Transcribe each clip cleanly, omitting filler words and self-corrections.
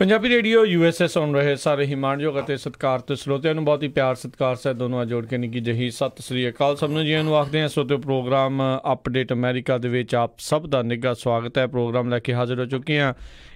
Punjabi radio USA ਸੁਣ ਰਹੇ ਸਾਰੇ ਹੀ ਮਾਣਯੋਗ ਅਤੇ ਸਤਿਕਾਰਤ ਸਰੋਤਿਆਂ ਨੂੰ ਬਹੁਤ ਹੀ ਪਿਆਰ ਸਤਿਕਾਰ ਸਹਿਤ ਦੋਨੋਂ ਜੋੜ ਕੇ ਨਿੱਕੀ ਜਿਹੀ ਸਤਿ ਸ੍ਰੀ ਅਕਾਲ। ਸਭ ਨੂੰ ਜੀਆਂ ਨੂੰ ਆਖਦੇ ਹਾਂ ਸਰੋਤਿਓ, ਪ੍ਰੋਗਰਾਮ ਅਪਡੇਟ ਅਮਰੀਕਾ ਦੇ ਵਿੱਚ ਆਪ ਸਭ ਦਾ ਨਿੱਘਾ ਸਵਾਗਤ ਹੈ। ਪ੍ਰੋਗਰਾਮ ਲੈ ਕੇ ਹਾਜ਼ਰ ਹੋ ਚੁੱਕੇ ਹਾਂ।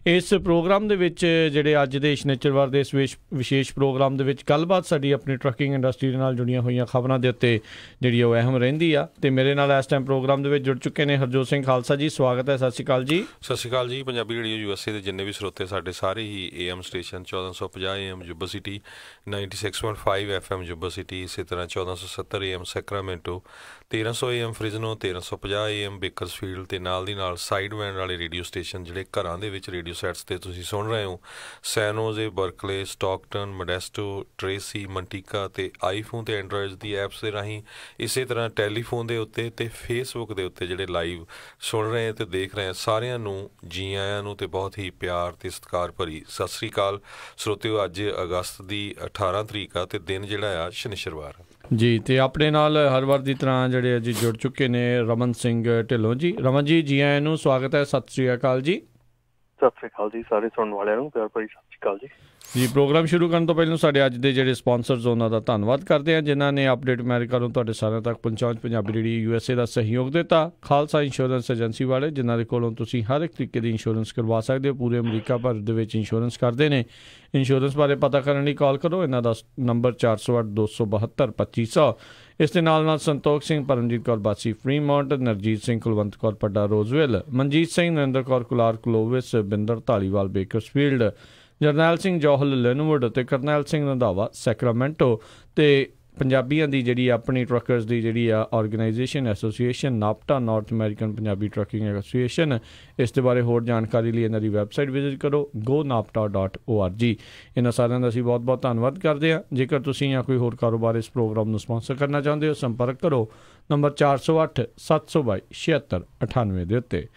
ਇਸ ਪ੍ਰੋਗਰਾਮ ਦੇ ਵਿੱਚ ਜਿਹੜੇ ਅੱਜ ਦੇ ਸ਼ਨੀਚਰਵਾਰ ਦੇ ਇਸ ਵਿਸ਼ੇਸ਼ ਪ੍ਰੋਗਰਾਮ ਦੇ ਵਿੱਚ ਗੱਲਬਾਤ ਸਾਡੀ ਆਪਣੀ ਟਰੱਕਿੰਗ ਇੰਡਸਟਰੀ ਦੇ ਨਾਲ ਜੁੜੀਆਂ ਹੋਈਆਂ ਖਬਰਾਂ ਦੇ ਉੱਤੇ ਜਿਹੜੀ ਉਹ ਅਹਿਮ ਰਹਿੰਦੀ ਆ। ਅਤੇ ਮੇਰੇ ਨਾਲ ਇਸ ਟਾਈਮ ਪ੍ਰੋਗਰਾਮ ਦੇ ਵਿੱਚ ਜੁੜ ਚੁੱਕੇ ਨੇ ਹਰਜੋਤ ਸਿੰਘ ਖਾਲਸਾ ਜੀ, ਸਵਾਗਤ ਹੈ। ਸਤਿ ਸ਼੍ਰੀ ਅਕਾਲ ਜੀ। ਸਤਿ ਸ਼੍ਰੀ ਅਕਾਲ ਜੀ। ਪੰਜਾਬੀ ਰੇਡੀਓ USA ਦੇ ਜਿੰਨੇ ਵੀ ਸਰੋਤੇ ਸਾਡੇ ਸਾਰੇ ਹੀ AM station 1450 AM Yuba City, 96.5 FM Yuba City, ਇਸੇ ਤਰ੍ਹਾਂ 1470 AM Sacramento, 1300 AM Fresno, 1350 AM Bakersfield ਅਤੇ ਨਾਲ ਦੀ ਨਾਲ ਸਾਈਡ ਵੈਂਡ ਵਾਲੇ ਰੇਡੀਓ ਸਟੇਸ਼ਨ ਜਿਹੜੇ ਘਰਾਂ ਦੇ ਵਿੱਚ ਰੇਡੀਓ ਸੈਟਸ 'ਤੇ ਤੁਸੀਂ ਸੁਣ ਰਹੇ ਹੋ। ਸੈਨੋਜ਼ੇ, ਬਰਕਲੇ, ਸਟਾਕਟਨ, ਮੋਡੈਸਟੋ, ਟਰੇਸੀ, ਮੰਟੀਕਾ ਅਤੇ ਆਈਫੋਨ ਅਤੇ ਐਂਡਰੋਇਡ ਦੀ ਐਪਸ ਦੇ ਰਾਹੀਂ, ਇਸੇ ਤਰ੍ਹਾਂ ਟੈਲੀਫੋਨ ਦੇ ਉੱਤੇ ਅਤੇ ਫੇਸਬੁੱਕ ਦੇ ਉੱਤੇ ਜਿਹੜੇ ਲਾਈਵ ਸੁਣ ਰਹੇ ਅਤੇ ਦੇਖ ਰਹੇ ਸਾਰਿਆਂ ਨੂੰ ਜੀ ਆਇਆਂ ਨੂੰ ਅਤੇ ਬਹੁਤ ਹੀ ਪਿਆਰ ਅਤੇ ਸਤਿਕਾਰ ਭਰੀ ਸਤਿ ਸ਼੍ਰੀ ਅਕਾਲ ਸਰੋਤਿਓ। ਅੱਜ ਅਗਸਤ ਦੀ 18 ਤਰੀਕ ਆ ਅਤੇ ਦਿਨ ਜਿਹੜਾ ਆ ਸ਼ਨੀਚਰਵਾਰ ਜੀ। ਅਤੇ ਆਪਣੇ ਨਾਲ ਹਰ ਵਾਰ ਦੀ ਤਰ੍ਹਾਂ ਜਿਹੜੇ ਅੱਜ ਜੁੜ ਚੁੱਕੇ ਨੇ ਰਮਨ ਸਿੰਘ ਢਿੱਲੋਂ ਜੀ। ਰਮਨ ਜੀ ਆਇਆਂ ਨੂੰ ਸਵਾਗਤ ਹੈ। ਸਤਿ ਸ਼੍ਰੀ ਅਕਾਲ ਜੀ। ਸਤਿ ਸ਼੍ਰੀ ਅਕਾਲ ਜੀ। ਸਾਰੇ ਸੁਣਨ ਵਾਲਿਆਂ ਨੂੰ ਪਿਆਰ ਭਰੀ ਸਤਿ ਸ਼੍ਰੀ ਅਕਾਲ ਜੀ। ਪ੍ਰੋਗਰਾਮ ਸ਼ੁਰੂ ਕਰਨ ਤੋਂ ਪਹਿਲਾਂ ਸਾਡੇ ਅੱਜ ਦੇ ਜਿਹੜੇ ਸਪਾਂਸਰਸ ਉਹਨਾਂ ਦਾ ਧੰਨਵਾਦ ਕਰਦੇ ਹਾਂ, ਜਿਨ੍ਹਾਂ ਨੇ ਅਪਡੇਟ ਅਮਰੀਕਾ ਨੂੰ ਤੁਹਾਡੇ ਸਾਰਿਆਂ ਤੱਕ ਪਹੁੰਚਾਉਣ ਪੰਜਾਬੀ ਰੇਡੀਓ USA ਦਾ ਸਹਿਯੋਗ ਦਿੱਤਾ। ਖਾਲਸਾ ਇੰਸ਼ੋਰੈਂਸ ਏਜੰਸੀ ਵਾਲੇ, ਜਿਨ੍ਹਾਂ ਦੇ ਕੋਲੋਂ ਤੁਸੀਂ ਹਰ ਇੱਕ ਤਰੀਕੇ ਦੀ ਇੰਸ਼ੋਰੈਂਸ ਕਰਵਾ ਸਕਦੇ ਹੋ। ਪੂਰੇ ਅਮਰੀਕਾ ਭਰ ਦੇ ਵਿੱਚ ਇੰਸ਼ੋਰੈਂਸ ਕਰਦੇ ਨੇ। ਇੰਸ਼ੋਰੈਂਸ ਬਾਰੇ ਪਤਾ ਕਰਨ ਲਈ ਕਾਲ ਕਰੋ। ਇਹਨਾਂ ਦਾ ਨੰਬਰ 408-272-2500। ਇਸ ਦੇ ਨਾਲ ਸੰਤੋਖ ਸਿੰਘ, ਪਰਮਜੀਤ ਕੌਰ ਬਾਸੀ ਫਰੀਮੌਂਟ, ਨਰਜੀਤ ਸਿੰਘ, ਕੁਲਵੰਤ ਕੌਰ ਪੱਡਾ ਰੋਜ਼ਵਿਲ, ਮਨਜੀਤ ਸਿੰਘ, ਨਰਿੰਦਰ ਕੌਰ ਕੁਲਾਰ ਕਲੋਵਿਸ, ਬਿੰਦਰ ਧਾਲੀਵਾਲ ਬੇਕਰਸਫੀਲਡ, ਜਰਨੈਲ ਸਿੰਘ ਜੌਹਲ ਲਿਨਵੁੱਡ ਅਤੇ ਕਰਨੈਲ ਸਿੰਘ ਰੰਧਾਵਾ ਸੈਕਰਾਮੈਂਟੋ। ਅਤੇ ਪੰਜਾਬੀਆਂ ਦੀ ਜਿਹੜੀ ਆਪਣੀ ਟਰੱਕਰਸ ਦੀ ਜਿਹੜੀ ਆ organization association NAPTA, North American Punjabi Trucking Association. ਇਸ ਦੇ ਬਾਰੇ ਹੋਰ ਜਾਣਕਾਰੀ ਲਈ ਇਹਨਾਂ ਦੀ ਵੈਬਸਾਈਟ ਵਿਜ਼ਿਟ ਕਰੋ gonapta.org। ਇਹਨਾਂ ਸਾਰਿਆਂ ਦਾ ਅਸੀਂ ਬਹੁਤ ਬਹੁਤ ਧੰਨਵਾਦ ਕਰਦੇ ਹਾਂ। ਜੇਕਰ ਤੁਸੀਂ ਜਾਂ ਕੋਈ ਹੋਰ ਕਾਰੋਬਾਰ ਇਸ ਪ੍ਰੋਗਰਾਮ ਨੂੰ ਸਪਾਂਸਰ ਕਰਨਾ ਚਾਹੁੰਦੇ ਹੋ, ਸੰਪਰਕ ਕਰੋ ਨੰਬਰ 408-722-7698 ਦੇ ਉੱਤੇ।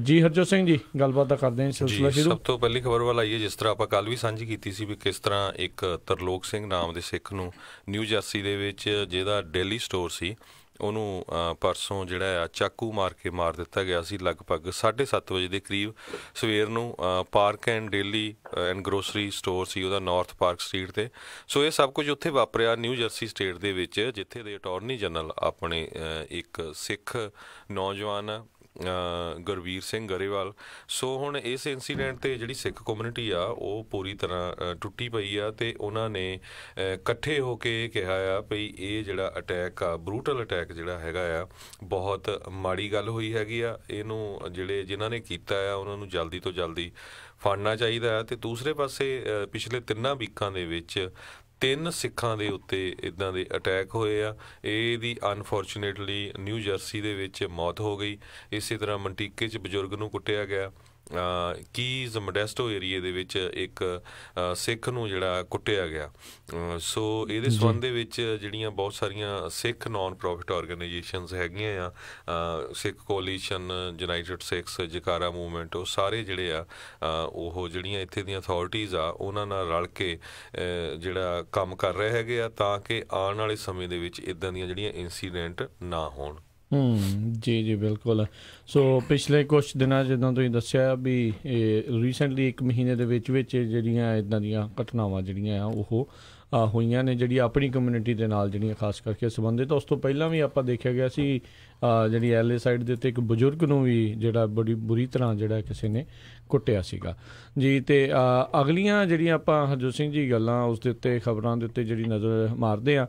ਜੀ ਹਰਜੋਤ ਸਿੰਘ ਜੀ, ਗੱਲਬਾਤ ਦਾ ਕਰਦੇ ਹਾਂ ਸਿਲਸਿਲਾ ਸ਼ੁਰੂ। ਸਭ ਤੋਂ ਪਹਿਲੀ ਖਬਰ ਵੱਲ ਆਈਏ। ਜਿਸ ਤਰ੍ਹਾਂ ਆਪਾਂ ਕੱਲ੍ਹ ਵੀ ਸਾਂਝੀ ਕੀਤੀ ਸੀ ਵੀ ਕਿਸ ਤਰ੍ਹਾਂ ਇੱਕ ਤਰਲੋਕ ਸਿੰਘ ਨਾਮ ਦੇ ਸਿੱਖ ਨੂੰ ਨਿਊ ਜਰਸੀ ਦੇ ਵਿੱਚ, ਜਿਹਦਾ ਡੇਲੀ ਸਟੋਰ ਸੀ, ਉਹਨੂੰ ਪਰਸੋਂ ਜਿਹੜਾ ਆ ਚਾਕੂ ਮਾਰ ਕੇ ਮਾਰ ਦਿੱਤਾ ਗਿਆ ਸੀ। ਲਗਭਗ 7:30 ਵਜੇ ਦੇ ਕਰੀਬ ਸਵੇਰ ਨੂੰ park and deli and grocery store ਸੀ ਉਹਦਾ, ਨਾਰਥ ਪਾਰਕ ਸਟਰੀਟ 'ਤੇ। ਸੋ ਇਹ ਸਭ ਕੁਝ ਉੱਥੇ ਵਾਪਰਿਆ ਨਿਊ ਜਰਸੀ ਸਟੇਟ ਦੇ ਵਿੱਚ, ਜਿੱਥੇ ਦੇ ਅਟਾਰਨੀ ਜਨਰਲ ਆਪਣੇ ਇੱਕ ਸਿੱਖ ਨੌਜਵਾਨ ਗੁਰਵੀਰ ਸਿੰਘ ਗਰੇਵਾਲ। ਸੋ ਹੁਣ ਇਸ ਇੰਸੀਡੈਂਟ 'ਤੇ ਜਿਹੜੀ ਸਿੱਖ ਕਮਿਊਨਿਟੀ ਆ ਉਹ ਪੂਰੀ ਤਰ੍ਹਾਂ ਟੁੱਟੀ ਪਈ ਆ ਅਤੇ ਉਹਨਾਂ ਨੇ ਇਕੱਠੇ ਹੋ ਕੇ ਕਿਹਾ ਆ ਵੀ ਇਹ ਜਿਹੜਾ ਅਟੈਕ ਆ, ਬਰੂਟਲ ਅਟੈਕ ਜਿਹੜਾ ਹੈਗਾ ਆ, ਬਹੁਤ ਮਾੜੀ ਗੱਲ ਹੋਈ ਹੈਗੀ ਆ। ਇਹਨੂੰ ਜਿਨ੍ਹਾਂ ਨੇ ਕੀਤਾ ਆ ਉਹਨਾਂ ਨੂੰ ਜਲਦੀ ਤੋਂ ਜਲਦੀ ਫੜਨਾ ਚਾਹੀਦਾ। ਅਤੇ ਦੂਸਰੇ ਪਾਸੇ ਪਿਛਲੇ 3 ਵੀਕਾਂ ਦੇ ਵਿੱਚ 3 ਸਿੱਖਾਂ ਦੇ ਉੱਤੇ ਇੱਦਾਂ ਦੇ ਅਟੈਕ ਹੋਏ ਆ। ਇਹਦੀ ਅਨਫੋਰਚੂਨੇਟਲੀ ਨਿਊ ਜਰਸੀ ਦੇ ਵਿੱਚ ਮੌਤ ਹੋ ਗਈ। ਇਸੇ ਤਰ੍ਹਾਂ ਮੰਟੀਕੇ 'ਚ ਬਜ਼ੁਰਗ ਨੂੰ ਕੁੱਟਿਆ ਗਿਆ। ਕੀਜ਼ ਮੋਡੈਸਟੋ ਏਰੀਏ ਦੇ ਵਿੱਚ ਇੱਕ ਸਿੱਖ ਨੂੰ ਜਿਹੜਾ ਕੁੱਟਿਆ ਗਿਆ। ਸੋ ਇਹਦੇ ਸੰਬੰਧ ਦੇ ਵਿੱਚ ਜਿਹੜੀਆਂ ਬਹੁਤ ਸਾਰੀਆਂ ਸਿੱਖ ਨਾਨ ਪ੍ਰੋਫਿਟ ਆਰਗੇਨਾਈਜੇਸ਼ਨਸ ਹੈਗੀਆਂ ਆ, ਸਿੱਖ ਕੋਲੀਸ਼ਨ, ਯੂਨਾਈਟਿਡ ਸਿੱਖਸ, ਜਕਾਰਾ ਮੂਵਮੈਂਟ, ਉਹ ਸਾਰੇ ਜਿਹੜੇ ਆ ਉਹ ਜਿਹੜੀਆਂ ਇੱਥੇ ਦੀਆਂ ਅਥਾਰਟੀਜ਼ ਆ ਉਹਨਾਂ ਨਾਲ ਰਲ ਕੇ ਜਿਹੜਾ ਕੰਮ ਕਰ ਰਹੇ ਹੈਗੇ ਆ, ਤਾਂ ਕਿ ਆਉਣ ਵਾਲੇ ਸਮੇਂ ਦੇ ਵਿੱਚ ਇੱਦਾਂ ਦੀਆਂ ਜਿਹੜੀਆਂ ਇੰਸੀਡੈਂਟ ਨਾ ਹੋਣ। ਜੀ ਬਿਲਕੁਲ। ਸੋ ਪਿਛਲੇ ਕੁਛ ਦਿਨਾਂ ਜਦੋਂ ਤੁਸੀਂ ਦੱਸਿਆ ਵੀ ਰੀਸੈਂਟਲੀ 1 ਮਹੀਨੇ ਦੇ ਵਿੱਚ ਜਿਹੜੀਆਂ ਇੱਦਾਂ ਦੀਆਂ ਘਟਨਾਵਾਂ ਜਿਹੜੀਆਂ ਆ ਉਹ ਹੋਈਆਂ ਨੇ, ਜਿਹੜੀ ਆਪਣੀ ਕਮਿਊਨਿਟੀ ਦੇ ਨਾਲ ਜਿਹੜੀਆਂ ਖਾਸ ਕਰਕੇ ਸੰਬੰਧਿਤ। ਉਸ ਤੋਂ ਪਹਿਲਾਂ ਵੀ ਆਪਾਂ ਦੇਖਿਆ ਗਿਆ ਸੀ ਜਿਹੜੀ LA ਸਾਈਡ ਦੇ ਉੱਤੇ ਇੱਕ ਬਜ਼ੁਰਗ ਨੂੰ ਵੀ ਜਿਹੜਾ ਬੜੀ ਬੁਰੀ ਤਰ੍ਹਾਂ ਜਿਹੜਾ ਕਿਸੇ ਨੇ ਕੁੱਟਿਆ ਸੀਗਾ ਜੀ। ਅਤੇ ਅਗਲੀਆਂ ਜਿਹੜੀਆਂ ਆਪਾਂ ਹਰਜੋਤ ਸਿੰਘ ਜੀ ਗੱਲਾਂ ਉਸ ਦੇ ਉੱਤੇ ਖਬਰਾਂ ਦੇ ਉੱਤੇ ਜਿਹੜੀ ਨਜ਼ਰ ਮਾਰਦੇ ਹਾਂ,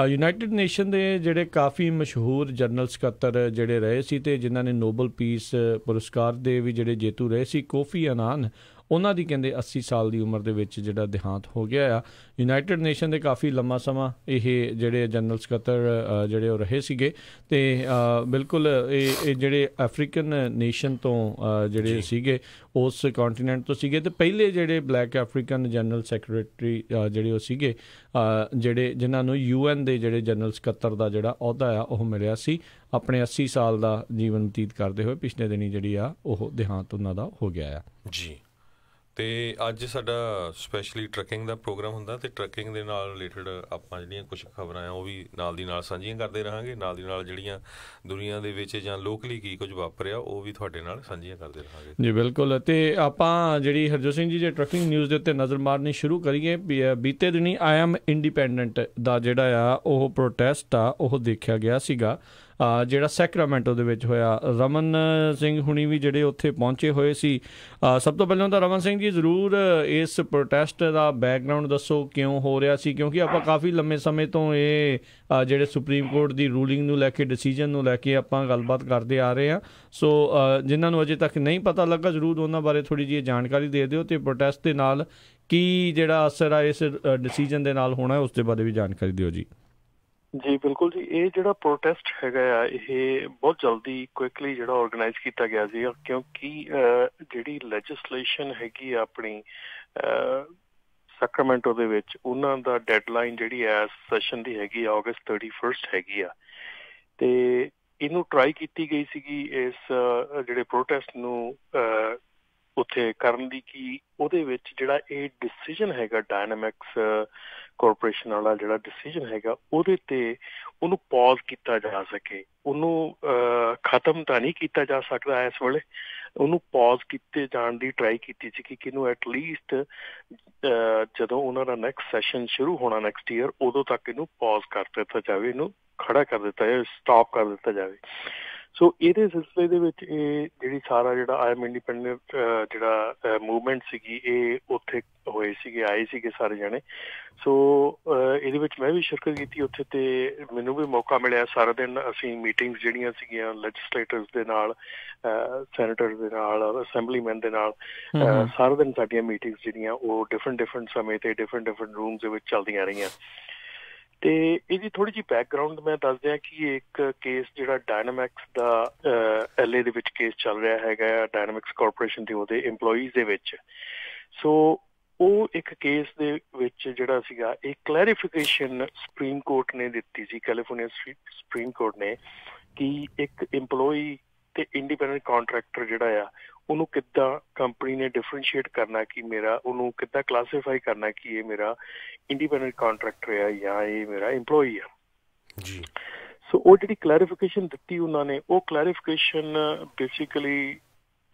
ਯੂਨਾਈਟਿਡ ਨੇਸ਼ਨ ਦੇ ਜਿਹੜੇ ਕਾਫੀ ਮਸ਼ਹੂਰ ਜਨਰਲ ਸਕੱਤਰ ਜਿਹੜੇ ਰਹੇ ਸੀ ਅਤੇ ਜਿਨ੍ਹਾਂ ਨੇ ਨੋਬਲ ਪੀਸ ਪੁਰਸਕਾਰ ਦੇ ਵੀ ਜਿਹੜੇ ਜੇਤੂ ਰਹੇ ਸੀ, ਕੋਫੀ ਅਨਾਨ, ਉਹਨਾਂ ਦੀ ਕਹਿੰਦੇ 80 ਸਾਲ ਦੀ ਉਮਰ ਦੇ ਵਿੱਚ ਜਿਹੜਾ ਦੇਹਾਂਤ ਹੋ ਗਿਆ ਆ। ਯੂਨਾਈਟਿਡ ਨੇਸ਼ਨ ਦੇ ਕਾਫੀ ਲੰਮਾ ਸਮਾਂ ਇਹ ਜਿਹੜੇ ਜਨਰਲ ਸਕੱਤਰ ਜਿਹੜੇ ਉਹ ਰਹੇ ਸੀਗੇ। ਅਤੇ ਬਿਲਕੁਲ ਇਹ ਜਿਹੜੇ ਅਫਰੀਕਨ ਨੇਸ਼ਨ ਤੋਂ ਜਿਹੜੇ ਸੀਗੇ, ਉਸ ਕੰਟੀਨੈਂਟ ਤੋਂ ਸੀਗੇ। ਅਤੇ ਪਹਿਲੇ ਜਿਹੜੇ ਬਲੈਕ ਅਫਰੀਕਨ ਜਨਰਲ ਸੈਕਟਰੀ ਜਿਹੜੇ ਉਹ ਸੀਗੇ, ਜਿਨ੍ਹਾਂ ਨੂੰ UN ਦੇ ਜਿਹੜੇ ਜਨਰਲ ਸਕੱਤਰ ਦਾ ਜਿਹੜਾ ਅਹੁਦਾ ਆ ਉਹ ਮਿਲਿਆ ਸੀ, ਆਪਣੇ 80 ਸਾਲ ਦਾ ਜੀਵਨ ਬਤੀਤ ਕਰਦੇ ਹੋਏ ਪਿਛਲੇ ਦਿਨੀ ਜਿਹੜੀ ਆ ਉਹ ਦੇਹਾਂਤ ਉਹਨਾਂ ਦਾ ਹੋ ਗਿਆ ਆ। ਜੀ ਤੇ ਅੱਜ ਸਾਡਾ ਸਪੈਸ਼ਲੀ ਟਰੱਕਿੰਗ ਦਾ ਪ੍ਰੋਗਰਾਮ ਹੁੰਦਾ ਤੇ ਟਰੱਕਿੰਗ ਦੇ ਨਾਲ ਰਿਲੇਟਡ ਆਪਾਂ ਜਿਹੜੀਆਂ ਕੁਝ ਖਬਰਾਂ ਆ ਉਹ ਵੀ ਨਾਲ ਦੀ ਨਾਲ ਸਾਂਝੀਆਂ ਕਰਦੇ ਰਹਾਂਗੇ। ਨਾਲ ਦੀ ਨਾਲ ਜਿਹੜੀਆਂ ਦੁਨੀਆ ਦੇ ਵਿੱਚ ਜਾਂ ਲੋਕਲੀ ਕੀ ਕੁਝ ਵਾਪਰਿਆ ਉਹ ਵੀ ਤੁਹਾਡੇ ਨਾਲ ਸਾਂਝੀਆਂ ਕਰਦੇ ਰਹਾਂਗੇ। ਜੀ ਬਿਲਕੁਲ। ਤੇ ਆਪਾਂ ਜਿਹੜੀ ਹਰਜੋਤ ਸਿੰਘ ਜੀ ਜੇ ਟਰੱਕਿੰਗ ਨਿਊਜ਼ ਦੇ ਉੱਤੇ ਨਜ਼ਰ ਮਾਰਨੀ ਸ਼ੁਰੂ ਕਰੀਏ, ਬੀਤੇ ਦਿਨੀ ਆਈ ਐਮ ਇੰਡੀਪੈਂਡੈਂਟ ਦਾ ਜਿਹੜਾ ਆ ਉਹ ਪ੍ਰੋਟੈਸਟ ਆ ਉਹ ਦੇਖਿਆ ਗਿਆ ਸੀਗਾ, ਜਿਹੜਾ ਸੈਕਰਾਮੈਂਟੋ ਦੇ ਵਿੱਚ ਹੋਇਆ। ਰਮਨ ਸਿੰਘ ਹੁਣੀ ਵੀ ਜਿਹੜੇ ਉੱਥੇ ਪਹੁੰਚੇ ਹੋਏ ਸੀ। ਸਭ ਤੋਂ ਪਹਿਲਾਂ ਤਾਂ ਰਮਨ ਸਿੰਘ ਜੀ ਜ਼ਰੂਰ ਇਸ ਪ੍ਰੋਟੈਸਟ ਦਾ ਬੈਕਗਰਾਊਂਡ ਦੱਸੋ, ਕਿਉਂ ਹੋ ਰਿਹਾ ਸੀ? ਕਿਉਂਕਿ ਆਪਾਂ ਕਾਫੀ ਲੰਮੇ ਸਮੇਂ ਤੋਂ ਇਹ ਜਿਹੜੇ ਸੁਪਰੀਮ ਕੋਰਟ ਦੀ ਰੂਲਿੰਗ ਨੂੰ ਲੈ ਕੇ, ਡਿਸੀਜਨ ਨੂੰ ਲੈ ਕੇ ਆਪਾਂ ਗੱਲਬਾਤ ਕਰਦੇ ਆ ਰਹੇ ਹਾਂ। ਸੋ ਜਿਨ੍ਹਾਂ ਨੂੰ ਅਜੇ ਤੱਕ ਨਹੀਂ ਪਤਾ ਲੱਗਾ ਜ਼ਰੂਰ ਉਹਨਾਂ ਬਾਰੇ ਥੋੜ੍ਹੀ ਜਿਹੀ ਜਾਣਕਾਰੀ ਦੇ ਦਿਓ, ਅਤੇ ਪ੍ਰੋਟੈਸਟ ਦੇ ਨਾਲ ਕੀ ਜਿਹੜਾ ਅਸਰ ਆ ਇਸ ਡਿਸੀਜਨ ਦੇ ਨਾਲ ਹੋਣਾ ਉਸ ਦੇ ਬਾਰੇ ਵੀ ਜਾਣਕਾਰੀ ਦਿਓ ਜੀ। ਜੀ ਬਿਲਕੁਲ ਜੀ, ਇਹ ਜਿਹੜਾ ਪ੍ਰੋਟੈਸਟ ਹੈਗਾ ਆ ਇਹ ਬਹੁਤ ਜਲਦੀ ਕੁਇਕਲੀ ਜਿਹੜਾ ਆਰਗੇਨਾਈਜ਼ ਕੀਤਾ ਗਿਆ ਸੀ, ਕਿਉਂਕਿ ਜਿਹੜੀ ਲੈਜਿਸਲੇਸ਼ਨ ਹੈਗੀ ਆ ਆਪਣੀ ਸੈਕਰਾਮੈਂਟੋ ਦੇ ਵਿੱਚ, ਉਹਨਾਂ ਦਾ ਡੈਡਲਾਈਨ ਜਿਹੜੀ ਹੈ ਸੈਸ਼ਨ ਦੀ ਹੈਗੀ ਆ August 31 ਹੈਗੀ ਆ। ਤੇ ਇਹਨੂੰ ਟਰਾਈ ਕੀਤੀ ਗਈ ਸੀਗੀ ਇਸ ਜਿਹੜੇ ਪ੍ਰੋਟੈਸਟ ਨੂੰ ਉੱਥੇ ਕਰਨ ਦੀ, ਕਿ ਉਹਦੇ ਵਿੱਚ ਜਿਹੜਾ ਇਹ ਡਿਸੀਜਨ ਹੈਗਾ ਡਾਇਨਾਮਿਕਸ ਕਾਰਪੋਰੇਸ਼ਨ ਵਾਲਾ ਜਿਹੜਾ ਡਿਸੀਜਨ ਹੈਗਾ ਉਹਦੇ ਤੇ ਉਹਨੂੰ ਪੌਜ਼ ਕੀਤਾ ਜਾ ਸਕੇ। ਉਹਨੂੰ ਖਤਮ ਤਾਂ ਨਹੀਂ ਕੀਤਾ ਜਾ ਸਕਦਾ ਇਸ ਵੇਲੇ, ਉਹਨੂੰ ਪੌਜ਼ ਕੀਤੇ ਜਾਣ ਦੀ ਟਰਾਈ ਕੀਤੀ ਸੀ ਕਿ ਇਹਨੂੰ ਐਟਲੀਸਟ ਜਦੋਂ ਉਹਨਾਂ ਦਾ ਨੈਕਸਟ ਸੈਸ਼ਨ ਸ਼ੁਰੂ ਹੋਣਾ ਨੈਕਸਟ ਈਅਰ, ਉਦੋਂ ਤੱਕ ਇਹਨੂੰ ਪੌਜ਼ ਕਰ ਦਿੱਤਾ ਜਾਵੇ, ਇਹਨੂੰ ਖੜਾ ਕਰ ਦਿੱਤਾ ਜਾਵੇ, ਸਟਾਪ ਕਰ ਦਿੱਤਾ ਜਾਵੇ। ਸੋ ਇਹਦੇ ਸਿਲਸਿਲੇ ਦੇ ਵਿੱਚ ਇਹ ਜਿਹੜੀ ਸਾਰਾ ਜਿਹੜਾ ਆਈ ਐਮ ਇੰਡੀਪੈਂਡੈਂਟ ਜਿਹੜਾ ਮੂਵਮੈਂਟ ਸੀਗੀ ਇਹ ਉੱਥੇ ਹੋਏ ਸੀਗੇ, ਆਏ ਸੀਗੇ ਸਾਰੇ ਜਾਣੇ। ਸੋ ਇਹਦੇ ਵਿੱਚ ਮੈਂ ਵੀ ਸ਼ਿਰਕਤ ਕੀਤੀ ਉੱਥੇ, ਤੇ ਮੈਨੂੰ ਵੀ ਮੌਕਾ ਮਿਲਿਆ। ਸਾਰਾ ਦਿਨ ਅਸੀਂ ਮੀਟਿੰਗਸ ਜਿਹੜੀਆਂ ਸੀਗੀਆਂ ਲੈਜਿਸਲੇਟਰਸ ਦੇ ਨਾਲ, ਸੈਨੇਟਰਸ ਦੇ ਨਾਲ, ਅਸੈਂਬਲੀਮੈਨ ਦੇ ਨਾਲ, ਸਾਰਾ ਦਿਨ ਸਾਡੀਆਂ ਮੀਟਿੰਗਸ ਜਿਹੜੀਆਂ ਉਹ ਡਿਫਰੈਂਟ ਸਮੇਂ ਤੇ ਡਿਫਰੈਂਟ ਰੂਮਸ ਦੇ ਵਿੱਚ ਚੱਲਦੀਆਂ ਰਹੀਆਂ। ਤੇ ਇਹਦੀ ਥੋੜ੍ਹੀ ਜਿਹੀ ਬੈਕਗਰਾਊਂਡ ਮੈਂ ਦੱਸ ਦਿਆਂ ਕਿ ਇੱਕ ਕੇਸ ਜਿਹੜਾ ਡਾਇਨਾਮਿਕਸ ਦਾ LA ਦੇ ਵਿੱਚ ਕੇਸ ਚੱਲ ਰਿਹਾ ਹੈਗਾ ਆ, ਡਾਇਨਾਮਿਕਸ ਕਾਰਪੋਰੇਸ਼ਨ ਦੇ ਉਹਦੇ EMPLOYEES ਦੇ ਵਿੱਚ। ਸੋ ਉਹ ਇੱਕ ਕੇਸ ਦੇ ਵਿੱਚ ਜਿਹੜਾ ਸੀਗਾ ਇਹ ਕਲੈਰੀਫਿਕੇਸ਼ਨ ਸੁਪਰੀਮ ਕੋਰਟ ਨੇ ਦਿੱਤੀ ਸੀ, ਕੈਲੀਫੋਰਨੀਆ ਸੁਪਰੀਮ ਕੋਰਟ ਨੇ, ਕਿ ਇੱਕ EMPLOYEE ਤੇ ਇੰਡੀਪੈਂਡੈਂਟ ਕਾਂਟਰੈਕਟਰ ਜਿਹੜਾ ਆ ਉਹਨੂੰ ਕਿੱਦਾਂ ਕੰਪਨੀ ਨੇ ਡਿਫਰੈਂਸ਼ੀਏਟ ਕਰਨਾ, ਕਿ ਮੇਰਾ ਉਹਨੂੰ ਕਿੱਦਾਂ ਕਲਾਸੀਫਾਈ ਕਰਨਾ ਕਿ ਇਹ ਮੇਰਾ ਇੰਡੀਪੈਂਡੈਂਟ ਕਾਂਟਰੈਕਟਰ ਆ ਜਾਂ ਇਹ ਮੇਰਾ EMPLOYEE ਆ ਜੀ। ਸੋ ਉਹ ਜਿਹੜੀ ਕਲੈਰੀਫਿਕੇਸ਼ਨ ਦਿੱਤੀ ਉਹਨਾਂ ਨੇ, ਉਹ ਕਲੈਰੀਫਿਕੇਸ਼ਨ ਬੇਸਿਕਲੀ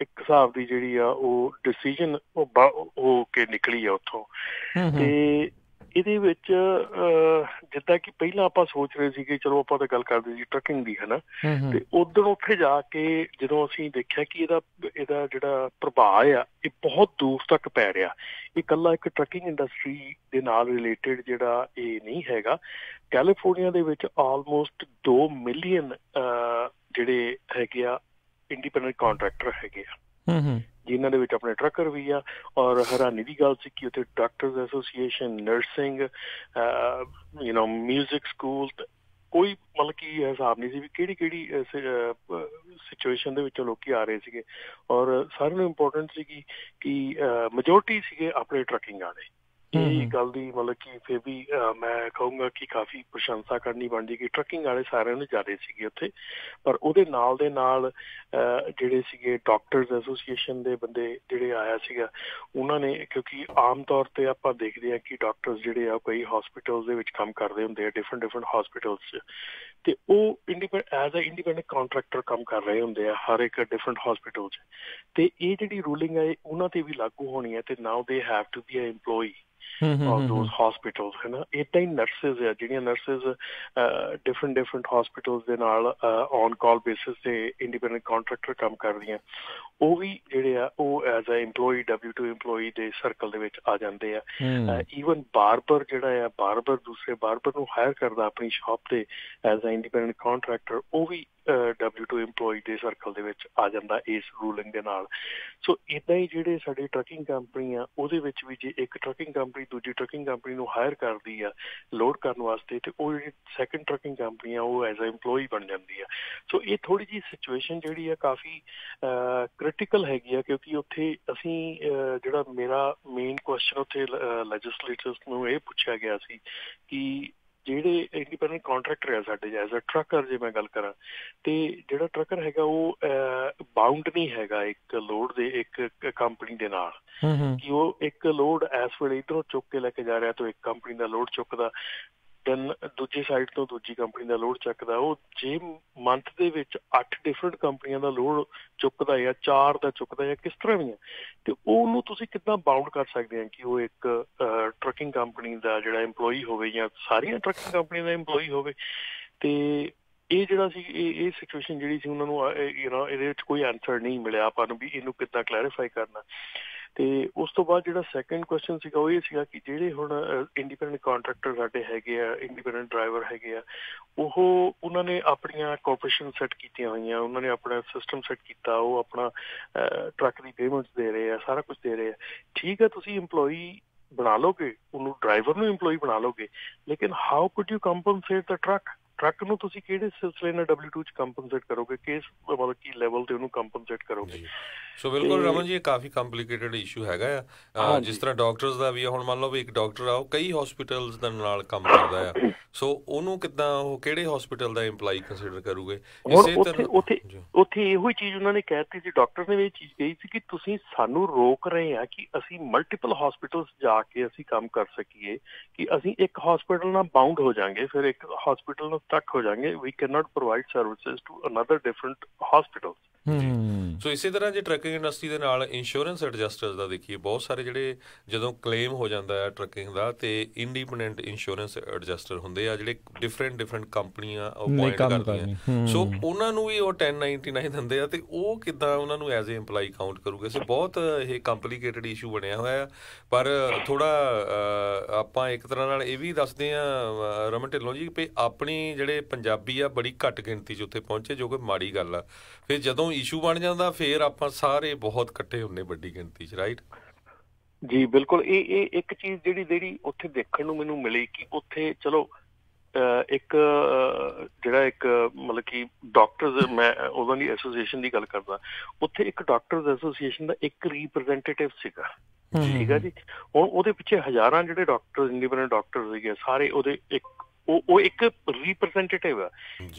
ਇੱਕ ਹਿਸਾਬ ਦੀ ਜਿਹੜੀ ਆ ਉਹ ਡਿਸੀਜਨ ਹੋ ਕੇ ਨਿਕਲੀ ਆ ਉੱਥੋਂ। ਤੇ ਇਹਦੇ ਵਿੱਚ ਜਿੱਦਾਂ ਕਿ ਪਹਿਲਾਂ ਆਪਾਂ ਸੋਚ ਰਹੇ ਸੀ ਕਿ ਚਲੋ ਆਪਾਂ ਤਾਂ ਗੱਲ ਕਰਦੇ ਸੀ ਟਰੱਕਿੰਗ ਦੀ, ਹਨਾ, ਤੇ ਉਧਰ ਉੱਥੇ ਜਾ ਕੇ ਜਦੋਂ ਅਸੀਂ ਦੇਖਿਆ ਕਿ ਇਹਦਾ ਜਿਹੜਾ ਪ੍ਰਭਾਵ ਆ ਇਹ ਬਹੁਤ ਦੂਰ ਤੱਕ ਪੈ ਰਿਹਾ। ਇਹ ਇਕੱਲਾ ਇੱਕ ਟਰੱਕਿੰਗ ਇੰਡਸਟਰੀ ਦੇ ਨਾਲ ਰਿਲੇਟਡ ਜਿਹੜਾ ਇਹ ਨਹੀਂ ਹੈਗਾ। ਕੈਲੀਫੋਰਨੀਆ ਦੇ ਵਿੱਚ ਆਲਮੋਸਟ 2 ਮਿਲੀਅਨ ਜਿਹੜੇ ਹੈਗੇ ਆ ਇੰਡੀਪੈਂਡੈਂਟ ਕਾਂਟਰੈਕਟਰ ਹੈਗੇ ਆ, ਜਿਨ੍ਹਾਂ ਦੇ ਵਿੱਚ ਆਪਣੇ ਟਰੱਕਰ ਵੀ ਆ। ਔਰ ਹੈਰਾਨੀ ਦੀ ਗੱਲ ਸੀ ਕਿ ਉੱਥੇ doctors association, nursing, music school, ਕੋਈ ਮਤਲਬ ਕਿ ਹਿਸਾਬ ਨਹੀਂ ਸੀ ਵੀ ਕਿਹੜੀ ਸਿਚੁਏਸ਼ਨ ਦੇ ਵਿੱਚੋਂ ਲੋਕੀ ਆ ਰਹੇ ਸੀਗੇ। ਔਰ ਸਾਰਿਆਂ ਨੂੰ ਇੰਪੋਰਟੈਂਟ ਸੀਗੀ ਕਿ ਮੈਜੋਰਟੀ ਸੀਗੇ ਆਪਣੇ ਟਰੱਕਿੰਗ ਵਾਲੇ। ਇਹ ਗੱਲ ਦੀ ਮਤਲਬ ਕਿ ਫਿਰ ਵੀ ਮੈਂ ਕਹੂੰਗਾ ਕਿ ਕਾਫੀ ਪ੍ਰਸ਼ੰਸਾ ਕਰਨੀ ਬਣਦੀ ਕਿ ਟਰੱਕਿੰਗ ਵਾਲੇ ਸਾਰਿਆਂ ਨੂੰ ਜ਼ਿਆਦਾ ਸੀਗੇ ਉੱਥੇ। ਪਰ ਉਹਦੇ ਨਾਲ ਦੇ ਨਾਲ ਜਿਹੜੇ ਸੀਗੇ ਡਾਕਟਰਸ ਐਸੋਸੀਏਸ਼ਨ ਦੇ ਬੰਦੇ ਜਿਹੜੇ ਆਇਆ ਸੀਗਾ, ਉਹਨਾਂ ਨੇ, ਕਿਉਂਕਿ ਆਮ ਤੌਰ 'ਤੇ ਆਪਾਂ ਦੇਖਦੇ ਹਾਂ ਕਿ ਡਾਕਟਰਸ ਜਿਹੜੇ ਆ ਕਈ ਹੋਸਪਿਟਲਸ ਦੇ ਵਿੱਚ ਕੰਮ ਕਰਦੇ ਹੁੰਦੇ ਆ, ਡਿਫਰੈਂਟ ਹੋਸਪਿਟਲਸ 'ਚ, ਤੇ ਉਹ ਐਜ਼ ਅ ਇੰਡੀਪੈਂਡੈਂਟ ਕਾਂਟਰੈਕਟਰ ਕੰਮ ਕਰ ਰਹੇ ਹੁੰਦੇ ਆ ਹਰ ਇੱਕ ਡਿਫਰੈਂਟ ਹੋਸਪਿਟਲ 'ਚ। ਤੇ ਇਹ ਜਿਹੜੀ ਰੂਲਿੰਗ ਹੈ ਉਹਨਾਂ 'ਤੇ ਵੀ ਲਾਗੂ ਹੋਣੀ ਹੈ, ਤੇ now they have to be a EMPLOYEE of those hospitals, ਹੈ ਨਾ। ਏਦਾਂ ਹੀ ਨਰਸਿਸ ਆ, ਜਿਹੜੀਆਂ ਨਰਸਿਸ ਡਿਫਰੈਂਟ ਹੋਸਪਿਟਲਸ ਦੇ ਨਾਲ ਔਨ ਕਾਲ ਬੇਸਿਸ ਤੇ ਇੰਡੀਪੈਂਡੈਂਟ ਕਾਂਟਰੈਕਟਰ ਕੰਮ ਕਰਦੀਆਂ, ਉਹ ਵੀ ਜਿਹੜੇ ਆ ਉਹ as a EMPLOYEE, W2 EMPLOYEE ਦੇ ਸਰਕਲ ਦੇ ਵਿੱਚ ਆ ਜਾਂਦੇ ਆ। ਈਵਨ ਬਾਰਬਰ ਜਿਹੜਾ ਆ, ਦੂਸਰੇ ਬਾਰਬਰ ਨੂੰ ਹਾਇਰ ਕਰਦਾ ਆਪਣੀ ਸ਼ਾਪ ਤੇ ਐਜ਼ ਅ ਇੰਡੀਪੈਂਡੈਂਟ ਕਾਂਟਰੈਕਟਰ, ਉਹ ਵੀ W2 EMPLOYEE ਦੇ ਸਰਕਲ ਦੇ ਵਿੱਚ ਆ ਜਾਂਦਾ ਇਸ ਰੂਲਿੰਗ ਦੇ ਨਾਲ। ਸੋ ਇੱਦਾਂ ਹੀ ਜਿਹੜੇ ਸਾਡੇ ਟਰੱਕਿੰਗ ਕੰਪਨੀ ਆ, ਉਹਦੇ ਵਿੱਚ ਵੀ ਜੇ ਇੱਕ ਟਰੱਕਿੰਗ ਕੰਪਨੀ ਦੂਜੀ ਟਰੱਕਿੰਗ ਕੰਪਨੀ ਨੂੰ ਹਾਇਰ ਕਰਦੀ ਆ ਲੋਡ ਕਰਨ ਵਾਸਤੇ, ਤੇ ਉਹ ਜਿਹੜੀ ਸੈਕੰਡ ਟਰੱਕਿੰਗ ਕੰਪਨੀ ਆ ਉਹ ਐਜ਼ ਅ EMPLOYEE ਬਣ ਜਾਂਦੀ ਆ। ਸੋ ਇਹ ਥੋੜ੍ਹੀ ਜਿਹੀ ਸਿਚੁਏਸ਼ਨ ਜਿਹੜੀ ਆ ਕਾਫੀ ਕ੍ਰਿਟੀਕਲ ਹੈਗੀ ਆ, ਕਿਉਂਕਿ ਉੱਥੇ ਅਸੀਂ ਜਿਹੜਾ ਮੇਰਾ ਮੇਨ ਕੁਐਸਚਨ ਉੱਥੇ ਲੈਜਿਸਲੇਟਰਸ ਨੂੰ ਇਹ ਪੁੱਛਿਆ ਗਿਆ ਸੀ ਕਿ ਜਿਹੜੇ ਇੰਡੀਪੈਂਡੈਂਟ ਕੰਟਰੈਕਟਰ ਆ ਸਾਡੇ ਐਜ਼ ਅ ਟਰੱਕਰ ਜੇ ਮੈਂ ਗੱਲ ਕਰਾਂ ਤੇ ਜਿਹੜਾ ਟਰੱਕਰ ਹੈਗਾ ਉਹ ਬਾਉਂਡ ਨਹੀਂ ਹੈਗਾ ਇੱਕ ਲੋਡ ਦੇ ਇੱਕ ਕੰਪਨੀ ਦੇ ਨਾਲ ਕਿ ਉਹ ਇੱਕ ਲੋਡ ਇਸ ਵੇਲੇ ਇੱਧਰੋਂ ਚੁੱਕ ਕੇ ਲੈ ਕੇ ਜਾ ਰਿਹਾ ਤਾਂ ਇੱਕ ਕੰਪਨੀ ਦਾ ਲੋਡ ਚੁੱਕਦਾ ਦੈਨ ਦੂਜੀ ਸਾਈਡ ਤੋਂ ਦੂਜੀ ਕੰਪਨੀ ਦਾ ਲੋਡ ਚੱਕਦਾ। ਉਹ ਜੇ ਮੰਥ ਦੇ ਵਿੱਚ 8 ਡਿਫਰੈਂਟ ਕੰਪਨੀਆਂ ਦਾ ਲੋਡ ਚੁੱਕਦਾ ਜਾਂ 4 ਦਾ ਚੁੱਕਦਾ ਜਾਂ ਕਿਸ ਤਰ੍ਹਾਂ ਵੀ ਹੈ ਤੇ ਉਹਨੂੰ ਤੁਸੀਂ ਕਿੱਦਾਂ ਬਾਉਂਡ ਕਰ ਸਕਦੇ ਆ ਕਿ ਉਹ ਇੱਕ ਟਰੱਕਿੰਗ ਕੰਪਨੀ ਦਾ ਜਿਹੜਾ EMPLOYEE ਹੋਵੇ ਜਾਂ ਸਾਰੀਆਂ ਟਰੱਕਿੰਗ ਕੰਪਨੀਆਂ ਦਾ EMPLOYEE ਹੋਵੇ। ਤੇ ਇਹ ਜਿਹੜਾ ਸੀ ਇਹ ਸਿਚੁਏਸ਼ਨ ਜਿਹੜੀ ਸੀ ਉਹਨਾਂ ਨੂੰ ਇਹਦੇ ਵਿੱਚ ਕੋਈ ਆਨਸਰ ਨਹੀਂ ਮਿਲਿਆ ਆਪਾਂ ਨੂੰ ਵੀ ਇਹਨੂੰ ਕਿੱਦਾਂ ਕਲੈਰੀਫਾਈ ਕਰਨਾ। ਤੇ ਉਸ ਤੋਂ ਬਾਅਦ ਜਿਹੜਾ ਸੈਕੰਡ ਕੁਐਸਚਨ ਸੀਗਾ ਉਹ ਇਹ ਸੀਗਾ ਕਿ ਜਿਹੜੇ ਹੁਣ ਇੰਡੀਪੈਂਡੈਂਟ ਕੰਟਰੈਕਟਰ ਸਾਡੇ ਹੈਗੇ ਆ ਇੰਡੀਪੈਂਡੈਂਟ ਡਰਾਈਵਰ ਹੈਗੇ ਆ ਉਹਨਾਂ ਨੇ ਆਪਣੀਆਂ ਕਾਰਪੋਰੇਸ਼ਨ ਸੈੱਟ ਕੀਤੀਆਂ ਹੋਈਆਂ ਉਹਨਾਂ ਨੇ ਆਪਣਾ ਸਿਸਟਮ ਸੈੱਟ ਕੀਤਾ ਉਹ ਆਪਣਾ ਟਰੱਕ ਦੀ ਪੇਮੈਂਟਸ ਦੇ ਰਹੇ ਆ ਸਾਰਾ ਕੁਝ ਦੇ ਰਹੇ ਆ। ਠੀਕ ਹੈ ਤੁਸੀਂ EMPLOYEE ਬਣਾ ਲਓਗੇ ਉਹਨੂੰ ਡਰਾਈਵਰ ਨੂੰ EMPLOYEE ਬਣਾ ਲਓਗੇ ਲੇਕਿਨ how could you compensate the truck ਨੂੰ ਤੁਸੀਂ ਕਿਹੜੇ ਸਿਲਸਿਲੇ ਨਾਲ W2 ਚ ਕੰਪਨਸੇਟ ਕਰੋਗੇ ਕਿਸ ਮਤਲਬ ਕੀ ਲੈਵਲ ਤੇ ਉਹਨੂੰ ਕੰਪਨਸੇਟ ਕਰੋਗੇ। ਸੋ ਬਿਲਕੁਲ ਰਮਨ ਜੀ ਇਹ ਕਾਫੀ ਕੰਪਲੀਕੇਟਡ ਇਸ਼ੂ ਹੈਗਾ ਆ ਜਿਸ ਤਰ੍ਹਾਂ ਡਾਕਟਰਸ ਦਾ ਵੀ ਹੁਣ ਮੰਨ ਲਓ ਵੀ ਇੱਕ ਡਾਕਟਰ ਆ ਉਹ ਕਈ ਹਸਪੀਟਲਸ ਦੇ ਨਾਲ ਕੰਮ ਕਰਦਾ ਆ ਸੋ ਉਹਨੂੰ ਕਿੱਦਾਂ ਉਹ ਕਿਹੜੇ ਹਸਪੀਟਲ ਦਾ EMPLOYEE ਕੰਸੀਡਰ ਕਰੂਗੇ। ਉੱਥੇ ਇਹੋ ਹੀ ਚੀਜ਼ ਉਹਨਾਂ ਨੇ ਕਹਿ ਦਿੱਤੀ ਸੀ ਡਾਕਟਰ ਨੇ ਵੀ ਇਹ ਚੀਜ਼ ਕਹੀ ਸੀ ਕਿ ਤੁਸੀਂ ਸਾਨੂੰ ਰੋਕ ਰਹੇ ਆ ਕਿ ਅਸੀਂ ਮਲਟੀਪਲ ਹਸਪੀਟਲਸ ਜਾ ਕੇ ਅਸੀਂ ਕੰਮ ਕਰ ਸਕੀਏ ਕਿ ਅਸੀਂ ਇੱਕ ਹਸਪੀਟਲ ਨਾਲ ਬਾਉਂਡ ਹੋ ਜਾਾਂਗੇ ਫਿਰ ਇੱਕ ਹਸਪੀਟਲ ਨਾਲ ਸਟਕ ਹੋ ਜਾਾਂਗੇ we can not provide services to another different hospitals. So ਇਸੇ ਤਰ੍ਹਾਂ ਜੇ ਟਰੱਕਿੰਗ ਇੰਡਸਟਰੀ ਦੇ ਨਾਲ ਇੰਸ਼ੋਰੈਂਸ ਐਡਜਸਟਰਸ ਦਾ ਦੇਖੀਏ ਬਹੁਤ ਸਾਰੇ ਜਿਹੜੇ ਜਦੋਂ ਕਲੇਮ ਹੋ ਜਾਂਦਾ ਹੈ ਟਰੱਕਿੰਗ ਦਾ ਤੇ ਇੰਡੀਪੈਂਡੈਂਟ ਇੰਸ਼ੋਰੈਂਸ ਐਡਜਸਟਰ ਹੁੰਦੇ ਆ ਜਿਹੜੇ ਡਿਫਰੈਂਟ ਕੰਪਨੀਆਂ ਅਪੁਆਇੰਟ ਕਰਦੀਆਂ ਸੋ ਉਹਨਾਂ ਨੂੰ ਵੀ ਉਹ 1099 ਦਿੰਦੇ ਆ ਤੇ ਉਹ ਕਿੱਦਾਂ ਉਹਨਾਂ ਨੂੰ ਐਜ਼ ਏ EMPLOYEE ਕਾਊਂਟ ਕਰੂਗੇ। ਸੋ ਬਹੁਤ ਇਹ ਕੰਪਲੀਕੇਟਡ ਇਸ਼ੂ ਬਣਿਆ ਹੋਇਆ ਪਰ ਥੋੜਾ ਆਪਾਂ ਇੱਕ ਤਰ੍ਹਾਂ ਨਾਲ ਇਹ ਵੀ ਦੱਸਦੇ ਆ ਰਮਨ ਢਿੱਲੋਂ ਜੀ ਵੀ ਆਪਣੀ ਜਿਹੜੇ ਪੰਜਾਬੀ ਆ ਬੜੀ ਘੱਟ ਗਿਣਤੀ 'ਚ ਉੱਥੇ ਪਹੁੰਚੇ ਜੋ ਕਿ ਮਾੜੀ ਗੱਲ ਆ। ਫਿਰ ਜਦੋਂ ਇਸ਼ੂ ਬਣ ਜਾਂਦਾ ਫਿਰ ਆਪਾਂ ਸਾਰੇ ਬਹੁਤ ਇਕੱਠੇ ਹੁੰਦੇ ਵੱਡੀ ਗਿਣਤੀ 'ਚ ਰਾਈਟ ਜੀ ਬਿਲਕੁਲ। ਇਹ ਇੱਕ ਚੀਜ਼ ਜਿਹੜੀ ਉੱਥੇ ਦੇਖਣ ਨੂੰ ਮੈਨੂੰ ਮਿਲੀ ਕਿ ਉੱਥੇ ਚਲੋ ਇੱਕ ਜਿਹੜਾ ਇੱਕ ਮਤਲਬ ਕਿ ਡਾਕਟਰਸ ਮੈਂ ਉਹਨਾਂ ਦੀ ਐਸੋਸੀਏਸ਼ਨ ਦੀ ਗੱਲ ਕਰਦਾ ਉੱਥੇ ਇੱਕ ਡਾਕਟਰਸ ਐਸੋਸੀਏਸ਼ਨ ਦਾ ਇੱਕ ਰੀਪ੍ਰੈਜ਼ੈਂਟੇਟਿਵ ਸੀਗਾ ਠੀਕ ਹੈ ਜੀ। ਹੁਣ ਉਹਦੇ ਪਿੱਛੇ ਹਜ਼ਾਰਾਂ ਜਿਹੜੇ ਡਾਕਟਰ ਇੰਡੀਪੈਂਡੈਂਟ ਡਾਕਟਰ ਸੀਗੇ ਸਾਰੇ ਉਹਦੇ ਉਹ ਇੱਕ ਰੀਪ੍ਰੈਜ਼ੈਂਟੇਟਿਵ ਆ।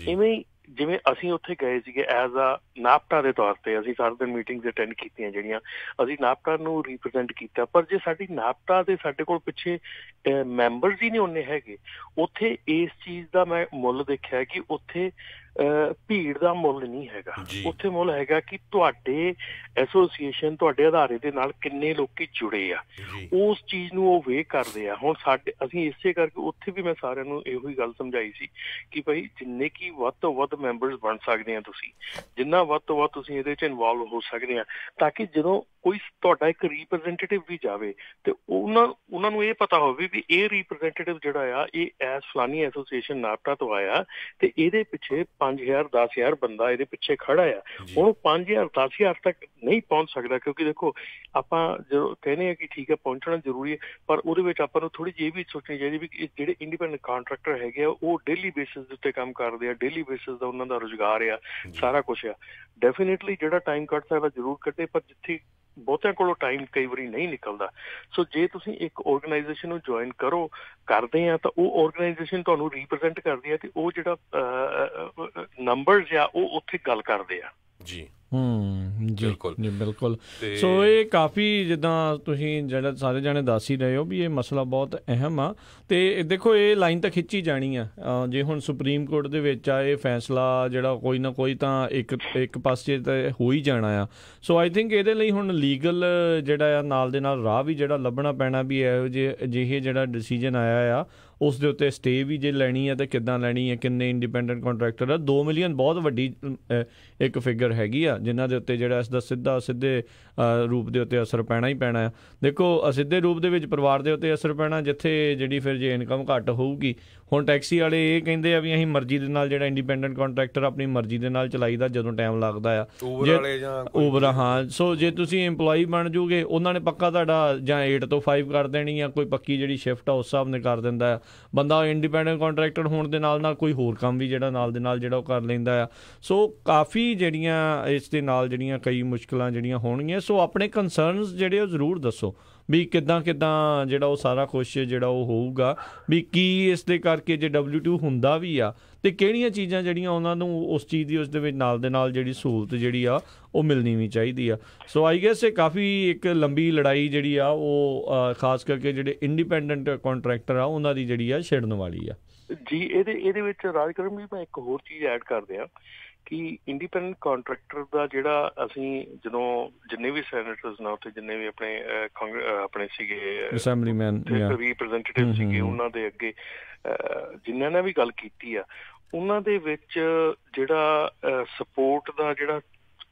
ਇਵੇਂ ਜਿਵੇਂ ਅਸੀਂ ਉੱਥੇ ਗਏ ਸੀਗੇ ਐਜ਼ ਆ ਨਾਪਟਾ ਦੇ ਤੌਰ ਤੇ ਅਸੀਂ ਸਾਰਾ ਦਿਨ ਮੀਟਿੰਗਸ ਅਟੈਂਡ ਕੀਤੀਆਂ ਜਿਹੜੀਆਂ ਅਸੀਂ ਨਾਪਟਾ ਨੂੰ ਰੀਪ੍ਰੈਜ਼ੈਂਟ ਕੀਤਾ ਪਰ ਜੇ ਸਾਡੀ ਨਾਪਟਾ ਦੇ ਸਾਡੇ ਕੋਲ ਪਿੱਛੇ ਮੈਂਬਰਸ ਹੀ ਨਹੀਂ ਉਹਨੇ ਹੈਗੇ ਉੱਥੇ ਇਸ ਚੀਜ਼ ਦਾ ਮੈਂ ਮੁੱਲ ਦੇਖਿਆ ਕਿ ਉੱਥੇ ਭੀੜ ਦਾ ਮੁੱਲ ਨਹੀਂ ਹੈਗਾ ਉੱਥੇ ਮੁੱਲ ਹੈਗਾ ਕਿ ਤੁਹਾਡੇ ਐਸੋਸੀਏਸ਼ਨ ਤੁਹਾਡੇ ਅਦਾਰੇ ਦੇ ਨਾਲ ਕਿੰਨੇ ਲੋਕੀ ਜੁੜੇ ਆ ਉਸ ਚੀਜ਼ ਨੂੰ ਉਹ ਵੇਖ ਕਰਦੇ ਆ। ਹੁਣ ਅਸੀਂ ਇਸੇ ਕਰਕੇ ਉੱਥੇ ਵੀ ਮੈਂ ਸਾਰਿਆਂ ਨੂੰ ਇਹੋ ਹੀ ਗੱਲ ਸਮਝਾਈ ਸੀ ਕਿ ਭਾਈ ਜਿੰਨੇ ਕੀ ਵੱਧ ਤੋਂ ਵੱਧ ਮੈਂਬਰਸ ਬਣ ਸਕਦੇ ਆ ਤੁਸੀਂ ਜਿੰਨਾ ਵੱਧ ਤੋਂ ਵੱਧ ਤੁਸੀਂ ਇਹਦੇ 'ਚ ਇਨਵੋਲਵ ਹੋ ਸਕਦੇ ਆ ਤਾਂ ਕਿ ਜਦੋਂ ਕੋਈ ਤੁਹਾਡਾ ਇੱਕ ਰੀਪ੍ਰੈਜ਼ੈਂਟੇਟਿਵ ਵੀ ਜਾਵੇ ਤੇ ਉਹਨਾਂ ਨੂੰ ਇਹ ਪਤਾ ਹੋਵੇ ਵੀ ਇਹ ਰੀਪ੍ਰੈਜ਼ੈਂਟੇਟਿਵ ਜਿਹੜਾ ਆ ਇਹ ਐਸ ਫਲਾਨੀ ਐਸੋਸੀਏਸ਼ਨ ਨਾਪਟਾ ਤੋਂ ਆਇਆ ਤੇ ਇਹਦੇ ਪਿੱਛੇ 5000 10,000 ਬੰਦਾ ਇਹਦੇ ਪਿੱਛੇ ਖੜਾ ਆ। ਹੁਣ 5000 10,000 ਤੱਕ ਨਹੀਂ ਪਹੁੰਚ ਸਕਦਾ ਕਿਉਂਕਿ ਦੇਖੋ ਆਪਾਂ ਜਦੋਂ ਕਹਿੰਦੇ ਆ ਕਿ ਠੀਕ ਹੈ ਪਹੁੰਚਣਾ ਜ਼ਰੂਰੀ ਹੈ ਪਰ ਉਹਦੇ ਵਿੱਚ ਆਪਾਂ ਨੂੰ ਥੋੜ੍ਹੀ ਜਿਹੀ ਇਹ ਵੀ ਸੋਚਣੀ ਚਾਹੀਦੀ ਵੀ ਜਿਹੜੇ ਇੰਡੀਪੈਂਡੈਂਟ ਕੰਟਰੈਕਟਰ ਹੈਗੇ ਆ ਉਹ ਡੇਲੀ ਬੇਸਿਸ ਦੇ ਉੱਤੇ ਕੰਮ ਕਰਦੇ ਆ ਡੇਲੀ ਬੇਸਿਸ ਦਾ ਉਹਨਾਂ ਦਾ ਰੁਜ਼ਗਾਰ ਆ ਸਾਰਾ ਕੁਛ ਆ। ਡੈਫੀਨੇਟਲੀ ਜਿਹੜਾ ਟਾਈਮ ਕੱਢ ਸਕਦਾ ਜ਼ਰੂਰ ਕੱਢੇ ਪਰ ਜਿੱਥੇ ਬਹੁਤਿਆਂ ਕੋਲੋਂ ਟਾਈਮ ਕਈ ਵਾਰੀ ਨਹੀਂ ਨਿਕਲਦਾ। ਸੋ ਜੇ ਤੁਸੀਂ ਇੱਕ ਆਰਗੇਨਾਈਜੇਸ਼ਨ ਨੂੰ ਜੁਆਇਨ ਕਰਦੇ ਆ ਤਾਂ ਉਹ ਆਰਗੇਨਾਈਜੇਸ਼ਨ ਤੁਹਾਨੂੰ ਰੀਪ੍ਰੈਜ਼ੈਂਟ ਕਰਦੀ ਆ ਤੇ ਉਹ ਜਿਹੜਾ ਨੰਬਰਸ ਆ ਉਹ ਉੱਥੇ ਗੱਲ ਕਰਦੇ ਆ ਜੀ ਜੀ ਬਿਲਕੁਲ। ਸੋ ਇਹ ਕਾਫੀ ਜਿੱਦਾਂ ਤੁਸੀਂ ਜਿਹੜਾ ਸਾਰੇ ਜਾਣੇ ਦੱਸ ਹੀ ਰਹੇ ਹੋ ਵੀ ਇਹ ਮਸਲਾ ਬਹੁਤ ਅਹਿਮ ਆ ਤੇ ਦੇਖੋ ਇਹ ਲਾਈਨ ਤਾਂ ਖਿੱਚੀ ਜਾਣੀ ਆ ਜੇ ਹੁਣ ਸੁਪਰੀਮ ਕੋਰਟ ਦੇ ਵਿੱਚ ਆ ਇਹ ਫੈਸਲਾ ਜਿਹੜਾ ਕੋਈ ਨਾ ਕੋਈ ਤਾਂ ਇੱਕ ਪਾਸੇ ਤਾਂ ਹੋ ਹੀ ਜਾਣਾ ਆ। ਸੋ ਆਈ ਥਿੰਕ ਇਹਦੇ ਲਈ ਹੁਣ ਲੀਗਲ ਜਿਹੜਾ ਆ ਨਾਲ ਦੇ ਨਾਲ ਰਾਹ ਵੀ ਜਿਹੜਾ ਲੱਭਣਾ ਪੈਣਾ ਵੀ ਇਹੋ ਜਿਹੇ ਜਿਹੜਾ ਡਿਸੀਜਨ ਆਇਆ ਆ ਉਸ ਦੇ ਉੱਤੇ ਸਟੇ ਵੀ ਜੇ ਲੈਣੀ ਹੈ ਤਾਂ ਕਿੱਦਾਂ ਲੈਣੀ ਹੈ ਕਿੰਨੇ ਇੰਡੀਪੈਂਡੈਂਟ ਕੰਟਰੈਕਟਰ ਆ 2 ਮਿਲੀਅਨ ਬਹੁਤ ਵੱਡੀ ਇੱਕ ਫਿਗਰ ਹੈਗੀ ਆ ਜਿਨ੍ਹਾਂ ਦੇ ਉੱਤੇ ਜਿਹੜਾ ਇਸ ਦਾ ਸਿੱਧੇ ਰੂਪ ਦੇ ਉੱਤੇ ਅਸਰ ਪੈਣਾ ਹੀ ਪੈਣਾ ਆ। ਦੇਖੋ ਅਸਿੱਧੇ ਰੂਪ ਦੇ ਵਿੱਚ ਪਰਿਵਾਰ ਦੇ ਉੱਤੇ ਅਸਰ ਪੈਣਾ ਜਿੱਥੇ ਜਿਹੜੀ ਫਿਰ ਜੇ ਇਨਕਮ ਘੱਟ ਹੋਊਗੀ। ਹੁਣ ਟੈਕਸੀ ਵਾਲੇ ਇਹ ਕਹਿੰਦੇ ਆ ਵੀ ਅਸੀਂ ਮਰਜ਼ੀ ਦੇ ਨਾਲ ਜਿਹੜਾ ਇੰਡੀਪੈਂਡੈਂਟ ਕੰਟਰੈਕਟਰ ਆਪਣੀ ਮਰਜ਼ੀ ਦੇ ਨਾਲ ਚਲਾਈਦਾ ਜਦੋਂ ਟਾਈਮ ਲੱਗਦਾ ਆ ਊਬਰ ਹਾਂ। ਸੋ ਜੇ ਤੁਸੀਂ EMPLOYEE ਬਣ ਜੂਗੇ ਉਹਨਾਂ ਨੇ ਪੱਕਾ ਤੁਹਾਡਾ ਜਾਂ 8 ਤੋਂ 5 ਕਰ ਦੇਣੀ ਆ ਕੋਈ ਪੱਕੀ ਜਿਹੜੀ ਸ਼ਿਫਟ ਆ ਉਸ ਹਿਸਾਬ ਨਾਲ ਕਰ ਦਿੰਦਾ ਆ ਬੰਦਾ। ਇੰਡੀਪੈਂਡੈਂਟ ਕੰਟਰੈਕਟਰ ਹੋਣ ਦੇ ਨਾਲ ਕੋਈ ਹੋਰ ਕੰਮ ਵੀ ਜਿਹੜਾ ਨਾਲ ਦੇ ਨਾਲ ਜਿਹੜਾ ਉਹ ਕਰ ਲੈਂਦਾ ਆ। ਸੋ ਕਾਫੀ ਜਿਹੜੀਆਂ ਇਸ ਦੇ ਨਾਲ ਜਿਹੜੀਆਂ ਕਈ ਮੁਸ਼ਕਿਲਾਂ ਜਿਹੜੀਆਂ ਹੋਣਗੀਆਂ। ਸੋ ਆਪਣੇ ਕੰਸਰਨਸ ਜਿਹੜੇ ਉਹ ਜ਼ਰੂਰ ਦੱਸੋ ਵੀ ਕਿੱਦਾਂ ਜਿਹੜਾ ਉਹ ਸਾਰਾ ਕੁਛ ਜਿਹੜਾ ਉਹ ਹੋਊਗਾ, ਵੀ ਕੀ ਇਸ ਦੇ ਕਰਕੇ ਜੇ WTO ਹੁੰਦਾ ਵੀ ਆ ਤੇ ਕਿਹੜੀਆਂ ਚੀਜ਼ਾਂ ਜਿਹੜੀਆਂ ਉਹਨਾਂ ਨੂੰ ਉਸ ਚੀਜ਼ ਦੀ ਉਸ ਦੇ ਵਿੱਚ ਨਾਲ ਦੇ ਨਾਲ ਜਿਹੜੀ ਸਹੂਲਤ ਜਿਹੜੀ ਆ ਉਹ ਮਿਲਣੀ ਵੀ ਚਾਹੀਦੀ ਆ। ਸੋ ਆਈ ਗੈਸ ਇਹ ਕਾਫੀ ਇੱਕ ਲੰਬੀ ਲੜਾਈ ਜਿਹੜੀ ਆ ਉਹ ਖਾਸ ਕਰਕੇ ਜਿਹੜੇ ਇੰਡੀਪੈਂਡੈਂਟ ਕੰਟਰੈਕਟਰ ਆ ਉਹਨਾਂ ਦੀ ਜਿਹੜੀ ਆ ਛਿੜਨ ਵਾਲੀ ਆ ਜੀ। ਇਹਦੇ ਵਿੱਚ ਰਾਜਕਰਨ ਵੀ ਮੈਂ ਇੱਕ ਹੋਰ ਚੀਜ਼ ਐਡ ਕਰ ਦਿਆਂ ਕਿ ਇੰਡੀਪੈਂਡੈਂਟ ਕੰਟਰੈਕਟਰ ਦਾ ਜਿਹੜਾ ਅਸੀਂ ਜਦੋਂ ਜਿੰਨੇ ਵੀ ਸੈਨੇਟਰਸ ਨਾਲ ਉੱਥੇ ਜਿੰਨੇ ਵੀ ਆਪਣੇ ਸੀਗੇ ਅਸੈਂਬਲੀਮੈਨ ਰਿਪਰੈਜ਼ੈਂਟੇਟਿਵ ਸੀਗੇ ਉਹਨਾਂ ਦੇ ਅੱਗੇ ਜਿਨ੍ਹਾਂ ਨੇ ਵੀ ਗੱਲ ਕੀਤੀ ਆ, ਉਹਨਾਂ ਦੇ ਵਿੱਚ ਜਿਹੜਾ ਸਪੋਰਟ ਦਾ ਜਿਹੜਾ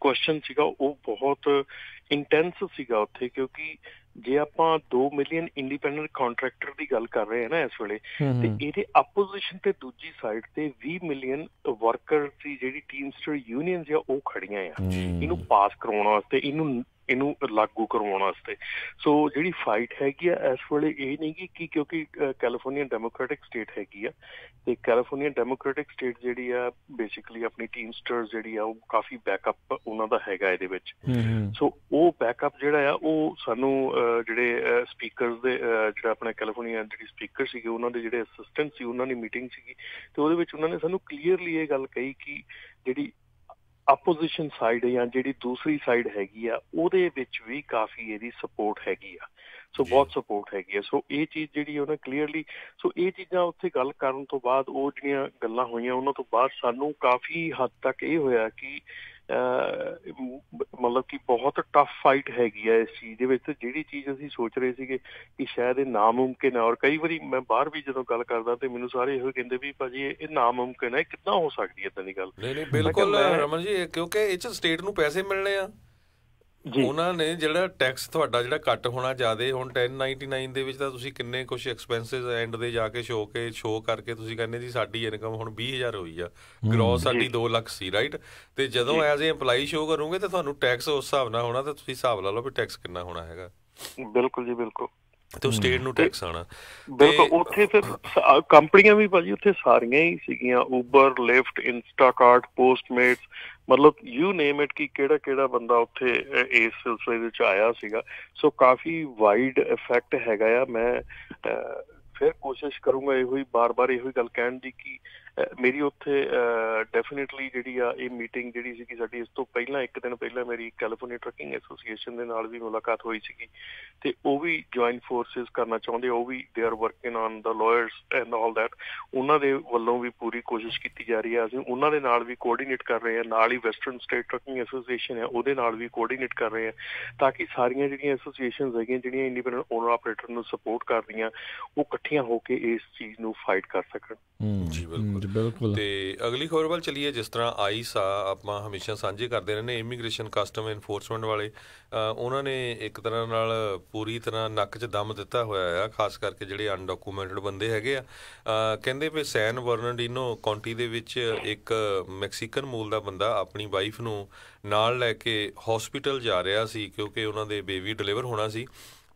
ਕੁਐਸਚਨ ਸੀਗਾ ਉਹ ਬਹੁਤ ਇੰਟੈਂਸ ਸੀਗਾ ਉੱਥੇ, ਕਿਉਂਕਿ ਜੇ ਆਪਾਂ 2 ਮਿਲੀਅਨ ਇੰਡੀਪੈਂਡੈਂਟ ਕੰਟਰੈਕਟਰ ਦੀ ਗੱਲ ਕਰ ਰਹੇ ਹਾਂ ਨਾ ਇਸ ਵੇਲੇ, ਤੇ ਇਹਦੇ ਆਪੋਜੀਸ਼ਨ ਤੇ ਦੂਜੀ ਸਾਈਡ ਤੇ 20 ਮਿਲੀਅਨ ਵਰਕਰ ਦੀ ਜਿਹੜੀ ਟੀਮਸਟਰ ਯੂਨੀਅਨਸ ਆ ਉਹ ਖੜੀਆਂ ਆ ਇਹਨੂੰ ਪਾਸ ਕਰਵਾਉਣ ਵਾਸਤੇ, ਇਹਨੂੰ ਲਾਗੂ ਕਰਵਾਉਣ ਵਾਸਤੇ। ਸੋ ਜਿਹੜੀ ਫਾਈਟ ਹੈਗੀ ਆ ਇਸ ਵੇਲੇ ਇਹ ਨਹੀਂ ਕਿ ਕਿਉਂਕਿ ਕੈਲੀਫੋਰਨੀਆ ਡੈਮੋਕ੍ਰੈਟਿਕ ਸਟੇਟ ਹੈਗੀ ਆ ਤੇ ਕੈਲੀਫੋਰਨੀਆ ਡੈਮੋਕ੍ਰੈਟਿਕ ਸਟੇਟ ਜਿਹੜੀ ਆ ਬੇਸਿਕਲੀ ਆਪਣੀ ਟੀਮਸਟਰਸ ਜਿਹੜੀ ਆ ਉਹ ਕਾਫੀ ਬੈਕਅਪ ਉਹਨਾਂ ਦਾ ਹੈਗਾ ਇਹਦੇ ਵਿੱਚ। ਸੋ ਉਹ ਬੈਕਅਪ ਜਿਹੜਾ ਆ ਉਹ ਸਾਨੂੰ ਜਿਹੜੇ ਸਪੀਕਰਸ ਦੇ ਜਿਹੜਾ ਆਪਣਾ ਕੈਲੀਫੋਰਨੀਆ ਜਿਹੜੀ ਸਪੀਕਰ ਸੀਗੇ ਉਹਨਾਂ ਦੇ ਜਿਹੜੇ ਅਸਿਸਟੈਂਟ ਸੀ ਉਹਨਾਂ ਦੀ ਮੀਟਿੰਗ ਸੀਗੀ ਤੇ ਉਹਦੇ ਵਿੱਚ ਉਹਨਾਂ ਨੇ ਸਾਨੂੰ ਕਲੀਅਰਲੀ ਇਹ ਗੱਲ ਕਹੀ ਕਿ ਜਿਹੜੀ ਆਪੋਜੀਸ਼ਨ ਸਾਈਡ ਜਾਂ ਜਿਹੜੀ ਦੂਸਰੀ ਸਾਈਡ ਹੈਗੀ ਆ ਉਹਦੇ ਵਿੱਚ ਵੀ ਕਾਫੀ ਇਹਦੀ ਸਪੋਰਟ ਹੈਗੀ ਆ। ਸੋ ਬਹੁਤ ਸਪੋਰਟ ਹੈਗੀ ਆ। ਸੋ ਇਹ ਚੀਜ਼ ਜਿਹੜੀ ਉਹਨੇ ਕਲੀਅਰਲੀ, ਸੋ ਇਹ ਚੀਜ਼ਾਂ ਉੱਥੇ ਗੱਲ ਕਰਨ ਤੋਂ ਬਾਅਦ ਉਹ ਜਿਹੜੀਆਂ ਗੱਲਾਂ ਹੋਈਆਂ ਉਹਨਾਂ ਤੋਂ ਬਾਅਦ ਸਾਨੂੰ ਕਾਫੀ ਹੱਦ ਤੱਕ ਇਹ ਹੋਇਆ ਕਿ ਮਤਲਬ ਕਿ ਬਹੁਤ ਟਫ ਫਾਈਟ ਹੈਗੀ ਆ ਇਸ ਚੀਜ਼ ਦੇ ਵਿੱਚ। ਜਿਹੜੀ ਚੀਜ਼ ਅਸੀਂ ਸੋਚ ਰਹੇ ਸੀਗੇ ਕਿ ਸ਼ਾਇਦ ਇਹ ਨਾਮੁਮਕਿਨ ਹੈ, ਔਰ ਕਈ ਵਾਰੀ ਮੈਂ ਬਾਹਰ ਵੀ ਜਦੋਂ ਗੱਲ ਕਰਦਾ ਤੇ ਮੈਨੂੰ ਸਾਰੇ ਇਹੋ ਕਹਿੰਦੇ ਵੀ ਭਾਜੀ ਇਹ ਨਾਮੁਮਕਿਨ ਹੈ, ਕਿੱਦਾਂ ਹੋ ਸਕਦੀ ਹੈ ਏਦਾਂ ਦੀ ਗੱਲ। ਨਹੀਂ ਬਿਲਕੁਲ ਰਮਨ ਜੀ, ਕਿਉਂਕਿ ਇਹ 'ਚ ਸਟੇਟ ਨੂੰ ਪੈਸੇ ਮਿਲਣੇ ਆ, ਉਹਨਾਂ ਨੇ ਜਿਹੜਾ ਟੈਕਸ ਤੁਹਾਡਾ ਜਿਹੜਾ ਕੱਟ ਹੋਣਾ ਜ਼ਿਆਦਾ। ਹੁਣ 1099 ਦੇ ਵਿੱਚ ਤਾਂ ਤੁਸੀਂ ਕਿੰਨੇ ਕੁਛ ਐਕਸਪੈਂਸਿਸ ਐਂਡ ਦੇ ਜਾ ਕੇ ਸ਼ੋ ਕਰਕੇ ਤੁਸੀਂ ਕਹਿੰਦੇ ਜੀ ਸਾਡੀ ਇਨਕਮ ਹੁਣ 20,000 ਹੋਈ ਆ, ਗ੍ਰੋਸ ਸਾਡੀ 2 ਲੱਖ ਸੀ, ਰਾਈਟ। ਤੇ ਜਦੋਂ ਐਜ਼ ਏ EMPLOYEE ਸ਼ੋ ਕਰੋਗੇ ਤਾਂ ਤੁਹਾਨੂੰ ਟੈਕਸ ਉਸ ਹਿਸਾਬ ਨਾਲ ਹੋਣਾ, ਤਾਂ ਤੁਸੀਂ ਹਿਸਾਬ ਲਾ ਲਓ ਵੀ ਟੈਕਸ ਕਿੰਨਾ ਹੋਣਾ ਹੈਗਾ। ਬਿਲਕੁਲ ਜੀ ਬਿਲਕੁਲ। ਤੇ ਉਹ ਸਟੇਟ ਨੂੰ ਟੈਕਸ ਆਉਣਾ ਬਿਲਕੁਲ। ਉੱਥੇ ਫਿਰ ਕੰਪਨੀਆਂ ਵੀ ਭਾਜੀ ਉੱਥੇ ਸਾਰੀਆਂ ਹੀ ਸੀਗੀਆਂ, ਉਬਰ, ਲਿਫਟ, ਇੰਸਟਾਕਾਰਟ, ਪੋਸਟਮੇਟਸ, ਮਤਲਬ ਯੂ ਨੇਮ ਇਟ ਕਿ ਕਿਹੜਾ ਬੰਦਾ ਉੱਥੇ ਇਸ ਸਿਲਸਿਲੇ ਵਿੱਚ ਆਇਆ ਸੀਗਾ। ਸੋ ਕਾਫੀ ਵਾਈਡ ਇਫੈਕਟ ਹੈਗਾ ਆ। ਮੈਂ ਫਿਰ ਕੋਸ਼ਿਸ਼ ਕਰੂੰਗਾ ਇਹੋ ਹੀ ਬਾਰ-ਬਾਰ ਇਹੋ ਹੀ ਗੱਲ ਕਹਿਣ ਦੀ ਕਿ ਮੇਰੀ ਉੱਥੇ ਡੈਫੀਨੇਟਲੀ ਜਿਹੜੀ ਆ ਇਹ ਮੀਟਿੰਗ ਜਿਹੜੀ ਸੀਗੀ ਸਾਡੀ, ਇਸ ਤੋਂ ਪਹਿਲਾਂ ਇੱਕ ਦਿਨ ਪਹਿਲਾਂ ਮੇਰੀ ਕੈਲੀਫੋਰਨੀਆ ਟਰੱਕਿੰਗ ਐਸੋਸੀਏਸ਼ਨ ਦੇ ਨਾਲ ਵੀ ਮੁਲਾਕਾਤ ਹੋਈ ਸੀਗੀ ਤੇ ਉਹ ਵੀ ਜੁਆਇੰਟ ਫੋਰਸਿਸ ਕਰਨਾ ਚਾਹੁੰਦੇ, ਉਹ ਵੀ they are working on the lawyers and all that. ਉਹਨਾਂ ਦੇ ਵੱਲੋਂ ਵੀ ਪੂਰੀ ਕੋਸ਼ਿਸ਼ ਕੀਤੀ ਜਾ ਰਹੀ ਹੈ। ਅਸੀਂ ਉਹਨਾਂ ਦੇ ਨਾਲ ਵੀ ਕੋਆਰਡੀਨੇਟ ਕਰ ਰਹੇ ਹਾਂ, ਨਾਲ ਹੀ ਵੈਸਟਰਨ ਸਟੇਟ ਟਰੱਕਿੰਗ ਐਸੋਸੀਏਸ਼ਨ ਹੈ ਉਹਦੇ ਨਾਲ ਵੀ ਕੋਆਰਡੀਨੇਟ ਕਰ ਰਹੇ ਹਾਂ, ਤਾਂ ਕਿ ਸਾਰੀਆਂ ਜਿਹੜੀਆਂ ਐਸੋਸੀਏਸ਼ਨਸ ਹੈਗੀਆਂ ਜਿਹੜੀਆਂ ਇੰਡੀਪੈਂਡੈਂਟ ਓਨਰ ਆਪਰੇਟਰ ਨੂੰ ਸਪੋਰਟ ਕਰ ਰਹੀਆਂ ਉਹ ਇਕੱਠੀਆਂ ਹੋ ਕੇ ਇਸ ਚੀਜ਼ ਨੂੰ ਫਾਈਟ ਕਰ ਸਕਣ। ਜੀ ਬਿਲਕੁਲ। ਤੇ ਅਗਲੀ ਖਬਰ ਵੱਲ ਚੱਲੀਏ। ਜਿਸ ਤਰ੍ਹਾਂ ਆਈਸ ਆ ਆਪਾਂ ਹਮੇਸ਼ਾ ਸਾਂਝੇ ਕਰਦੇ ਰਹਿੰਦੇ, ਇਮੀਗ੍ਰੇਸ਼ਨ ਕਸਟਮ ਐਨਫੋਰਸਮੈਂਟ ਵਾਲੇ ਉਹਨਾਂ ਨੇ ਇੱਕ ਤਰ੍ਹਾਂ ਨਾਲ ਪੂਰੀ ਤਰ੍ਹਾਂ ਨੱਕ 'ਚ ਦਮ ਦਿੱਤਾ ਹੋਇਆ ਆ, ਖਾਸ ਕਰਕੇ ਜਿਹੜੇ ਅਨਡਾਕੂਮੈਂਟਡ ਬੰਦੇ ਹੈਗੇ ਆ। ਕਹਿੰਦੇ ਵੀ ਸੈਨ ਬਰਨਾਰਡੀਨੋ ਕਾਉਂਟੀ ਦੇ ਵਿੱਚ ਇੱਕ ਮੈਕਸੀਕਨ ਮੂਲ ਦਾ ਬੰਦਾ ਆਪਣੀ ਵਾਈਫ ਨੂੰ ਨਾਲ ਲੈ ਕੇ ਹੌਸਪੀਟਲ ਜਾ ਰਿਹਾ ਸੀ ਕਿਉਂਕਿ ਉਹਨਾਂ ਦੇ ਬੇਬੀ ਡਿਲੀਵਰ ਹੋਣਾ ਸੀ।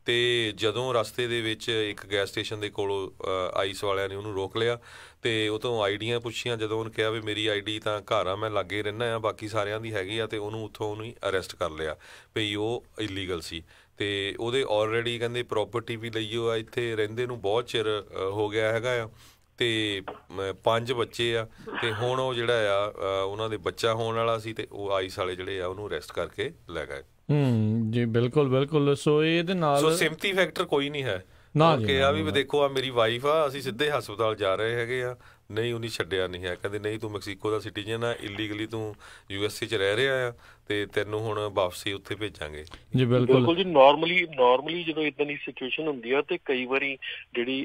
ਤੇ ਜਦੋਂ ਰਸਤੇ ਦੇ ਵਿੱਚ ਇੱਕ ਗੈਸ ਸਟੇਸ਼ਨ ਦੇ ਕੋਲੋਂ ਆਈਸ ਵਾਲਿਆਂ ਨੇ ਉਹਨੂੰ ਰੋਕ ਲਿਆ ਤੇ ਉਹ ਤੋਂ ਆਈਡੀਆਂ ਪੁੱਛੀਆਂ। ਜਦੋਂ ਉਹਨੇ ਕਿਹਾ ਵੀ ਮੇਰੀ ਆਈਡੀ ਤਾਂ ਘਰ ਆ, ਮੈਂ ਲਾਗੇ ਰਹਿੰਦਾ ਆ, ਬਾਕੀ ਸਾਰਿਆਂ ਦੀ ਹੈਗੀ ਆ, ਤੇ ਉਹਨੂੰ ਉੱਥੋਂ ਉਹਨੂੰ ਅਰੈਸਟ ਕਰ ਲਿਆ ਵੀ ਉਹ ਇਲੀਗਲ ਸੀ। ਤੇ ਉਹਦੇ ਆਲਰੇਡੀ ਕਹਿੰਦੇ ਪ੍ਰੋਪਰਟੀ ਵੀ ਲਈ ਉਹ ਆ, ਇੱਥੇ ਰਹਿੰਦੇ ਨੂੰ ਬਹੁਤ ਚਿਰ ਹੋ ਗਿਆ ਹੈਗਾ ਆ, ਤੇ 5 ਬੱਚੇ ਆ। ਤੇ ਹੁਣ ਉਹ ਜਿਹੜਾ ਆ ਉਹਨਾਂ ਦੇ ਬੱਚਾ ਹੋਣ ਵਾਲਾ ਸੀ ਤੇ ਉਹ ਆਈਸ ਵਾਲੇ ਜਿਹੜੇ ਆ ਉਹਨੂੰ ਅਰੈਸਟ ਕਰਕੇ ਲੈ ਗਏ। ਜੀ ਬਿਲਕੁਲ। ਸੋ ਇਹਦੇ ਨਾਲ ਸਿੰਪਥੀ ਫੈਕਟਰ ਕੋਈ ਨਹੀਂ ਹੈ ਨਾ, ਕਿਹਾ ਵੀ ਦੇਖੋ ਆ ਮੇਰੀ ਵਾਈਫ ਆ, ਅਸੀਂ ਸਿੱਧੇ ਹਸਪਤਾਲ ਜਾ ਰਹੇ ਹੈਗੇ ਆ, ਨਹੀਂ ਉਹਨੇ ਛੱਡਿਆ ਨਹੀਂ ਹੈ। ਕਹਿੰਦੇ ਨਹੀਂ ਤੂੰ ਮੈਕਸੀਕੋ ਦਾ ਸਿਟੀਜ਼ਨ ਆ, ਇਲੀਗਲੀ ਤੂੰ USA 'ਚ ਰਹਿ ਰਿਹਾ ਆ ਤੇ ਤੈਨੂੰ ਹੁਣ ਵਾਪਸੀ ਉੱਥੇ ਭੇਜਾਂਗੇ। ਜੀ ਬਿਲਕੁਲ ਜੀ। ਨਾਰਮਲੀ ਜਦੋਂ ਇਦਾਂ ਦੀ ਸਿਚੁਏਸ਼ਨ ਹੁੰਦੀ ਆ ਤੇ ਕਈ ਵਾਰੀ ਜਿਹੜੀ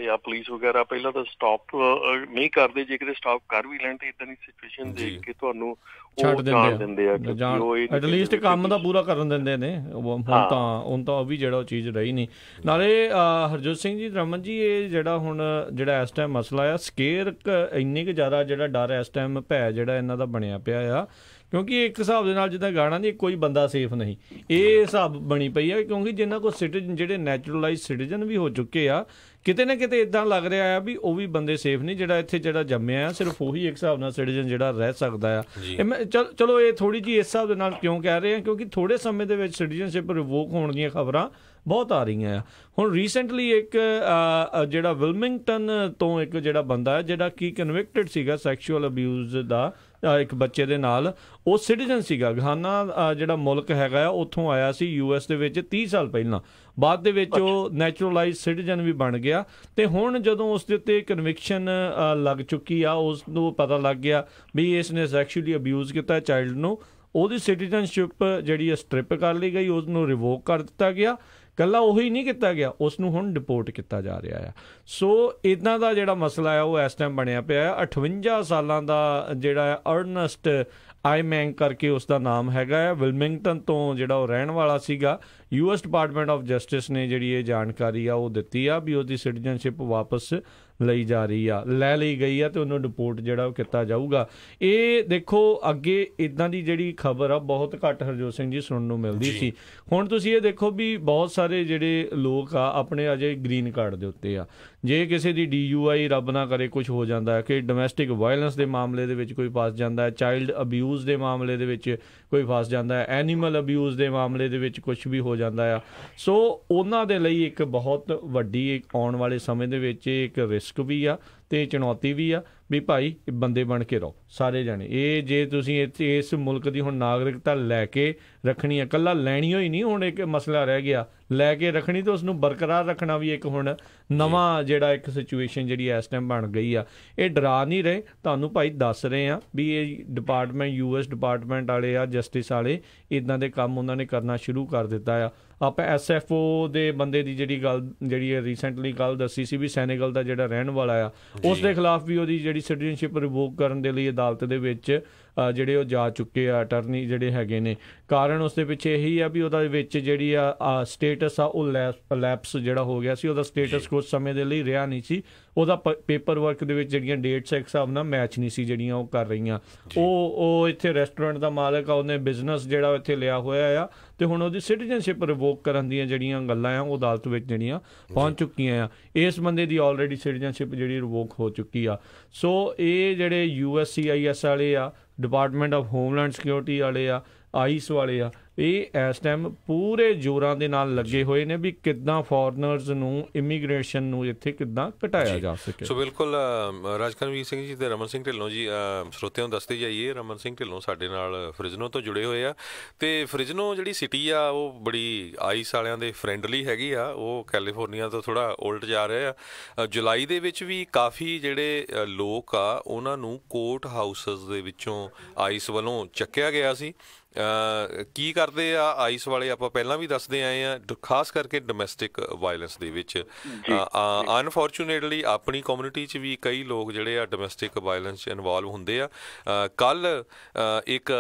ਜਾਂ ਪੁਲਿਸ ਵਗੈਰਾ ਪਹਿਲਾਂ ਤਾਂ ਸਟਾਪ ਨਹੀਂ ਕਰਦੇ, ਜੇ ਕਿਤੇ ਸਟਾਪ ਕਰ ਵੀ ਲੈਣ ਤੇ ਇਦਾਂ ਦੀ ਸਿਚੁਏਸ਼ਨ ਦੇਖ ਕੇ ਤੁਹਾਨੂੰ ਛੱਡ ਦਿੰਦੇ ਆ, ਐਟਲੀਸਟ ਕੰਮ ਦਾ ਪੂਰਾ ਕਰਨ ਦਿੰਦੇ ਨੇ। ਹੁਣ ਤਾਂ ਉਹ ਵੀ ਜਿਹੜਾ ਉਹ ਚੀਜ਼ ਰਹੀ ਨਹੀਂ। ਨਾਲੇ ਹਰਜੋਤ ਸਿੰਘ ਜੀ, ਰਮਨ ਜੀ, ਇਹ ਜਿਹੜਾ ਇਸ ਟਾਈਮ ਮਸਲਾ ਆ ਸਕੇਅਰ ਇੰਨੀ ਕੁ ਜ਼ਿਆਦਾ ਜਿਹੜਾ ਡਰ ਇਸ ਟਾਈਮ ਭੈ ਜਿਹੜਾ ਇਹਨਾਂ ਦਾ ਬਣਿਆ ਪਿਆ ਆ, ਕਿਉਂਕਿ ਇੱਕ ਹਿਸਾਬ ਦੇ ਨਾਲ ਜਿੱਦਾਂ ਗਾਣਾ ਨਹੀਂ ਕੋਈ ਬੰਦਾ ਸੇਫ ਨਹੀਂ, ਇਹ ਹਿਸਾਬ ਬਣੀ ਪਈ ਆ। ਕਿਉਂਕਿ ਜਿਨ੍ਹਾਂ ਕੋਲ ਸਿਟੀਜ਼ਨ ਜਿਹੜੇ ਨੈਚੁਰਲਾਈਜ਼ ਸਿਟੀਜ਼ਨ ਵੀ ਹੋ ਚੁੱਕੇ ਆ, ਕਿਤੇ ਨਾ ਕਿਤੇ ਇਦਾਂ ਲੱਗ ਰਿਹਾ ਆ ਵੀ ਉਹ ਵੀ ਬੰਦੇ ਸੇਫ ਨਹੀਂ, ਜਿਹੜਾ ਇੱਥੇ ਜਿਹੜਾ ਜੰਮਿਆ ਆ ਸਿਰਫ ਉਹੀ ਇੱਕ ਹਿਸਾਬ ਨਾਲ ਸਿਟੀਜ਼ਨ ਜਿਹੜਾ ਰਹਿ ਸਕਦਾ ਆ। ਚਲੋ ਇਹ ਥੋੜੀ ਜਿਹੀ ਇਸ ਹਿਸਾਬ ਦੇ ਨਾਲ ਕਿਉਂ ਕਹਿ ਰਹੇ ਆ, ਕਿਉਂਕਿ ਥੋੜੇ ਸਮੇਂ ਦੇ ਵਿੱਚ ਸਿਟੀਜ਼ਨਸ਼ਿਪ ਰਿਵੋਕ ਹੋਣ ਦੀਆਂ ਖਬਰਾਂ ਬਹੁਤ ਆ ਰਹੀਆਂ ਆ। ਹੁਣ ਰੀਸੈਂਟਲੀ ਇੱਕ ਜਿਹੜਾ ਵਿਲਮਿੰਗਟਨ ਤੋਂ ਇੱਕ ਜਿਹੜਾ ਬੰਦਾ ਹੈ ਜਿਹੜਾ ਕਿ ਕਨਵਿਕਟਡ ਸੀਗਾ ਸੈਕਸ਼ੂਅਲ ਅਬਿਊਜ਼ ਦਾ ਇੱਕ ਬੱਚੇ ਦੇ ਨਾਲ, ਉਹ ਸਿਟੀਜ਼ਨ ਸੀਗਾ, ਗਾਨਾ ਜਿਹੜਾ ਮੁਲਕ ਹੈਗਾ ਆ ਉੱਥੋਂ ਆਇਆ ਸੀ US ਦੇ ਵਿੱਚ 30 ਸਾਲ ਪਹਿਲਾਂ, ਬਾਅਦ ਦੇ ਵਿੱਚ ਉਹ ਨੈਚੁਰਲਾਈਜ਼ ਸਿਟੀਜ਼ਨ ਵੀ ਬਣ ਗਿਆ। ਤੇ ਹੁਣ ਜਦੋਂ ਉਸ ਦੇ ਉੱਤੇ ਕਨਵਿਕਸ਼ਨ ਲੱਗ ਚੁੱਕੀ ਆ, ਉਸ ਨੂੰ ਪਤਾ ਲੱਗ ਗਿਆ ਵੀ ਇਸ ਨੇ ਸੈਕਸ਼ੂਅਲੀ ਅਬਿਊਜ਼ ਕੀਤਾ ਚਾਈਲਡ ਨੂੰ, ਉਹਦੀ ਸਿਟੀਜ਼ਨਸ਼ਿਪ ਜਿਹੜੀ ਸਟ੍ਰਿਪ ਕਰ ਲਈ ਗਈ, ਉਸ ਨੂੰ ਰਿਵੋਕ ਕਰ ਦਿੱਤਾ ਗਿਆ। ਕੱਲਾ ਉਹੀ ਨਹੀਂ ਕੀਤਾ ਗਿਆ, ਉਸ ਨੂੰ ਹੁਣ ਡਿਪੋਰਟ ਕੀਤਾ ਜਾ ਰਿਹਾ ਆ। ਸੋ ਇੱਦਾਂ ਦਾ ਜਿਹੜਾ ਮਸਲਾ ਆ ਉਹ ਇਸ ਟਾਈਮ ਬਣਿਆ ਪਿਆ ਆ। 58 ਸਾਲਾਂ ਦਾ ਜਿਹੜਾ ਅਰਨਸਟ ਆਈਮੈਂਗ ਕਰਕੇ ਉਸ ਦਾ ਨਾਮ ਹੈਗਾ ਆ, ਵਿਲਮਿੰਗਟਨ ਤੋਂ ਜਿਹੜਾ ਉਹ ਰਹਿਣ ਵਾਲਾ ਸੀਗਾ। US ਡਿਪਾਰਟਮੈਂਟ ਆਫ ਜਸਟਿਸ ਨੇ ਜਿਹੜੀ ਇਹ ਜਾਣਕਾਰੀ ਆ ਉਹ ਦਿੱਤੀ ਆ ਵੀ ਉਹਦੀ ਸਿਟੀਜ਼ਨਸ਼ਿਪ ਵਾਪਸ ਲਈ ਜਾ ਰਹੀ ਆ, ਲੈ ਲਈ ਗਈ ਆ, ਤੇ ਉਹਨੂੰ ਡਿਪੋਰਟ ਜਿਹੜਾ ਉਹ ਕੀਤਾ ਜਾਊਗਾ। ਇਹ ਦੇਖੋ ਅੱਗੇ ਇਦਾਂ ਦੀ ਜਿਹੜੀ ਖਬਰ ਆ ਬਹੁਤ ਘੱਟ ਹਰਜੋਤ ਸਿੰਘ ਜੀ ਸੁਣਨ ਨੂੰ ਮਿਲਦੀ ਸੀ। ਹੁਣ ਤੁਸੀਂ ਇਹ ਦੇਖੋ ਵੀ ਬਹੁਤ ਸਾਰੇ ਜਿਹੜੇ ਲੋਕ ਆ ਆਪਣੇ ਅਜੇ ਗ੍ਰੀਨ ਕਾਰਡ ਦੇ ਉੱਤੇ ਆ, ਜੇ ਕਿਸੇ ਦੀ DUI ਰੱਬ ਨਾ ਕਰੇ ਕੁਝ ਹੋ ਜਾਂਦਾ ਹੈ, ਕਿ ਡੋਮੈਸਟਿਕ ਵਾਇਲੈਂਸ ਦੇ ਮਾਮਲੇ ਦੇ ਵਿੱਚ ਕੋਈ ਫਸ ਜਾਂਦਾ ਹੈ, ਚਾਈਲਡ ਅਬਿਊਜ਼ ਦੇ ਮਾਮਲੇ ਦੇ ਵਿੱਚ ਕੋਈ ਫਸ ਜਾਂਦਾ ਹੈ, ਐਨੀਮਲ ਅਬਿਊਜ਼ ਦੇ ਮਾਮਲੇ ਦੇ ਵਿੱਚ ਕੁਝ ਵੀ ਹੋ ਜਾਂਦਾ ਆ। ਸੋ ਉਹਨਾਂ ਦੇ ਲਈ ਇੱਕ ਬਹੁਤ ਵੱਡੀ ਆਉਣ ਵਾਲੇ ਸਮੇਂ ਦੇ ਵਿੱਚ ਇੱਕ ਰਿਸਕ ਵੀ ਆ ਤੇ ਚੁਣੌਤੀ ਵੀ ਆ ਵੀ ਭਾਈ ਬੰਦੇ ਬਣ ਕੇ ਰਹੋ ਸਾਰੇ ਜਾਣੇ। ਇਹ ਜੇ ਤੁਸੀਂ ਇੱਥੇ ਇਸ ਮੁਲਕ ਦੀ ਹੁਣ ਨਾਗਰਿਕਤਾ ਲੈ ਕੇ ਰੱਖਣੀ ਆ, ਇਕੱਲਾ ਲੈਣੀ ਹੋਈ ਨਹੀਂ, ਹੁਣ ਇੱਕ ਮਸਲਾ ਰਹਿ ਗਿਆ ਲੈ ਕੇ ਰੱਖਣੀ, ਤੇ ਉਸ ਨੂੰ ਬਰਕਰਾਰ ਰੱਖਣਾ ਵੀ ਇੱਕ ਹੁਣ ਨਵਾਂ ਜਿਹੜਾ ਇੱਕ ਸਿਚੁਏਸ਼ਨ ਜਿਹੜੀ ਇਸ ਟਾਈਮ ਬਣ ਗਈ ਆ। ਇਹ ਡਰਾ ਨਹੀਂ ਰਹੇ, ਤੁਹਾਨੂੰ ਭਾਈ ਦੱਸ ਰਹੇ ਆ ਵੀ ਇਹ ਡਿਪਾਰਟਮੈਂਟ US ਡਿਪਾਰਟਮੈਂਟ ਵਾਲੇ ਆ, ਜਸਟਿਸ ਵਾਲੇ, ਇੱਦਾਂ ਦੇ ਕੰਮ ਉਹਨਾਂ ਨੇ ਕਰਨਾ ਸ਼ੁਰੂ ਕਰ ਦਿੱਤਾ ਆ। ਆਪਾਂ SFO ਦੇ ਬੰਦੇ ਦੀ ਜਿਹੜੀ ਰੀਸੈਂਟਲੀ ਕੱਲ੍ਹ ਦੱਸੀ ਸੀ ਵੀ ਸੈਨੇਗਲ ਦਾ ਜਿਹੜਾ ਰਹਿਣ ਵਾਲਾ ਆ, ਉਸ ਦੇ ਖਿਲਾਫ ਵੀ ਉਹਦੀ ਜਿਹੜੀ ਸਿਟੀਜ਼ਨਸ਼ਿਪ ਰਿਵੋਕ ਕਰਨ ਦੇ ਲਈ ਅਦਾਲਤ ਦੇ ਵਿੱਚ ਜਿਹੜੇ ਉਹ ਜਾ ਚੁੱਕੇ ਆ ਅਟਰਨੀ ਜਿਹੜੇ ਹੈਗੇ ਨੇ। ਕਾਰਨ ਉਸ ਦੇ ਪਿੱਛੇ ਇਹੀ ਆ ਵੀ ਉਹਦਾ ਵਿੱਚ ਜਿਹੜੀ ਆ ਸਟੇਟਸ ਆ ਉਹ ਲੈਪਸ ਜਿਹੜਾ ਹੋ ਗਿਆ ਸੀ, ਉਹਦਾ ਸਟੇਟਸ ਕੁਝ ਸਮੇਂ ਦੇ ਲਈ ਰਿਹਾ ਨਹੀਂ ਸੀ, ਉਹਦਾ ਪੇਪਰ ਵਰਕ ਦੇ ਵਿੱਚ ਜਿਹੜੀਆਂ ਡੇਟਸ ਇੱਕ ਹਿਸਾਬ ਨਾਲ ਮੈਚ ਨਹੀਂ ਸੀ ਜਿਹੜੀਆਂ ਉਹ ਕਰ ਰਹੀਆਂ। ਉਹ ਇੱਥੇ ਰੈਸਟੋਰੈਂਟ ਦਾ ਮਾਲਕ ਆ, ਉਹਨੇ ਬਿਜ਼ਨਸ ਜਿਹੜਾ ਇੱਥੇ ਲਿਆ ਹੋਇਆ ਆ, ਤੇ ਹੁਣ ਉਹਦੀ ਸਿਟੀਜ਼ਨਸ਼ਿਪ ਰਿਵੋਕ ਕਰਨ ਦੀਆਂ ਜਿਹੜੀਆਂ ਗੱਲਾਂ ਆ ਉਹ ਅਦਾਲਤ ਵਿੱਚ ਜਿਹੜੀਆਂ ਪਹੁੰਚ ਚੁੱਕੀਆਂ ਆ। ਇਸ ਬੰਦੇ ਦੀ ਆਲਰੇਡੀ ਸਿਟੀਜ਼ਨਸ਼ਿਪ ਜਿਹੜੀ ਰਿਵੋਕ ਹੋ ਚੁੱਕੀ ਆ। ਸੋ ਇਹ ਜਿਹੜੇ USCIS ਵਾਲੇ ਆ, ਡਿਪਾਰਟਮੈਂਟ ਆਫ ਹੋਮਲੈਂਡ ਸਿਕਿਉਰਿਟੀ ਵਾਲੇ ਆ, ICE ਵਾਲੇ ਆ, ਇਹ ਇਸ ਟਾਈਮ ਪੂਰੇ ਜ਼ੋਰਾਂ ਦੇ ਨਾਲ ਲੱਗੇ ਹੋਏ ਨੇ ਵੀ ਕਿੱਦਾਂ ਫੋਰਨਰਸ ਨੂੰ, ਇਮੀਗ੍ਰੇਸ਼ਨ ਨੂੰ ਇੱਥੇ ਕਿੱਦਾਂ ਘਟਾਇਆ ਜਾ ਸਕੇ। ਸੋ ਬਿਲਕੁਲ ਰਾਜਕਰਮਵੀਰ ਸਿੰਘ ਜੀ ਤੇ ਰਮਨ ਸਿੰਘ ਢਿੱਲੋਂ ਜੀ, ਸਰੋਤਿਆਂ ਨੂੰ ਦੱਸਦੇ ਜਾਈਏ, ਰਮਨ ਸਿੰਘ ਢਿੱਲੋਂ ਸਾਡੇ ਨਾਲ ਫ੍ਰਿਜ਼ਨੋ ਤੋਂ ਜੁੜੇ ਹੋਏ ਆ, ਤੇ ਫ੍ਰਿਜ਼ਨੋ ਜਿਹੜੀ ਸਿਟੀ ਆ ਉਹ ਬੜੀ ICE ਵਾਲਿਆਂ ਦੇ ਫਰੈਂਡਲੀ ਹੈਗੀ ਆ। ਉਹ ਕੈਲੀਫੋਰਨੀਆ ਤੋਂ ਥੋੜਾ ਉਲਟ ਜਾ ਰਹੇ ਆ। ਜੁਲਾਈ ਦੇ ਵਿੱਚ ਵੀ ਕਾਫੀ ਜਿਹੜੇ ਲੋਕ ਆ ਉਹਨਾਂ ਨੂੰ ਕੋਰਟ ਹਾਊਸਸ ਦੇ ਵਿੱਚੋਂ ICE ਵੱਲੋਂ ਚੱਕਿਆ ਗਿਆ ਸੀ। ਕੀ ਕਰਦੇ ਆ ICE ਵਾਲੇ, ਆਪਾਂ ਪਹਿਲਾਂ ਵੀ ਦੱਸਦੇ ਆਏ ਆ, ਖਾਸ ਕਰਕੇ ਡੋਮੈਸਟਿਕ ਵਾਇਲੈਂਸ ਦੇ ਵਿੱਚ। ਅਨਫੋਰਚੂਨੇਟਲੀ ਆਪਣੀ ਕਮਿਊਨਿਟੀ 'ਚ ਵੀ ਕਈ ਲੋਕ ਜਿਹੜੇ ਆ ਡੋਮੈਸਟਿਕ ਵਾਇਲੈਂਸ 'ਚ ਇਨਵੋਲਵ ਹੁੰਦੇ ਆ। ਕੱਲ੍ਹ ਇੱਕ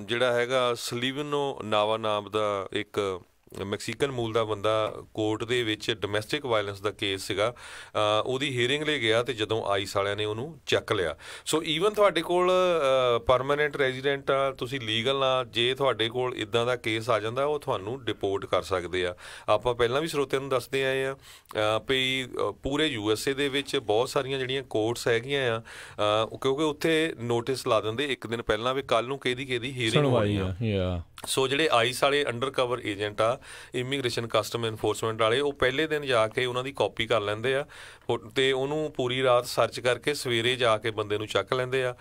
ਜਿਹੜਾ ਹੈਗਾ ਸਲੀਵਨੋ ਨਾਵਾ ਨਾਮ ਦਾ ਇੱਕ ਮੈਕਸੀਕਨ ਮੂਲ ਦਾ ਬੰਦਾ ਕੋਰਟ ਦੇ ਵਿੱਚ ਡੋਮੈਸਟਿਕ ਵਾਇਲੈਂਸ ਦਾ ਕੇਸ ਸੀਗਾ, ਉਹਦੀ ਹੀਅਰਿੰਗ ਲਈ ਗਿਆ, ਤੇ ਜਦੋਂ ICE ਵਾਲਿਆਂ ਨੇ ਉਹਨੂੰ ਚੱਕ ਲਿਆ। ਸੋ ਈਵਨ ਤੁਹਾਡੇ ਕੋਲ ਪਰਮਾਨੈਂਟ ਰੈਜ਼ੀਡੈਂਟ ਆ, ਤੁਸੀਂ ਲੀਗਲ ਆ, ਜੇ ਤੁਹਾਡੇ ਕੋਲ ਇੱਦਾਂ ਦਾ ਕੇਸ ਆ ਜਾਂਦਾ ਉਹ ਤੁਹਾਨੂੰ ਡਿਪੋਰਟ ਕਰ ਸਕਦੇ ਆ। ਆਪਾਂ ਪਹਿਲਾਂ ਵੀ ਸਰੋਤਿਆਂ ਨੂੰ ਦੱਸਦੇ ਆਏ ਆ ਵੀ ਪੂਰੇ USA ਦੇ ਵਿੱਚ ਬਹੁਤ ਸਾਰੀਆਂ ਜਿਹੜੀਆਂ ਕੋਰਟਸ ਹੈਗੀਆਂ ਆ, ਕਿਉਂਕਿ ਉੱਥੇ ਨੋਟਿਸ ਲਾ ਦਿੰਦੇ ਇੱਕ ਦਿਨ ਪਹਿਲਾਂ ਵੀ ਕੱਲ੍ਹ ਨੂੰ ਕਿਹਦੀ ਹੀਅਰਿੰਗ ਹੋਣੀ ਆ। ਸੋ ਜਿਹੜੇ ICE ਵਾਲੇ ਅੰਡਰ ਕਵਰ ਏਜੰਟ ਆ, ਇਮੀਗ੍ਰੇਸ਼ਨ ਕਸਟਮ ਇਨਫੋਰਸਮੈਂਟ ਵਾਲੇ, ਉਹ ਪਹਿਲੇ ਦਿਨ ਜਾ ਕੇ ਉਹਨਾਂ ਦੀ ਕਾਪੀ ਕਰ ਲੈਂਦੇ ਆ, ਤੇ ਉਹਨੂੰ ਪੂਰੀ ਰਾਤ ਸਰਚ ਕਰਕੇ ਸਵੇਰੇ ਜਾ ਕੇ ਬੰਦੇ ਨੂੰ ਚੱਕ ਲੈਂਦੇ ਆ।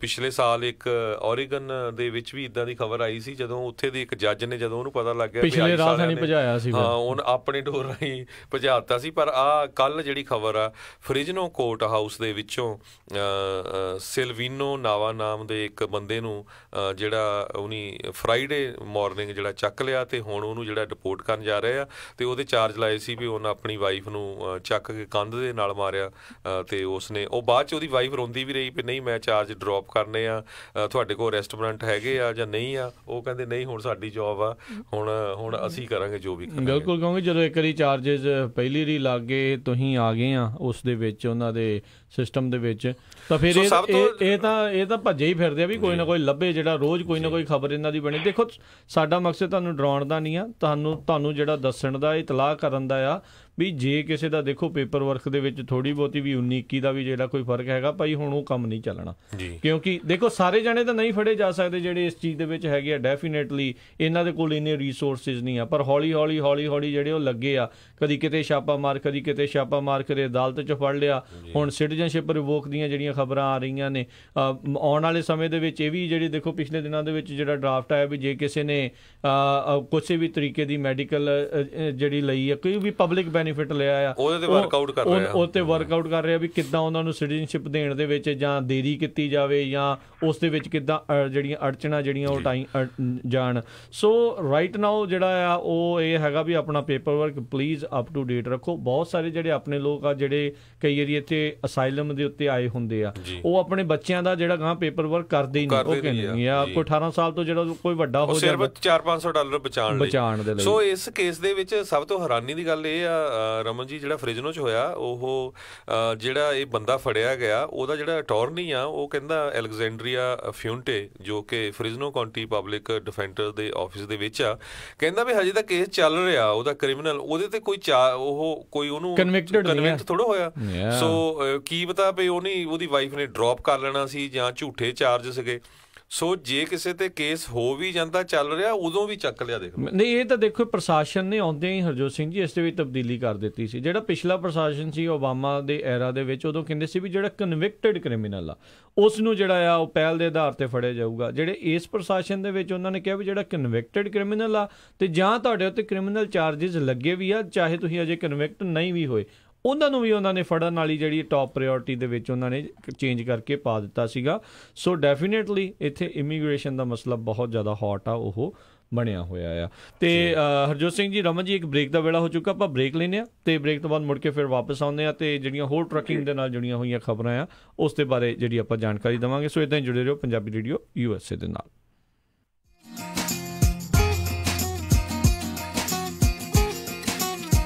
ਪਿਛਲੇ ਸਾਲ ਇੱਕ ਓਰੀਗਨ ਦੇ ਵਿੱਚ ਵੀ ਇੱਦਾਂ ਦੀ ਖਬਰ ਆਈ ਸੀ, ਜਦੋਂ ਉੱਥੇ ਦੇ ਇੱਕ ਜੱਜ ਨੇ ਜਦੋਂ ਉਹਨੂੰ ਪਤਾ ਲੱਗ ਗਿਆ ਪਿਛਲੇ ਰਾਤ ਨਹੀਂ ਭਜਾਇਆ ਸੀ, ਉਹਨ ਆਪਣੇ ਡੋਰ ਰਾਹੀਂ ਭਜਾਤਾ ਸੀ। ਪਰ ਆਹ ਕੱਲ੍ਹ ਜਿਹੜੀ ਖਬਰ ਆ, ਫ੍ਰਿਜ਼ਨੋ ਕੋਰਟ ਹਾਊਸ ਦੇ ਵਿੱਚੋਂ ਸਿਲਵੀਨੋ ਨਾਵਾ ਨਾਮ ਦੇ ਇੱਕ ਬੰਦੇ ਨੂੰ ਜਿਹੜਾ ਉਹਨੀ ਫਰਾਈਡੇ ਮਾਰਨਿੰਗ ਜਿਹੜਾ ਚੱਕ ਲਿਆ, ਤੇ ਹੁਣ ਉਹਨੂੰ ਜਿਹੜਾ ਡਿਪੋਰਟ ਕਰਨ ਜਾ ਰਹੇ ਆ। ਤੇ ਉਹਦੇ ਚਾਰਜ ਲਾਏ ਸੀ ਵੀ ਉਹਨਾਂ ਆਪਣੀ ਵਾਈਫ ਨੂੰ ਚੱਕ ਕੇ ਕੰਧ ਦੇ ਨਾਲ ਮਾਰਿਆ, ਤੇ ਉਸਨੇ ਉਹ ਬਾਅਦ 'ਚ ਉਹਦੀ ਵਾਈਫ ਰੋਂਦੀ ਵੀ ਰਹੀ ਵੀ ਨਹੀਂ ਮੈਂ ਚਾਰਜ ਡਰੋਪ ਕਰਨੇ ਆ, ਤੁਹਾਡੇ ਕੋਲ ਰੈਸਟੋਰੈਂਟ ਹੈਗੇ ਆ ਜਾਂ ਨਹੀਂ ਆ। ਉਹ ਕਹਿੰਦੇ ਨਹੀਂ, ਹੁਣ ਸਾਡੀ ਜੋਬ ਆ, ਹੁਣ ਅਸੀਂ ਕਰਾਂਗੇ ਜੋ ਵੀ। ਬਿਲਕੁਲ, ਕਿਉਂਕਿ ਜਦੋਂ ਇੱਕ ਵਾਰੀ ਚਾਰਜਿਸ ਪਹਿਲੀ ਵਾਰੀ ਲੱਗ ਗਏ, ਤੁਸੀਂ ਆ ਗਏ ਆ ਉਸ ਦੇ ਵਿੱਚ ਉਹਨਾਂ ਦੇ ਸਿਸਟਮ ਦੇ ਵਿੱਚ, ਤਾਂ ਫਿਰ ਇਹ ਤਾਂ ਭੱਜੇ ਹੀ ਫਿਰਦੇ ਆ ਵੀ ਕੋਈ ਨਾ ਕੋਈ ਲੱਭੇ, ਜਿਹੜਾ ਰੋਜ਼ ਕੋਈ ਨਾ ਕੋਈ ਖਬਰ ਇਹਨਾਂ ਦੀ ਬਣੀ। ਦੇਖੋ ਸਾਡਾ ਮਕਸਦ ਤੁਹਾਨੂੰ ਡਰਾਉਣ ਦਾ ਨਹੀਂ ਆ, ਤੁਹਾਨੂੰ ਜਿਹੜਾ ਦੱਸਣ ਦਾ, ਇਤਲਾਹ ਕਰਨ ਦਾ ਆ ਵੀ ਜੇ ਕਿਸੇ ਦਾ ਦੇਖੋ ਪੇਪਰ ਵਰਕ ਦੇ ਵਿੱਚ ਥੋੜ੍ਹੀ ਬਹੁਤੀ ਵੀ 19-21 ਦਾ ਵੀ ਜਿਹੜਾ ਕੋਈ ਫਰਕ ਹੈਗਾ ਭਾਈ ਹੁਣ ਉਹ ਕੰਮ ਨਹੀਂ ਚੱਲਣਾ ਕਿਉਂਕਿ ਦੇਖੋ ਸਾਰੇ ਜਾਣੇ ਤਾਂ ਨਹੀਂ ਫੜੇ ਜਾ ਸਕਦੇ ਜਿਹੜੇ ਇਸ ਚੀਜ਼ ਦੇ ਵਿੱਚ ਹੈਗੇ ਆ ਡੈਫੀਨੇਟਲੀ ਇਹਨਾਂ ਦੇ ਕੋਲ ਇੰਨੇ ਰਿਸੋਰਸਿਸ ਨਹੀਂ ਆ ਪਰ ਹੌਲੀ ਹੌਲੀ ਜਿਹੜੇ ਉਹ ਲੱਗੇ ਆ ਕਦੀ ਕਿਤੇ ਛਾਪਾ ਮਾਰ ਕਦੀ ਕਿਤੇ ਛਾਪਾ ਮਾਰ ਕੇ ਅਦਾਲਤ 'ਚ ਫੜ ਲਿਆ ਹੁਣ ਸਿਟੀਜ਼ਨਸ਼ਿਪ ਰਿਵੋਕ ਦੀਆਂ ਜਿਹੜੀਆਂ ਖਬਰਾਂ ਆ ਰਹੀਆਂ ਨੇ ਆਉਣ ਵਾਲੇ ਸਮੇਂ ਦੇ ਵਿੱਚ ਇਹ ਵੀ ਜਿਹੜੀ ਦੇਖੋ ਪਿਛਲੇ ਦਿਨਾਂ ਦੇ ਵਿੱਚ ਜਿਹੜਾ ਡਰਾਫਟ ਆਇਆ ਵੀ ਜੇ ਕਿਸੇ ਨੇ ਕਿਸੇ ਵੀ ਤਰੀਕੇ ਦੀ ਮੈਡੀਕਲ ਜਿਹੜੀ ਲਈ ਆ ਕੋਈ ਵੀ ਪਬਲਿਕ ਬੈਨੀਫਿਟ ਲਿਆ ਆ ਉਹ ਤੇ ਵਰਕਆਊਟ ਕਰ ਰਿਹਾ ਵੀ ਕਿੱਦਾਂ ਉਹਨਾਂ ਨੂੰ ਸਿਟੀਜ਼ਨਸ਼ਿਪ ਦੇਣ ਦੇ ਵਿੱਚ ਜਾਂ ਦੇਰੀ ਕੀਤੀ ਜਾਵੇ ਜਾਂ ਉਸ ਦੇ ਵਿੱਚ ਕਿੱਦਾਂ ਜਿਹੜੀਆਂ ਅੜਚਣਾਂ ਜਿਹੜੀਆਂ ਉਹ ਜਾਣ ਸੋ ਰਾਈਟ ਨਾਓ ਜਿਹੜਾ ਆ ਉਹ ਇਹ ਹੈਗਾ ਵੀ ਆਪਣਾ paper work please up to date ਰੱਖੋ ਬਹੁਤ ਸਾਰੇ ਜਿਹੜੇ ਆਪਣੇ ਲੋਕ ਆ ਜਿਹੜੇ ਕਈ ਵਾਰੀ ਇੱਥੇ ਅਸਾਈਲਮ ਦੇ ਉੱਤੇ ਆਏ ਹੁੰਦੇ ਆ ਉਹ ਆਪਣੇ ਬੱਚਿਆਂ ਦਾ ਜਿਹੜਾ ਗਾਂ ਪੇਪਰ ਵਰਕ ਕਰਦੇ ਹੀ ਨਹੀਂ ਉਹ ਕਹਿੰਦੇ ਜਾਂ ਕੋਈ 18 ਸਾਲ ਤੋਂ ਜਿਹੜਾ ਕੋਈ ਵੱਡਾ ਹੋ ਜਾਵੇ $400-500 ਬਚਾਉਣ ਦੇ ਲਈ ਸੋ ਇਸ ਕੇਸ ਦੇ ਵਿੱਚ ਸਭ ਤੋਂ ਹੈਰਾਨੀ ਦੀ ਗੱਲ ਇਹ ਆ ਰਮਨ ਜੀ ਜਿਹੜਾ ਫ੍ਰਿਜ਼ਨੋ 'ਚ ਹੋਇਆ ਉਹ ਜਿਹੜਾ ਇਹ ਬੰਦਾ ਫੜਿਆ ਗਿਆ ਉਹਦਾ ਜਿਹੜਾ ਅਟਾਰਨੀ ਆ ਉਹ ਕਹਿੰਦਾ ਐਲੈਗਜ਼ੈਂਡਰੀਆ ਫਿਊਂਟੇ ਜੋ ਕਿ ਫ੍ਰਿਜ਼ਨੋ ਕਾਉਂਟੀ ਪਬਲਿਕ ਡਿਫੈਂਡਰ ਦੇ ਆਫਿਸ ਦੇ ਵਿੱਚ ਆ ਕਹਿੰਦਾ ਵੀ ਹਜੇ ਤਾਂ ਕੇਸ ਚੱਲ ਰਿਹਾ ਉਹਦਾ ਕ੍ਰਿਮੀਨਲ ਉਹਦੇ ਤੇ ਕੋਈ ਉਹਨੂੰ ਕਨਵਿਕਟ ਥੋੜਾ ਹੋਇਆ ਸੋ ਕੀ ਪਤਾ ਵੀ ਉਹਦੀ ਵਾਈਫ ਨੇ ਡ੍ਰੌਪ ਕਰ ਲੈਣਾ ਸੀ ਜਾਂ ਝੂਠੇ ਚਾਰਜ ਸੀਗੇ ਸੋ ਜੇ ਕਿਸੇ ਤੇ ਕੇਸ ਹੋ ਵੀ ਜਾਂਦਾ ਚੱਲ ਰਿਹਾ ਉਦੋਂ ਵੀ ਚੱਕ ਲਿਆ ਦੇਖ ਨਹੀਂ ਇਹ ਤਾਂ ਦੇਖੋ ਪ੍ਰਸ਼ਾਸਨ ਨੇ ਆਉਂਦਿਆਂ ਹੀ ਹਰਜੋਤ ਸਿੰਘ ਜੀ ਇਸ ਦੇ ਵਿੱਚ ਤਬਦੀਲੀ ਕਰ ਦਿੱਤੀ ਸੀ ਜਿਹੜਾ ਪਿਛਲਾ ਪ੍ਰਸ਼ਾਸਨ ਸੀ ਓਬਾਮਾ ਦੇ ਐਰਾ ਦੇ ਵਿੱਚ ਉਦੋਂ ਕਹਿੰਦੇ ਸੀ ਵੀ ਜਿਹੜਾ ਕਨਵਿਕਟਡ ਕ੍ਰਿਮੀਨਲ ਆ ਉਸ ਨੂੰ ਜਿਹੜਾ ਆ ਉਹ ਪਹਿਲ ਦੇ ਆਧਾਰ ਤੇ ਫੜਿਆ ਜਾਊਗਾ ਜਿਹੜੇ ਇਸ ਪ੍ਰਸ਼ਾਸਨ ਦੇ ਵਿੱਚ ਉਹਨਾਂ ਨੇ ਕਿਹਾ ਵੀ ਜਿਹੜਾ ਕਨਵਿਕਟਡ ਕ੍ਰਿਮੀਨਲ ਆ ਤੇ ਜਾਂ ਤੁਹਾਡੇ ਉੱਤੇ ਕ੍ਰਿਮੀਨਲ ਚਾਰਜਿਸ ਲੱਗੇ ਵੀ ਆ ਚਾਹੇ ਤੁਸੀਂ ਅਜੇ ਕਨਵਿਕਟ ਨਹੀਂ ਵੀ ਹੋਏ ਉਹਨਾਂ ਨੂੰ ਵੀ ਉਹਨਾਂ ਨੇ ਫੜਨ ਵਾਲੀ ਜਿਹੜੀ ਟੌਪ ਪ੍ਰਾਇਓਰਟੀ ਦੇ ਵਿੱਚ ਉਹਨਾਂ ਨੇ ਚੇਂਜ ਕਰਕੇ ਪਾ ਦਿੱਤਾ ਸੀਗਾ ਸੋ ਡੈਫੀਨੇਟਲੀ ਇੱਥੇ ਇਮੀਗ੍ਰੇਸ਼ਨ ਦਾ ਮਸਲਾ ਬਹੁਤ ਜ਼ਿਆਦਾ ਹੌਟ ਆ ਉਹ ਬਣਿਆ ਹੋਇਆ ਆ ਤੇ ਹਰਜੋਤ ਸਿੰਘ ਜੀ ਰਮਨ ਜੀ ਇੱਕ ਬ੍ਰੇਕ ਦਾ ਵੇਲਾ ਹੋ ਚੁੱਕਾ ਆਪਾਂ ਬ੍ਰੇਕ ਲੈਂਦੇ ਹਾਂ ਤੇ ਬ੍ਰੇਕ ਤੋਂ ਬਾਅਦ ਮੁੜ ਕੇ ਫਿਰ ਵਾਪਸ ਆਉਂਦੇ ਹਾਂ ਤੇ ਜਿਹੜੀਆਂ ਹੋਰ ਟਰੱਕਿੰਗ ਦੇ ਨਾਲ ਜੁੜੀਆਂ ਹੋਈਆਂ ਖਬਰਾਂ ਆ ਉਸ ਦੇ ਬਾਰੇ ਜਿਹੜੀ ਆਪਾਂ ਜਾਣਕਾਰੀ ਦੇਵਾਂਗੇ ਸੋ ਇੱਦਾਂ ਹੀ ਜੁੜੇ ਰਹੋ ਪੰਜਾਬੀ ਰੇਡੀਓ USA ਦੇ ਨਾਲ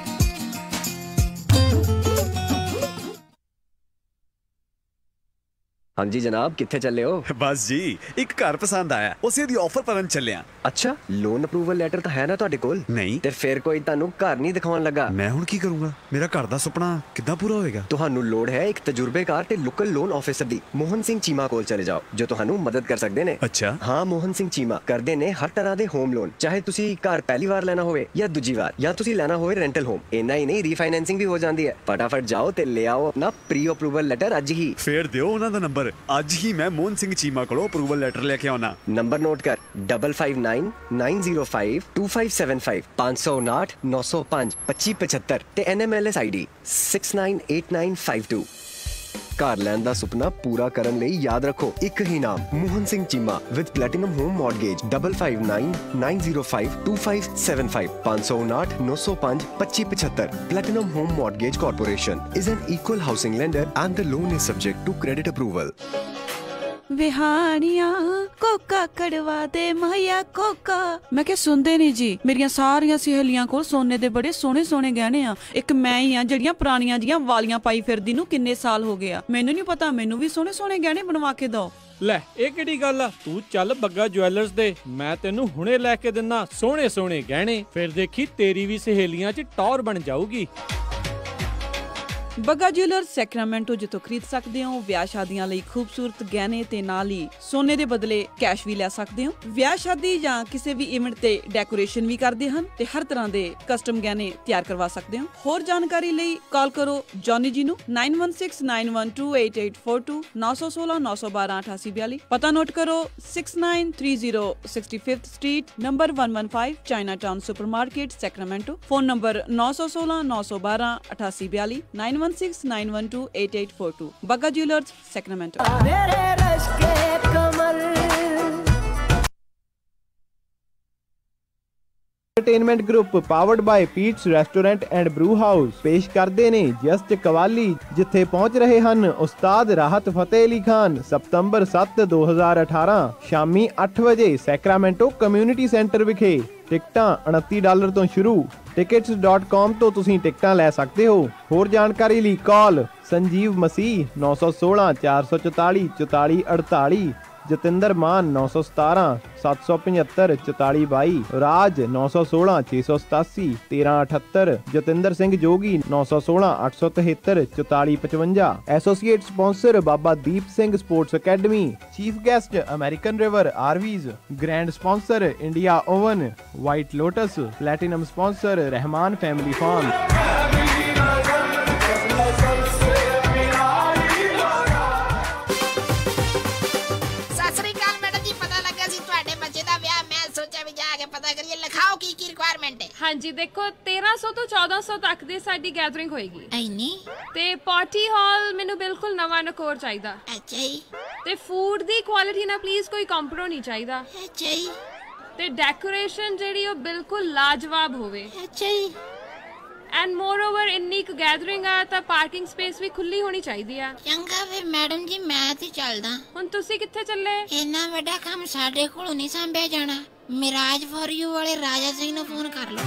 ਹਾਂਜੀ ਜਨਾਬ ਕਿੱਥੇ ਚੱਲੇ ਹੋ ਬਸ ਜੀ ਇੱਕ ਘਰ ਪਸੰਦ ਆਇਆ ਉਸੇ ਦੀ ਆਫਰ ਭਰਨ ਚੱਲਿਆ ਅੱਛਾ ਲੋਨ ਅਪਰੂਵਲ ਲੈਟਰ ਤਾਂ ਹੈ ਨਾ ਤੁਹਾਡੇ ਕੋਲ ਨਹੀਂ ਤੇ ਫਿਰ ਕੋਈ ਤੁਹਾਨੂੰ ਘਰ ਨਹੀਂ ਦਿਖਾਉਣ ਲੱਗਾ ਮੈਂ ਹੁਣ ਕੀ ਕਰੂੰਗਾ ਮੇਰਾ ਘਰ ਦਾ ਸੁਪਨਾ ਕਿੱਦਾਂ ਪੂਰਾ ਹੋਏਗਾ ਤੁਹਾਨੂੰ ਲੋੜ ਹੈ ਇੱਕ ਤਜਰਬੇਕਾਰ ਤੇ ਲੋਕਲ ਲੋਨ ਆਫਿਸਰ ਦੀ ਮੋਹਨ ਸਿੰਘ ਚੀਮਾ ਕੋਲ ਚਲੇ ਜਾਓ ਜੋ ਤੁਹਾਨੂੰ ਮਦਦ ਕਰ ਸਕਦੇ ਨੇ ਅੱਛਾ ਹਾਂ ਮੋਹਨ ਸਿੰਘ ਚੀਮਾ ਕਰਦੇ ਨੇ ਹਰ ਤਰ੍ਹਾਂ ਦੇ ਹੋਮ ਲੋਨ ਚਾਹੇ ਤੁਸੀਂ ਘਰ ਪਹਿਲੀ ਵਾਰ ਲੈਣਾ ਹੋਵੇ ਜਾਂ ਦੂਜੀ ਵਾਰ ਜਾਂ ਤੁਸੀਂ ਲੈਣਾ ਹੋਵੇ ਰੈਂਟਲ ਹੋਮ ਇੰਨਾ ਹੀ ਨਹੀਂ ਰੀਫਾਈਨੈਂਸਿੰਗ ਵੀ ਹੋ ਜਾਂਦੀ ਹੈ ਫਟਾਫਟ ਜਾਓ ਤੇ ਲੈ ਆਓ ਆਪਣਾ ਪ੍ਰੀ ਅਪਰੂਵਲ ਲੈਟਰ ਅੱਜ ਹੀ ਫੇਰ ਦਿਓ ਉਹਨਾਂ ਦਾ ਨੰਬਰ ਅੱਜ ਹੀ ਮੈਂ ਮੋਹਨ ਸਿੰਘ ਚੀਮਾ ਕੋਲੋਂ ਅਪਰੂਵਲ ਲੈਟਰ ਲੈ ਕੇ ਆਉਣਾ ਨੰਬਰ ਨੋਟ ਕਰ 5599052575 559-905-2575 ਤੇ NMLS ID 698952 ਘਰ ਲੈਣ ਦਾ ਸੁਪਨਾ ਪੂਰਾ ਕਰਨ ਲਈ ਯਾਦ ਰੱਖੋ ਇੱਕ ਹੀ ਨਾਮ Mohan Singh Cheema with platinum home mortgage 5599052575 559-905-2575 Platinum Home Mortgage Corporation is an equal housing lender and the loan is subject to credit approval. ਵਿਹਾਣੀਆਂ ਕੋਕਾ ਕੜਵਾ ਦੇ ਮਾਇਆ ਕੋਕਾ ਮੈਂ ਕਿਹਾ ਸੁਣਦੇ ਨਹੀਂ ਜੀ ਮੇਰੀਆਂ ਸਾਰੀਆਂ ਸਹੇਲੀਆਂ ਕੋਲ ਸੋਨੇ ਦੇ ਬੜੇ ਸੋਹਣੇ ਸੋਹਣੇ ਗਹਿਣੇ ਆ ਇੱਕ ਮੈਂ ਹੀ ਆ ਜਿਹੜੀਆਂ ਪੁਰਾਣੀਆਂ ਜੀਆਂ ਵਾਲੀਆਂ ਪਾਈ ਫਿਰਦੀ ਨੂੰ ਕਿੰਨੇ ਸਾਲ ਹੋ ਗਏ ਆ ਮੈਨੂੰ ਨਹੀਂ ਪਤਾ ਮੈਨੂੰ ਵੀ ਸੋਹਣੇ ਸੋਹਣੇ ਗਹਿਣੇ ਬਣਵਾ ਕੇ ਦਿਓ ਲੈ ਇਹ ਕਿਹੜੀ ਗੱਲ ਆ ਤੂੰ ਚੱਲ ਬੱਗਾ ਜੁਐਲਰਸ ਦੇ ਮੈਂ ਤੈਨੂੰ ਹੁਣੇ ਲੈ ਕੇ ਦਿੰਨਾ ਸੋਹਣੇ ਸੋਹਣੇ ਗਹਿਣੇ ਫਿਰ ਦੇਖੀ ਤੇਰੀ ਵੀ ਸਹੇਲੀਆਂ 'ਚ ਟੌਰ ਬਣ ਜਾਊਗੀ ਬੱਗਾ ਜੁਐਲਰਸ ਸੈਕਰਾਮੈਂਟੋ ਜਿੱਥੋਂ ਖਰੀਦ ਸਕਦੇ ਹੋ ਵਿਆਹ ਸ਼ਾਦੀਆਂ ਲਈ ਖੂਬਸੂਰਤ ਗਹਿਣੇ ਤੇ ਨਾਲ ਹੀ ਸੋਨੇ ਦੇ ਬਦਲੇ ਕੈਸ਼ ਵੀ ਲੈ ਸਕਦੇ ਹੋ ਵਿਆਹ ਸ਼ਾਦੀ ਜਾਂ ਕਿਸੇ ਵੀ ਇਵੈਂਟ ਤੇ ਡੈਕੋਰੇਸ਼ਨ ਵੀ ਕਰਦੇ ਹਨ ਤੇ ਹਰ ਤਰ੍ਹਾਂ ਦੇ ਕਸਟਮ ਗਹਿਣੇ ਤਿਆਰ ਕਰਵਾ ਸਕਦੇ ਹੋ ਹੋਰ ਜਾਣਕਾਰੀ ਲਈ ਕਾਲ ਕਰੋ ਜੌਨੀ ਜੀ ਨੂੰ 9169128842 916-912-8842 ਪਤਾ ਨੋਟ ਕਰੋ 6930 65th street number 115 Chinatown supermarket Sacramento phone number 916-912-8842 9169128842 Bagga Jewelers, Sacramento. Entertainment group powered by Pete's restaurant and brew house पेश करते ने जस्ट कवाली जिथे पहुंच रहे ਹਨ ਉਸਤਾਦ ਰਾਹਤ ਫਤਿਹ ਅਲੀ ਖਾਨ ਸਤੰਬਰ 7 2018 ਸ਼ਾਮੀ 8 ਵਜੇ ਸੈਕਰਾਮੈਂਟੋ ਕਮਿਊਨਿਟੀ ਸੈਂਟਰ ਵਿਖੇ ਟਿਕਟਾਂ $29 ਤੋਂ ਸ਼ੁਰੂ tickets.com ਤੋਂ ਤੁਸੀਂ ਟਿਕਟਾਂ ਲੈ ਸਕਦੇ ਹੋ ਹੋਰ ਜਾਣਕਾਰੀ ਲਈ ਕਾਲ ਸੰਜੀਵ ਮਸੀਹ 916 444 4448 ਜਤਿੰਦਰ ਮਾਨ 917 775 4422, ਰਾਜ 916 687 1378, ਜਤਿੰਦਰ ਸਿੰਘ ਜੋਗੀ 916 873 4455। Associate sponsor Baba Deep Singh Sports Academy, chief guest American River RVs, grand sponsor India Oven, White Lotus, platinum sponsor Rehman Family Farm. ਹਾਂਜੀ ਦੇਖੋ 1300 ਤੋਂ 1400 ਤੱਕ ਦੀ ਸਾਡੀ ਗੈਦਰਿੰਗ ਹੋਏਗੀ ਐਨੀ ਤੇ ਪਾਰਟੀ ਹਾਲ ਮੈਨੂੰ ਬਿਲਕੁਲ ਨਵਾਂ ਨਕੋਰ ਚਾਹੀਦਾ। ਅੱਛਾ ਜੀ। ਤੇ ਫੂਡ ਦੀ ਕੁਆਲਿਟੀ ਨਾਲ ਪਲੀਜ਼ ਕੋਈ ਕੰਪਰੋ ਨਹੀਂ ਚਾਹੀਦਾ। ਅੱਛਾ ਜੀ। ਤੇ ਡੈਕੋਰੇਸ਼ਨ ਜਿਹੜੀ ਉਹ ਬਿਲਕੁਲ ਲਾਜਵਾਬ ਹੋਵੇ। ਅੱਛਾ ਜੀ। ਐਂਡ ਮੋਰਓਵਰ ਇੰਨੀ ਕੁ ਗੈਦਰਿੰਗ ਆ ਤਾਂ ਪਾਰਕਿੰਗ ਸਪੇਸ ਵੀ ਖੁੱਲੀ ਹੋਣੀ ਚਾਹੀਦੀ ਆ। ਚੰਗਾ ਫਿਰ ਮੈਡਮ ਜੀ ਮੈਂ ਤੇ ਚੱਲਦਾ। ਹੁਣ ਤੁਸੀਂ ਕਿੱਥੇ ਚੱਲੇ? ਇੰਨਾ ਵੱਡਾ ਕੰਮ ਸਾਡੇ ਕੋਲੋਂ ਨਹੀਂ ਸੰਭਿਆ ਜਾਣਾ। ਮਿਰਾਜ ਫॉर यू ਵਾਲੇ ਰਾਜਾ ਸਿੰਘ ਨੂੰ ਫੋਨ ਕਰ ਲਓ।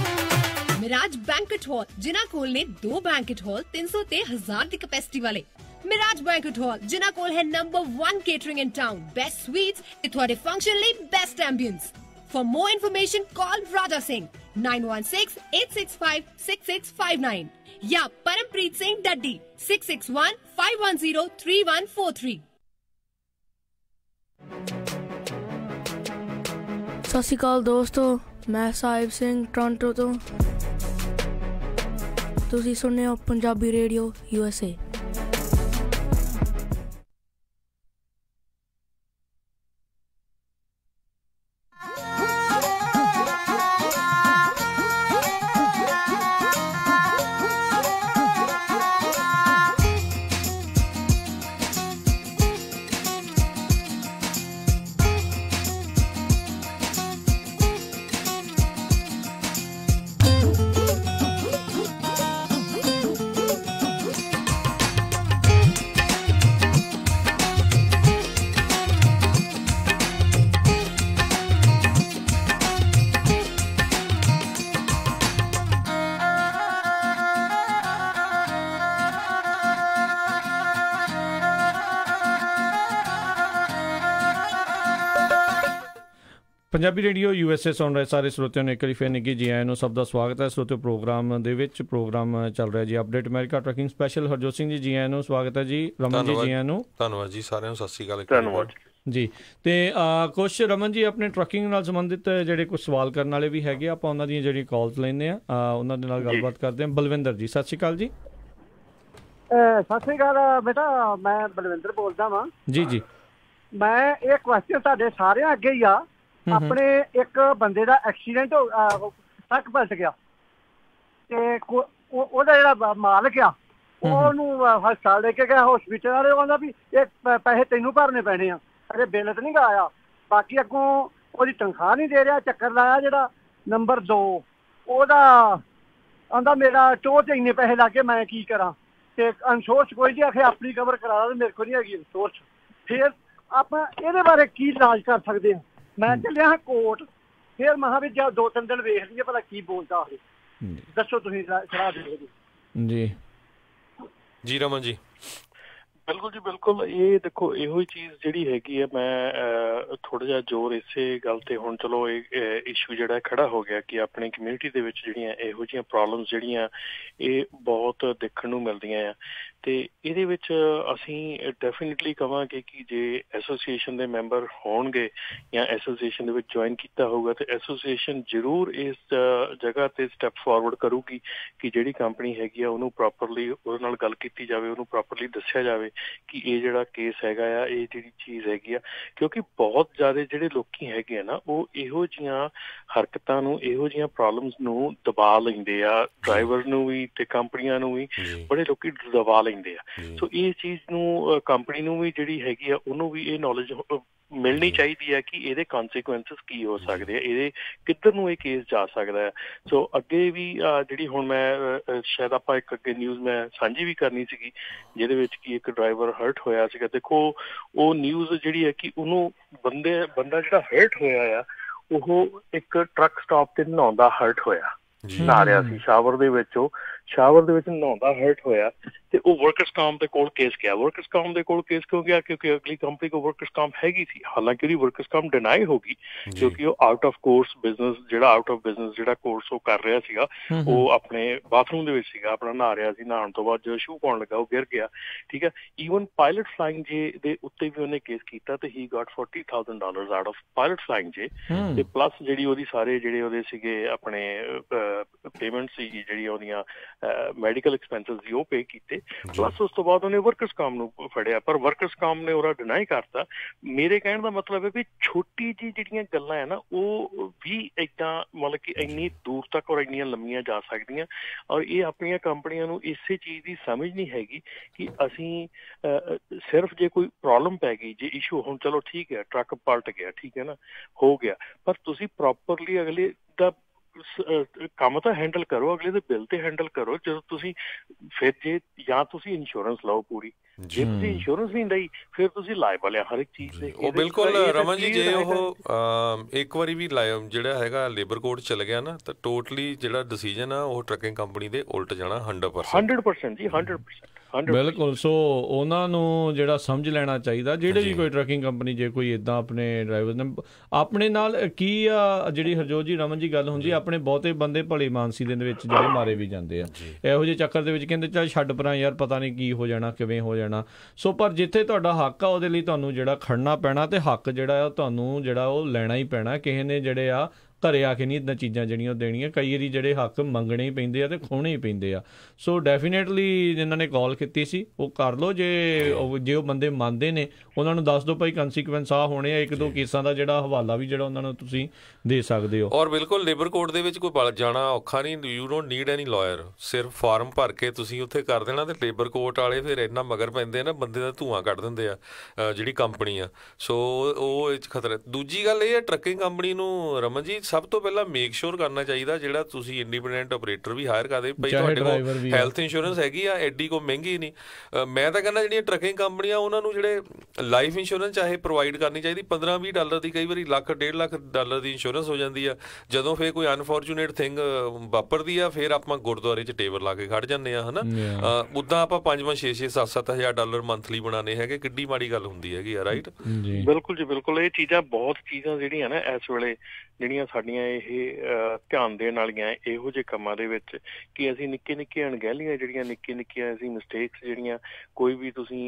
ਮਿਰਾਜ ਬੈਂਕਟ ਹਾਲ ਜਿਨ੍ਹਾਂ ਕੋਲ ਨੇ 2 ਬੈਂਕਟ ਹਾਲ 300 ਤੇ 1000 ਦੀ ਕੈਪੈਸਿਟੀ ਵਾਲੇ। ਮਿਰਾਜ ਬੈਂਕਟ ਹਾਲ ਜਿਨ੍ਹਾਂ ਕੋਲ ਹੈ ਨੰਬਰ 1 ਕੇਟਰਿੰਗ ਇਨ ਟਾਊਨ, ਬੈਸਟ ਸਵੀਟਸ ਤੇ ਤੁਹਾਡੇ ਫੰਕਸ਼ਨ ਲਈ best ambience. For more information call Raja Singh 9168656659 या परमप्रीत सिंह डड्डी 6615103143। ਸਤਿ ਸ਼੍ਰੀ ਅਕਾਲ ਦੋਸਤੋ, ਮੈਂ ਸਾਹਿਬ ਸਿੰਘ ਟੋਰਾਂਟੋ ਤੋਂ। ਤੁਸੀਂ ਸੁਣਦੇ ਹੋ Punjabi radio USA। Punjabi radio USA ਸੁਣ ਰਹੇ ਸਾਰੇ ਸਰੋਤਿਆਂ ਨੂੰ ਇੱਕ ਵਾਰੀ ਫਿਰ ਨਿੱਘੀ ਜੀ ਆਇਆਂ ਨੂੰ ਸਭ ਦਾ ਸਵਾਗਤ ਹੈ। ਸਰੋਤਿਓ ਪ੍ਰੋਗਰਾਮ ਦੇ ਵਿੱਚ ਪ੍ਰੋਗਰਾਮ ਚੱਲ ਰਿਹਾ ਜੀ update America trucking special. Harjot Singh ji ਆਇਆਂ ਨੂੰ ਸਵਾਗਤ ਹੈ ਜੀ। ਰਮਨ ਜੀ ਆਇਆਂ ਨੂੰ ਧੰਨਵਾਦ ਜੀ ਸਾਰਿਆਂ ਨੂੰ, ਸਤਿ ਸ਼੍ਰੀ ਅਕਾਲ। ਧੰਨਵਾਦ ਜੀ। ਤੇ ਕੁਛ ਰਮਨ ਜੀ ਆਪਣੇ ਟਰੱਕਿੰਗ ਨਾਲ ਸੰਬੰਧਿਤ ਜਿਹੜੇ ਕੁਝ ਸਵਾਲ ਕਰਨ ਵਾਲੇ ਵੀ ਹੈਗੇ, ਆਪਾਂ ਉਹਨਾਂ ਦੀਆਂ ਜਿਹੜੀਆਂ ਕਾਲਸ ਲੈਂਦੇ ਆ, ਉਹਨਾਂ ਦੇ ਨਾਲ ਗੱਲਬਾਤ ਕਰਦੇ ਹਾਂ। ਬਲਵਿੰਦਰ ਜੀ ਸਤਿ ਸ਼੍ਰੀ ਅਕਾਲ ਜੀ। ਸਤਿ ਸ਼੍ਰੀ ਅਕਾਲ ਬੇਟਾ, ਮੈਂ ਬਲਵਿੰਦਰ ਬੋਲਦਾ ਵਾਂ ਜੀ। ਜੀ ਮੈਂ ਇਹ ਕੁਐਸਚਨ ਤੁਹਾਡੇ ਸਾਰਿਆਂ ਅੱਗੇ ਹੀ ਆ। ਆਪਣੇ ਇੱਕ ਬੰਦੇ ਦਾ ਐਕਸੀਡੈਂਟ ਟਰੱਕ ਪਲਟ ਗਿਆ ਤੇ ਉਹਦਾ ਜਿਹੜਾ ਮਾਲਕ ਆ ਉਹਨੂੰ ਹਸਪਤਾਲ ਲੈ ਕੇ ਗਿਆ। ਹਸਪੀਟਲ ਵਾਲੇ ਕਹਿੰਦਾ ਵੀ ਇਹ ਪੈਸੇ ਤੈਨੂੰ ਭਰਨੇ ਪੈਣੇ ਆ, ਅਰੇ ਬਿੱਲ ਤਾਂ ਨਹੀਂ ਆਇਆ। ਬਾਕੀ ਅੱਗੋਂ ਉਹਦੀ ਤਨਖਾਹ ਨਹੀਂ ਦੇ ਰਿਹਾ। ਚੱਕਰ ਲਾਇਆ ਜਿਹੜਾ ਨੰਬਰ 2 ਉਹਦਾ ਆਂਦਾ ਮੇਰਾ ਟੋਹ 'ਚ ਇੰਨੇ ਪੈਸੇ ਲੱਗੇ, ਮੈਂ ਕੀ ਕਰਾਂ। ਤੇ ਇੰਸ਼ੋਰੈਂਸ ਕੋਈ ਨਹੀਂ ਆਖੇ ਆਪਣੀ ਕਵਰ ਕਰਾ ਲਾ, ਮੇਰੇ ਕੋਲ ਨਹੀਂ ਹੈਗੀ ਇੰਸ਼ੋਰੈਂਸ। ਫਿਰ ਆਪਾਂ ਇਹਦੇ ਬਾਰੇ ਕੀ ਇਲਾਜ ਕਰ ਸਕਦੇ ਹਾਂ? ਮੈਂ ਚੱਲਿਆ ਹਾਂ ਕੋਰਟ, ਫਿਰ ਮਹਾਂ ਵੀ ਜਾਂ 2-3 ਦਿਨ ਵੇਖ ਲਈਏ ਭਲਾ ਕੀ ਬੋਲਦਾ ਹੋਵੇ। ਦੱਸੋ ਤੁਸੀਂ ਸਲਾਹ ਦਿਓ ਜੀ। ਜੀ ਰਮਨ ਜੀ। ਬਿਲਕੁਲ ਜੀ ਬਿਲਕੁਲ। ਇਹ ਦੇਖੋ ਇਹੋ ਹੀ ਚੀਜ਼ ਜਿਹੜੀ ਹੈਗੀ ਹੈ, ਮੈਂ ਥੋੜਾ ਜਿਹਾ ਜ਼ੋਰ ਇਸੇ ਗੱਲ ਤੇ ਹੁਣ ਚਲੋ ਇਹ ਇਸ਼ੂ ਜਿਹੜਾ ਖੜਾ ਹੋ ਗਿਆ ਕਿ ਆਪਣੀ ਕਮਿਊਨਿਟੀ ਦੇ ਵਿੱਚ ਜਿਹੜੀਆਂ ਇਹੋ ਜਿਹੀਆਂ ਪ੍ਰੋਬਲਮਸ ਜਿਹੜੀਆਂ ਇਹ ਬਹੁਤ ਦੇਖਣ ਨੂੰ ਮਿਲਦੀਆਂ ਆ। ਤੇ ਇਹਦੇ ਵਿੱਚ ਅਸੀਂ ਡੈਫੀਨੇਟਲੀ ਕਹਾਂਗੇ ਕਿ ਜੇ ਐਸੋਸੀਏਸ਼ਨ ਦੇ ਮੈਂਬਰ ਹੋਣਗੇ ਜਾਂ ਐਸੋਸੀਏਸ਼ਨ ਦੇ ਵਿੱਚ ਜੁਆਇਨ ਕੀਤਾ ਹੋਊਗਾ ਤੇ ਐਸੋਸੀਏਸ਼ਨ ਜ਼ਰੂਰ ਇਸ ਜਗ੍ਹਾ ਤੇ ਸਟੈਪ ਫਾਰਵਰਡ ਕਰੂਗੀ ਕਿ ਜਿਹੜੀ ਕੰਪਨੀ ਹੈਗੀ ਆ ਉਹਨੂੰ ਪ੍ਰੋਪਰਲੀ ਉਹਦੇ ਨਾਲ ਗੱਲ ਕੀਤੀ ਜਾਵੇ, ਉਹਨੂੰ ਪ੍ਰੋਪਰਲੀ ਦੱਸਿਆ ਜਾਵੇ ਕਿ ਇਹ ਜਿਹੜਾ ਕੇਸ ਹੈਗਾ ਆ, ਇਹ ਜਿਹੜੀ ਚੀਜ਼ ਹੈਗੀ ਆ। ਕਿਉਂਕਿ ਬਹੁਤ ਜ਼ਿਆਦਾ ਜਿਹੜੇ ਲੋਕੀ ਹੈਗੇ ਆ ਨਾ, ਉਹ ਇਹੋ ਜਿਹੀਆਂ ਹਰਕਤਾਂ ਨੂੰ, ਇਹੋ ਜਿਹੀਆਂ ਪ੍ਰੋਬਲਮਸ ਨੂੰ ਦਬਾ ਲੈਂਦੇ ਆ। ਡਰਾਈਵਰ ਨੂੰ ਵੀ ਤੇ ਕੰਪਨੀਆਂ ਨੂੰ ਵੀ ਬੜੇ ਲੋਕੀ ਦਬਾ ਲੈਂਦੇ ਆ। ਸੋ ਇਹ ਚੀਜ਼ ਨੂੰ ਕੰਪਨੀ ਨੂੰ ਵੀ ਜਿਹੜੀ ਹੈਗੀ ਆ ਉਹਨੂੰ ਵੀ ਇਹ ਨੌਲੇਜ ਮਿਲਣੀ ਚਾਹੀਦੀ ਹੈ ਕਿ ਇਹਦੇ ਕੌਨਸੀਕੁਐਂਸਿਸ ਕੀ ਹੋ ਸਕਦੇ ਆ, ਇਹਦੇ ਕਿੱਧਰ ਨੂੰ ਇਹ ਕੇਸ ਜਾ ਸਕਦਾ ਹੈ। ਸੋ ਅੱਗੇ ਵੀ ਜਿਹੜੀ ਹੁਣ ਮੈਂ ਸ਼ਾਇਦ ਆਪਾਂ ਇੱਕ ਅੱਗੇ ਨਿਊਜ਼ ਮੈਂ ਸਾਂਝੀ ਵੀ ਕਰਨੀ ਸੀਗੀ ਜਿਹਦੇ ਵਿੱਚ ਕਿ ਇੱਕ ਡਰਾਈਵਰ ਹਰਟ ਹੋਇਆ ਸੀਗਾ। ਦੇਖੋ ਉਹ ਨਿਊਜ਼ ਜਿਹੜੀ ਹੈ ਕਿ ਉਹਨੂੰ ਬੰਦਾ ਜਿਹੜਾ ਹਰਟ ਹੋਇਆ ਆ ਉਹ ਇੱਕ ਟਰੱਕ ਸਟਾਪ ਤੇ ਨਹਾਉਂਦਾ ਹਰਟ ਹੋਇਆ, ਨਹਾ ਰਿਹਾ ਸੀ ਸ਼ਾਵਰ ਦੇ ਵਿੱਚ ਉਹ, ਸ਼ਾਵਰ ਦੇ ਵਿੱਚ ਨਹਾਉਂਦਾ ਹਰਟ ਹੋਇਆ ਤੇ ਉਹ ਵਰਕਰਸ ਕਾਮ ਦੇ ਕੋਲ ਕੇਸ ਗਿਆ। ਵਰਕਰਸ ਕਾਮ ਦੇ ਕੋਲ ਕੇਸ ਕਿਉਂ ਗਿਆ? ਕਿਉਂਕਿ ਅਗਲੀ ਕੰਪਨੀ ਕੋਲ ਵਰਕਰਸ ਕਾਮ ਹੈਗੀ ਸੀ, ਹਾਲਾਂਕਿ ਉਹਦੀ ਵਰਕਰਸ ਕਾਮ ਡਿਨਾਈ ਹੋ ਗਈ ਕਿਉਂਕਿ ਉਹ ਆਊਟ ਆਫ ਕੋਰਸ ਬਿਜ਼ਨਸ ਜਿਹੜਾ ਕੋਰਸ ਉਹ ਕਰ ਰਿਹਾ ਸੀਗਾ, ਉਹ ਆਪਣੇ ਬਾਥਰੂਮ ਦੇ ਵਿੱਚ ਸੀਗਾ, ਆਪਣਾ ਨਹਾ ਰਿਹਾ ਸੀ, ਨਹਾਉਣ ਤੋਂ ਬਾਅਦ ਜਦੋਂ ਸ਼ੂ ਪਾਉਣ ਲੱਗਾ ਉਹ ਗਿਰ ਗਿਆ। ਠੀਕ ਹੈ, ਈਵਨ ਪਾਇਲਟ ਫਲਾਈਂਗ ਜੇ ਦੇ ਉੱਤੇ ਵੀ ਉਹਨੇ ਕੇਸ ਕੀਤਾ ਤੇ he got $40,000 out of Pilot Flying J, ਤੇ ਪਲੱਸ ਜਿਹੜੀ ਉਹਦੀ ਸਾਰੇ ਜਿਹੜੇ ਉਹਦੇ ਸੀਗੇ ਆਪਣੇ ਪੇਮੈਂਟ ਸੀ ਜਿਹੜੀ ਉਹਦੀਆਂ ਮੈਡੀਕਲ ਐਕਸਪੈਂਸਿਸ ਸੀ ਉਹ ਪੇ ਕੀਤੇ। ਪਲੱਸ ਉਸ ਤੋਂ ਬਾਅਦ ਉਹਨੇ ਵਰਕਰਸ ਕਾਮ ਨੂੰ ਫੜਿਆ, ਪਰ ਵਰਕਰਸ ਕਾਮ ਨੇ ਉਹਦਾ ਡਿਨਾਈ ਕਰਤਾ। ਮੇਰੇ ਕਹਿਣ ਦਾ ਮਤਲਬ ਹੈ ਵੀ ਛੋਟੀ ਜਿਹੀ ਜਿਹੜੀਆਂ ਗੱਲਾਂ ਹੈ ਨਾ ਉਹ ਵੀ ਏਦਾਂ ਮਤਲਬ ਕਿ ਇੰਨੀ ਦੂਰ ਤੱਕ ਔਰ ਇੰਨੀਆਂ ਲੰਮੀਆਂ ਜਾ ਸਕਦੀਆਂ, ਔਰ ਇਹ ਆਪਣੀਆਂ ਕੰਪਨੀਆਂ ਨੂੰ ਇਸੇ ਚੀਜ਼ ਦੀ ਸਮਝ ਨਹੀਂ ਹੈਗੀ ਕਿ ਅਸੀਂ ਸਿਰਫ ਜੇ ਕੋਈ ਪ੍ਰੋਬਲਮ ਪੈ ਗਈ, ਜੇ ਇਸ਼ੂ ਹੁਣ ਚਲੋ ਠੀਕ ਹੈ ਟਰੱਕ ਪਲਟ ਗਿਆ, ਠੀਕ ਹੈ ਨਾ, ਹੋ ਗਿਆ, ਪਰ ਤੁਸੀਂ ਪ੍ਰੋਪਰਲੀ ਅਗਲੇ ਦਾ ਕੰਮ ਤਾਂ ਹੈਂਡਲ ਕਰੋ, ਅਗਲੇ ਦੇ ਬਿੱਲ ਤੇ ਹੈਂਡਲ ਕਰੋ। ਜਦੋਂ ਤੁਸੀਂ ਫਿਰ ਜੇ ਜਾਂ ਤੁਸੀਂ ਇੰਸ਼ੋਰੈਂਸ ਲਓ ਪੂਰੀ, ਜੇ ਤੁਸੀਂ ਇੰਸ਼ੋਰੈਂਸ ਨਹੀਂ ਲਈ ਫਿਰ ਤੁਸੀਂ ਲਾਇਬਲ ਆ ਹਰ ਇੱਕ ਚੀਜ਼ ਦੇ। ਉਹ ਬਿਲਕੁਲ ਰਮਨ ਜੀ, ਜੇ ਉਹ ਇੱਕ ਵਾਰੀ ਵੀ ਜਿਹੜਾ ਹੈਗਾ ਲੇਬਰ ਕੋਡ ਚਲ ਗਿਆ ਨਾ ਤਾਂ ਟੋਟਲੀ ਜਿਹੜਾ ਡਿਸੀਜਨ ਆ ਉਹ ਟਰੱਕਿੰਗ ਕੰਪਨੀ ਦੇ ਉਲਟ ਜਾਣਾ 100% ਜੀ 100%। ਬਿਲਕੁਲ। ਸੋ ਉਹਨਾਂ ਨੂੰ ਜਿਹੜਾ ਸਮਝ ਲੈਣਾ ਚਾਹੀਦਾ, ਜਿਹੜੇ ਵੀ ਕੋਈ ਟਰੱਕਿੰਗ ਕੰਪਨੀ ਜੇ ਕੋਈ ਇੱਦਾਂ ਆਪਣੇ ਡਰਾਈਵਰ ਨੇ ਆਪਣੇ ਨਾਲ ਕੀ ਆ, ਜਿਹੜੀ ਹਰਜੋਤ ਜੀ ਰਮਨ ਜੀ ਗੱਲ ਹੁੰਦੀ, ਆਪਣੇ ਬਹੁਤੇ ਬੰਦੇ ਭਲੀ ਮਾਨਸੀ ਦੇ ਵਿੱਚ ਜਿਹੜੇ ਮਾਰੇ ਵੀ ਜਾਂਦੇ ਆ ਇਹੋ ਜਿਹੇ ਚੱਕਰ ਦੇ ਵਿੱਚ, ਕਹਿੰਦੇ ਚੱਲ ਛੱਡ ਪਰਾਂ ਯਾਰ, ਪਤਾ ਨਹੀਂ ਕੀ ਹੋ ਜਾਣਾ, ਕਿਵੇਂ ਹੋ ਜਾਣਾ। ਸੋ ਪਰ ਜਿੱਥੇ ਤੁਹਾਡਾ ਹੱਕ ਆ ਉਹਦੇ ਲਈ ਤੁਹਾਨੂੰ ਜਿਹੜਾ ਖੜਨਾ ਪੈਣਾ, ਤੇ ਹੱਕ ਜਿਹੜਾ ਆ ਤੁਹਾਨੂੰ ਜਿਹੜਾ ਉਹ ਲੈਣਾ ਹੀ ਪੈਣਾ। ਕਿਸੇ ਨੇ ਜਿਹੜੇ ਆ ਘਰੇ ਆ ਕੇ ਨਹੀਂ ਇੱਦਾਂ ਚੀਜ਼ਾਂ ਜਿਹੜੀਆਂ ਉਹ ਦੇਣੀਆਂ, ਕਈ ਵਾਰੀ ਜਿਹੜੇ ਹੱਕ ਮੰਗਣੇ ਹੀ ਪੈਂਦੇ ਆ ਤੇ ਖੋਣੇ ਹੀ ਪੈਂਦੇ ਆ। ਸੋ ਡੈਫੀਨੇਟਲੀ ਜਿਨ੍ਹਾਂ ਨੇ ਕਾਲ ਕੀਤੀ ਸੀ ਉਹ ਕਰ ਲਓ, ਜੇ ਉਹ ਬੰਦੇ ਮੰਨਦੇ ਨੇ ਉਹਨਾਂ ਨੂੰ ਦੱਸ ਦਿਓ ਭਾਈ ਕੰਸੀਕੁਐਂਸ ਆ ਹੋਣੇ ਆ। ਇੱਕ ਦੋ ਕੇਸਾਂ ਦਾ ਜਿਹੜਾ ਹਵਾਲਾ ਵੀ ਜਿਹੜਾ ਉਹਨਾਂ ਨੂੰ ਤੁਸੀਂ ਦੇ ਸਕਦੇ ਹੋ। ਔਰ ਬਿਲਕੁਲ ਲੇਬਰ ਕੋਡ ਦੇ ਵਿੱਚ ਕੋਈ ਜਾਣਾ ਔਖਾ ਨਹੀਂ, you don't need any lawyer, ਸਿਰਫ ਫਾਰਮ ਭਰ ਕੇ ਤੁਸੀਂ ਉੱਥੇ ਕਰ ਦੇਣਾ ਤੇ ਲੇਬਰ ਕੋਡ ਵਾਲੇ ਫਿਰ ਇੰਨਾ ਮਗਰ ਪੈਂਦੇ ਆ ਨਾ, ਬੰਦੇ ਦਾ ਧੂੰਆਂ ਕੱਢ ਦਿੰਦੇ ਆ ਜਿਹੜੀ ਕੰਪਨੀ ਆ। ਸੋ ਉਹ ਇਹ 'ਚ ਖਤਰਾ। ਦੂਜੀ ਗੱਲ ਇਹ ਹੈ ਟਰੱਕਿੰਗ ਕੰਪਨੀ ਨੂੰ ਰਮਨ ਜੀ ਸਭ ਤੋਂ ਪਹਿਲਾਂ ਮੇਕ ਸ਼ੋਰ ਕਰਨਾ ਚਾਹੀਦਾ ਜਿਹੜਾ ਤੁਸੀਂ ਇੰਡੀਪੈਂਡੈਂਟ ਆਪਰੇਟਰ ਵੀ ਹਾਇਰ ਕਰਦੇ ਭਾਈ ਤੁਹਾਡੇ ਕੋਲ ਹੈਲਥ ਇੰਸ਼ੋਰੈਂਸ ਹੈਗੀ ਆ, ਐਡੀ ਕੋਈ ਮਹਿੰਗੀ ਨਹੀਂ। ਮੈਂ ਤਾਂ ਕਹਿੰਦਾ ਜਿਹੜੀਆਂ ਟਰੱਕਿੰਗ ਕੰਪਨੀਆਂ ਉਹਨਾਂ ਨੂੰ ਜਿਹੜੇ ਲਾਈਫ ਇੰਸ਼ੋਰੈਂਸ ਚਾਹੇ ਪ੍ਰੋਵਾਈਡ ਕਰਨੀ ਚਾਹੀਦੀ, $15-20 ਦੀ, ਕਈ ਵਾਰੀ $1.5 ਲੱਖ ਦੀ ਇੰਸ਼ੋਰੈਂਸ ਹੋ ਜਾਂਦੀ ਆ। ਜਦੋਂ ਫਿਰ ਕੋਈ ਅਨਫੋਰਚੂਨੇਟ ਥਿੰਗ ਵਾਪਰਦੀ ਆ ਫਿਰ ਆਪਾਂ ਗੁਰਦੁਆਰੇ 'ਚ ਟੇਬਲ ਲਾ ਕੇ ਖੜ ਜਾਂਦੇ ਆ, ਹੈ ਨਾ। ਉੱਦਾਂ ਆਪਾਂ $5,000, $6,000, $7,000 ਮੰਥਲੀ ਬਣਾਉਣੇ ਹੈਗੇ, ਕਿੱਡੀ ਮਾੜੀ ਗੱਲ ਹੁੰਦੀ ਹੈਗੀ ਆ, ਰਾਈਟ। ਬਿਲਕੁਲ ਜੀ ਬਿਲਕੁਲ। ਇਹ ਚੀਜ਼ਾਂ ਬਹੁਤ ਚੀਜ਼ਾਂ ਜਿਹੜੀਆਂ ਨਾ ਇਸ ਵੇਲੇ ਜਿਹੜੀਆਂ ਸਾਡੀਆਂ ਇਹ ਧਿਆਨ ਦੇਣ ਵਾਲੀਆਂ ਇਹੋ ਜਿਹੇ ਕੰਮਾਂ ਦੇ ਵਿੱਚ ਕਿ ਅਸੀਂ ਨਿੱਕੀਆਂ ਅਣਗਹਿਲੀਆਂ ਜਿਹੜੀਆਂ ਨਿੱਕੀਆਂ ਅਸੀਂ ਮਿਸਟੇਕਸ ਜਿਹੜੀਆਂ ਕੋਈ ਵੀ ਤੁਸੀਂ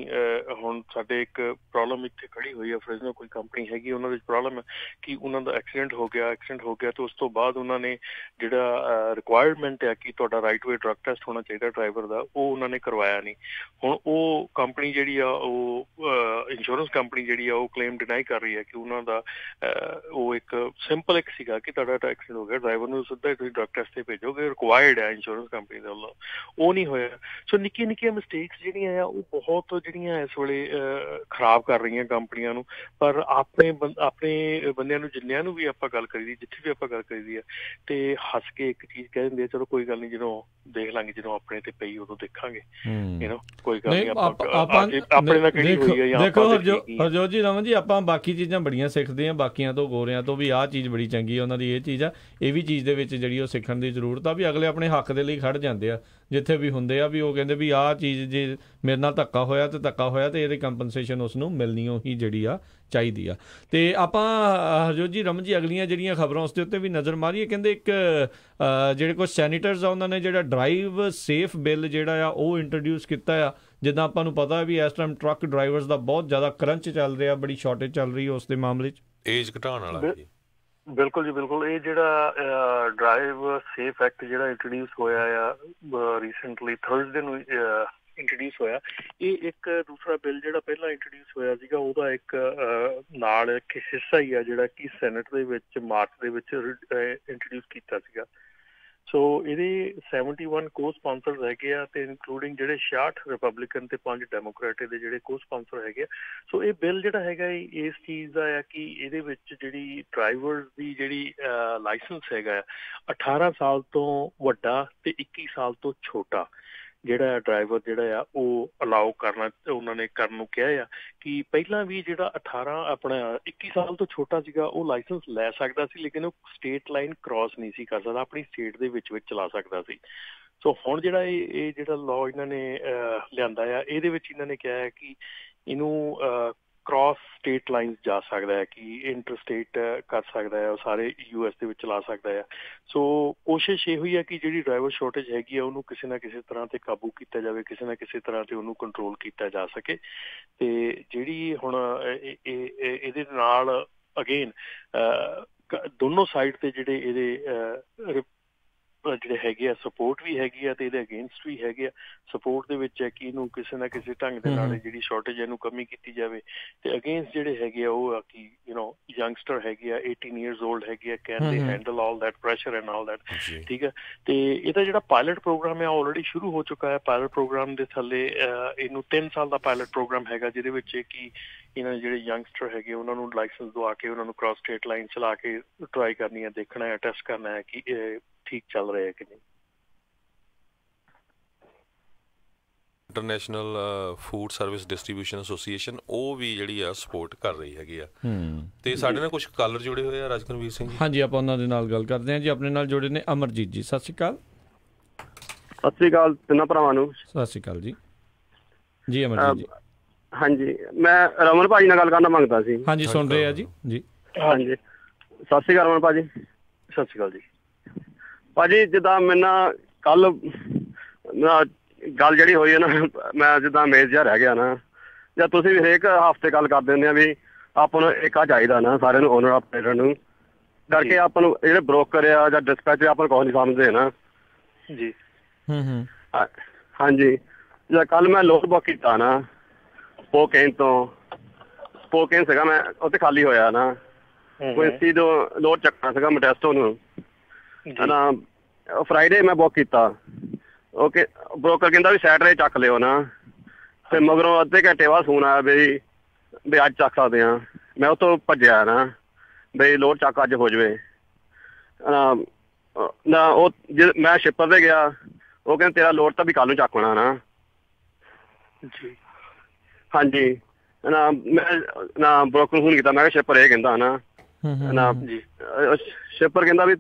ਹੁਣ ਸਾਡੇ ਇੱਕ ਪ੍ਰੋਬਲਮ ਇੱਥੇ ਖੜੀ ਹੋਈ ਆ, ਫਰਿਜ਼ਨੋ ਕੋਈ ਕੰਪਨੀ ਹੈਗੀ, ਉਹਨਾਂ ਵਿੱਚ ਪ੍ਰੋਬਲਮ ਹੈ ਕਿ ਉਹਨਾਂ ਦਾ ਐਕਸੀਡੈਂਟ ਹੋ ਗਿਆ ਤੇ ਉਸ ਤੋਂ ਬਾਅਦ ਉਹਨਾਂ ਨੇ ਜਿਹੜਾ ਰਿਕੁਆਇਰਮੈਂਟ ਹੈ ਕਿ ਤੁਹਾਡਾ ਰਾਈਟ ਵੇ ਡਰੱਗ ਟੈਸਟ ਹੋਣਾ ਚਾਹੀਦਾ ਡਰਾਈਵਰ ਦਾ, ਉਹ ਉਹਨਾਂ ਨੇ ਕਰਵਾਇਆ ਨਹੀਂ। ਹੁਣ ਉਹ ਕੰਪਨੀ ਜਿਹੜੀ ਆ ਉਹ ਇੰਸ਼ੋਰੈਂਸ ਕੰਪਨੀ ਜਿਹੜੀ ਆ ਉਹ ਕਲੇਮ ਡਿਨਾਈ ਕਰ ਰਹੀ ਹੈ ਕਿ ਉਹਨਾਂ ਦਾ ਉਹ ਇੱਕ ਸਿੰਪਲ ਇੱਕ ਸੀਗਾ ਕਿ ਤੁਹਾਡਾ ਐਕਸੀਡੈਂਟ ਹੋ ਗਿਆ, ਡਰਾਈਵਰ ਨੂੰ ਸਿੱਧਾ ਤੁਸੀਂ ਡਰੱਗ ਟੈਸਟ ਤੇ ਭੇਜੋਗੇ, ਰਿਕੁਆਇਰਡ ਹੈ ਇੰਸ਼ੋਰੈਂਸ ਕੰਪਨੀ ਦੇ ਵੱਲੋਂ, ਉਹ ਨਹੀਂ ਹੋਇਆ। ਸੋ ਨਿੱਕੀਆਂ ਮਿਸਟੇਕਸ ਜਿਹੜੀਆਂ ਆ ਉਹ ਬਹੁਤ ਜਿਹੜੀਆਂ ਇਸ ਵੇਲੇ ਖਰਾਬ ਕਰ ਰਹੀਆਂ ਕੰਪਨੀਆਂ ਨੂੰ। ਪਰ ਆਪਣੇ ਬੰਦਿਆਂ ਨੂੰ ਜਿੰਨਿਆਂ ਨੂੰ ਵੀ ਆਪਾਂ ਗੱਲ ਕਰੀਦੀ, ਜਿੱਥੇ ਵੀ ਆਪਾਂ ਗੱਲ ਕਰੀਦੀ ਆ, ਤੇ ਹੱਸ ਕੇ ਇੱਕ ਚੀਜ਼ ਕਹਿ ਦਿੰਦੇ ਆ, ਚਲੋ ਕੋਈ ਗੱਲ ਨਹੀਂ, ਜਦੋਂ ਦੇਖ ਲਾਂਗੇ, ਜਦੋਂ ਆਪਣੇ ਤੇ ਪਈ ਉਦੋਂ ਦੇਖਾਂਗੇ, ਕੋਈ ਗੱਲ ਨਹੀਂ, ਆਪਣੇ ਨਾਲ ਕਿਹੜੀ ਹੋਈ ਆ। ਦੇਖੋ ਹਰਜੋਤ ਜੀ ਰਮਨ ਜੀ, ਆਪਾਂ ਬਾਕੀ ਚੀਜ਼ਾਂ ਬੜੀਆਂ ਸਿੱਖਦੇ ਹਾਂ ਬਾਕੀਆਂ ਤੋਂ, ਗੋਰਿਆਂ ਤੋਂ ਵੀ। ਆਹ ਚੀਜ਼ ਬੜੀ ਚੰਗੀ ਉਹਨਾਂ ਦੀ, ਇਹ ਚੀਜ਼ ਆ, ਇਹ ਵੀ ਚੀਜ਼ ਦੇ ਵਿੱਚ ਜਿਹੜੀ ਉਹ ਸਿੱਖਣ ਦੀ ਜ਼ਰੂਰਤ ਆ ਵੀ ਅਗਲੇ ਆਪਣੇ ਹੱਕ ਦੇ ਲਈ ਖੜ ਜਾਂਦੇ ਆ ਜਿੱਥੇ ਵੀ ਹੁੰਦੇ ਆ, ਵੀ ਉਹ ਕਹਿੰਦੇ ਵੀ ਆਹ ਚੀਜ਼ ਜੇ ਮੇਰੇ ਨਾਲ ਧੱਕਾ ਹੋਇਆ ਤੇ ਇਹਦੀ ਕੰਪਨਸੇਸ਼ਨ ਉਸ ਨੂੰ ਮਿਲਣੀ ਹੀ ਜਿਹੜੀ ਆ ਚਾਹੀਦੀ ਆ। ਤੇ ਆਪਾਂ ਹਰਜੋਤ ਜੀ ਰਮਨ ਜੀ ਅਗਲੀਆਂ ਜਿਹੜੀਆਂ ਖਬਰਾਂ ਉਸ ਦੇ ਉੱਤੇ ਵੀ ਨਜ਼ਰ ਮਾਰੀਏ। ਕਹਿੰਦੇ ਇੱਕ ਜਿਹੜੇ ਕੁਝ ਸੈਨੀਟਰਸ ਆ ਉਹਨਾਂ ਨੇ ਜਿਹੜਾ ਡਰਾਈਵ ਸੇਫ ਬਿੱਲ ਜਿਹੜਾ ਆ ਉਹ ਇੰਟਰੋਡਿਊਸ ਕੀਤਾ ਆ। ਜਿੱਦਾਂ ਆਪਾਂ ਨੂੰ ਪਤਾ ਵੀ ਇਸ ਟਾਈਮ ਟਰੱਕ ਡਰਾਈਵਰਸ ਦਾ ਬਹੁਤ ਜ਼ਿਆਦਾ ਕਰੰਚ ਚੱਲ ਰਿਹਾ, ਬੜੀ ਸ਼ਾਰਟੇਜ ਚੱਲ ਰਹੀ ਉਸ ਦੇ ਮਾਮਲੇ 'ਚ, ਏਜ ਘਟਾਉਣ ਵਾਲਾ। ਬਿਲਕੁਲ ਜੀ ਬਿਲਕੁਲ। ਇਹ ਜਿਹੜਾ ਡਰਾਈਵ ਸੇਫ ਐਕਟ ਜਿਹੜਾ ਇੰਟਰੋਡਿਊਸ ਹੋਇਆ ਆ ਰੀਸੈਂਟਲੀ ਥਰਸਡੇ ਨੂੰ ਇੰਟਰੋਡਿਊਸ ਹੋਇਆ, ਇਹ ਇੱਕ ਦੂਸਰਾ ਬਿੱਲ ਜਿਹੜਾ ਪਹਿਲਾਂ ਇੰਟਰੋਡਿਊਸ ਹੋਇਆ ਸੀਗਾ ਉਹਦਾ ਇੱਕ ਨਾਲ ਇੱਕ ਹਿੱਸਾ ਹੀ ਆ ਜਿਹੜਾ ਕਿ ਸੈਨੇਟ ਦੇ ਵਿੱਚ ਮਾਰਚ ਦੇ ਵਿੱਚ ਇੰਟਰੋਡਿਊਸ ਕੀਤਾ ਸੀਗਾ। ਸੋ ਇਹਦੇ 71 ਕੋ ਸਪਾਂਸਰਸ ਹੈਗੇ ਆ ਤੇ ਇਨਕਲੂਡਿੰਗ ਜਿਹੜੇ 66 ਰਿਪਬਲਿਕਨ ਤੇ 5 ਡੈਮੋਕ੍ਰੇਟ ਦੇ ਜਿਹੜੇ ਕੋ ਸਪਾਂਸਰ ਹੈਗੇ ਆ। ਸੋ ਇਹ ਬਿੱਲ ਜਿਹੜਾ ਹੈਗਾ ਇਸ ਚੀਜ਼ ਦਾ ਆ ਕਿ ਇਹਦੇ ਵਿੱਚ ਜਿਹੜੀ ਡਰਾਈਵਰਸ ਦੀ ਜਿਹੜੀ ਲਾਇਸੈਂਸ ਹੈਗਾ 18 ਸਾਲ ਤੋਂ ਵੱਡਾ ਤੇ 21 ਸਾਲ ਤੋਂ ਛੋਟਾ, ਜਿਹੜਾ ਡਰਾਈਵਰ ਜਿਹੜਾ ਆ ਉਹ ਅਲਾਓ ਕਰਨਾ, ਉਹਨਾਂ ਨੇ ਕਰਨ ਨੂੰ ਕਿਹਾ ਆ ਕਿ ਪਹਿਲਾਂ ਵੀ ਜਿਹੜਾ 21 ਸਾਲ ਤੋਂ ਛੋਟਾ ਸੀਗਾ ਉਹ ਲਾਇਸੈਂਸ ਲੈ ਸਕਦਾ ਸੀ, ਲੇਕਿਨ ਉਹ ਸਟੇਟ ਲਾਈਨ ਕ੍ਰਾਸ ਨਹੀਂ ਸੀ ਕਰ ਸਕਦਾ, ਆਪਣੀ ਸਟੇਟ ਦੇ ਵਿੱਚ ਚਲਾ ਸਕਦਾ ਸੀ। ਸੋ ਹੁਣ ਜਿਹੜਾ ਇਹ ਜਿਹੜਾ ਲਾਅ ਇਹਨਾਂ ਨੇ ਲਿਆਂਦਾ ਆ, ਇਹਦੇ ਵਿੱਚ ਇਹਨਾਂ ਨੇ ਕਿਹਾ ਹੈ ਕਿ ਇਹਨੂੰ ਕ੍ਰਾਸ ਸਟੇਟ ਲਾਈਨਸ ਜਾ ਸਕਦਾ ਹੈ, ਕਿ ਇੰਟਰ ਸਟੇਟ ਕਰ ਸਕਦਾ ਹੈ, ਉਹ ਸਾਰੇ US ਦੇ ਵਿੱਚ ਚਲਾ ਸਕਦਾ ਹੈ। ਸੋ ਕੋਸ਼ਿਸ਼ ਇਹ ਹੋਈ ਹੈ ਕਿ ਜਿਹੜੀ ਡਰਾਈਵਰ ਸ਼ਾਰਟੇਜ ਹੈਗੀ ਆ ਉਹਨੂੰ ਕਿਸੇ ਨਾ ਕਿਸੇ ਤਰ੍ਹਾਂ ਤੇ ਕਾਬੂ ਕੀਤਾ ਜਾਵੇ, ਕਿਸੇ ਨਾ ਕਿਸੇ ਤਰ੍ਹਾਂ ਤੇ ਉਹਨੂੰ ਕੰਟਰੋਲ ਕੀਤਾ ਜਾ ਸਕੇ। ਤੇ ਜਿਹੜੀ ਹੁਣ ਇਹਦੇ ਨਾਲ ਅਗੇਨ ਦੋਨੋਂ ਸਾਈਡ ਤੇ ਜਿਹੜੇ ਇਹਦੇ ਜਿਹੜੇ ਹੈਗੇ ਆ ਸਪੋਰਟ ਵੀ ਹੈਗੀ ਆ ਤੇ ਇਹਦੇ ਅਗੇਂਸਟ ਵੀ ਹੈਗੇ ਆ। ਸਪੋਰਟ ਦੇ ਵਿੱਚ ਹੈ ਕਿ ਇਹਨੂੰ ਕਿਸੇ ਨਾ ਕਿਸੇ ਢੰਗ ਦੇ ਨਾਲ ਜਿਹੜੀ ਸ਼ਾਰਟੇਜ ਇਹਨੂੰ ਕਮੀ ਕੀਤੀ ਜਾਵੇ, ਤੇ ਅਗੇਂਸਟ ਜਿਹੜੇ ਹੈਗੇ ਆ ਉਹ ਆ ਕਿ ਯੰਗਸਟਰ ਹੈਗੇ ਆ 18 years old ਹੈਗੇ ਆ, ਕੈਨ ਦੇ handle all that pressure and all that, ਠੀਕ ਹੈ। ਤੇ ਇਹਦਾ ਜਿਹੜਾ ਪਾਇਲਟ ਪ੍ਰੋਗਰਾਮ ਹੈ ਆਲਰੇਡੀ ਸ਼ੁਰੂ ਹੋ ਚੁੱਕਾ ਹੈ। ਪਾਇਲਟ ਪ੍ਰੋਗਰਾਮ ਦੇ ਥੱਲੇ ਇਹਨੂੰ 3 ਸਾਲ ਦਾ ਪਾਇਲਟ ਪ੍ਰੋਗਰਾਮ ਹੈਗਾ, ਜਿਹਦੇ ਵਿੱਚ ਕਿ ਇਹਨਾਂ ਦੇ ਜਿਹੜੇ ਯੰਗਸਟਰ ਹੈਗੇ ਉਹਨਾਂ ਨੂੰ ਲਾਇਸੈਂਸ ਦਵਾ ਕੇ ਉਹਨਾਂ ਨੂੰ ਕ੍ਰਾਸ ਸਟੇਟ ਲਾਈਨ ਚਲਾ ਕੇ ਟਰਾਈ ਕਰਨੀ ਹੈ, ਦੇਖਣਾ ਹੈ, ਟੈਸਟ ਕਰਨਾ ਹੈ ਕਿ ਇਹ ਠੀਕ ਚੱਲ ਰਿਹਾ ਕਿ ਨਹੀਂ। International food service distribution association ਉਹ ਵੀ ਜਿਹੜੀ ਆ ਸਪੋਰਟ ਕਰ ਰਹੀ ਹੈਗੀ ਆ। ਤੇ ਸਾਡੇ ਨਾਲ ਕੁਝ ਕਾਲਰ ਜੁੜੇ ਹੋਏ ਆ, ਰਾਜਕਨਵੀਰ ਸਿੰਘ ਜੀ। ਹਾਂਜੀ, ਆਪਾਂ ਉਹਨਾਂ ਦੇ ਨਾਲ ਗੱਲ ਕਰਦੇ ਹਾਂ ਜੀ। ਆਪਣੇ ਨਾਲ ਜੁੜੇ ਨੇ ਅਮਰਜੀਤ ਜੀ, ਸਤਿ ਸ਼੍ਰੀ ਅਕਾਲ। ਸਤਿ ਸ਼੍ਰੀ ਅਕਾਲ ਤਿੰਨਾਂ ਭਰਾਵਾਂ ਨੂੰ। ਸਤਿ ਸ਼੍ਰੀ ਅਕਾਲ ਜੀ। ਜੀ ਅਮਰਜੀਤ ਜੀ। ਹਾਂਜੀ, ਮੈਂ ਰਮਨ ਭਾਜੀ ਨਾਲ ਗੱਲ ਕਰਨਾ ਮੰਗਦਾ ਸੀ। ਹਾਂਜੀ, ਸੁਣ ਰਹੇ ਆ ਜੀ। ਜੀ ਹਾਂਜੀ, ਸਤਿ ਸ਼੍ਰੀ ਅਕਾਲ ਰਮਨ ਭਾਜੀ। ਸਤਿ ਸ਼੍ਰੀ ਅਕਾਲ ਜੀ। ਭਾਜੀ ਜਿੱਦਾਂ ਮੇਰੇ ਨਾਲ ਕੱਲ ਗੱਲ ਜਿਹੜੀ ਹੋਈ ਹੈ ਨਾ, ਮੈਂ ਜਿੱਦਾਂ ਮੇਜ਼ ਜਿਹਾ ਰਹਿ ਗਿਆ ਨਾ, ਜਾਂ ਤੁਸੀਂ ਵੀ ਹਰੇਕ ਹਫ਼ਤੇ ਗੱਲ ਕਰਦੇ ਹੁੰਦੇ ਆ ਵੀ ਆਪਾਂ ਨੂੰ ਇੱਕ ਚਾਹੀਦਾ ਨਾ ਸਾਰਿਆਂ ਨੂੰ ਓਨਰ ਆਪਰੇਟਰ ਨੂੰ ਕਰਕੇ, ਆਪਾਂ ਨੂੰ ਜਿਹੜੇ ਬ੍ਰੋਕਰ ਆ ਜਾਂ ਡਿਸਪੈਚ ਆਪਾਂ ਨੂੰ ਕੁਛ ਨਹੀਂ ਸਮਝਦੇ ਨਾ ਜੀ। ਹਾਂਜੀ, ਜਾਂ ਕੱਲ ਮੈਂ ਲੋਡ ਬੁੱਕ ਕੀਤਾ ਨਾ ਸਪੋਕੇਨ ਸੀਗਾ, ਮੈਂ ਉੱਥੇ ਖਾਲੀ ਹੋਇਆ ਨਾ, ਕੋਈ ਚੀਜ਼ ਤੋਂ ਲੋਡ ਚੱਕਣਾ ਸੀਗਾ ਮੋਡੈਸਟੋ ਨੂੰ ਨਾ। ਫਰਾਈਡੇ ਮੈਂ ਬੁੱਕ ਕੀਤਾ, ਓਕੇ, ਬ੍ਰੋਕਰ ਕਹਿੰਦਾ ਵੀ ਸੈਟਰਡੇ ਚੱਕ ਲਿਓ ਨਾ। ਫਿਰ ਮਗਰੋਂ ਅੱਧੇ ਘੰਟੇ ਬਾਅਦ ਫੋਨ ਆਇਆ ਵੀ ਅੱਜ ਚੱਕ ਸਕਦੇ ਹਾਂ। ਮੈਂ ਉੱਥੋਂ ਭੱਜਿਆ ਨਾ ਬਈ ਲੋਡ ਚੱਕ ਅੱਜ ਹੋ ਜਾਵੇ ਨਾ। ਉਹ ਮੈਂ ਸ਼ਿਪਰ ਤੇ ਗਿਆ, ਉਹ ਕਹਿੰਦਾ ਤੇਰਾ ਲੋਡ ਤਾਂ ਵੀ ਕੱਲ ਨੂੰ ਚੱਕਣਾ ਨਾ ਜੀ। ਹਾਂਜੀ ਨਾ, ਮੈਂ ਨਾ ਬ੍ਰੋਕਰ ਨੂੰ ਫੋਨ ਕੀਤਾ, ਮੈਂ ਕਿਹਾ ਸ਼ਿਪਰ ਇਹ ਕਹਿੰਦਾ ਨਾ ਜੀ, ਸ਼ਿਪਰ ਕਹਿੰਦਾ ਵੀ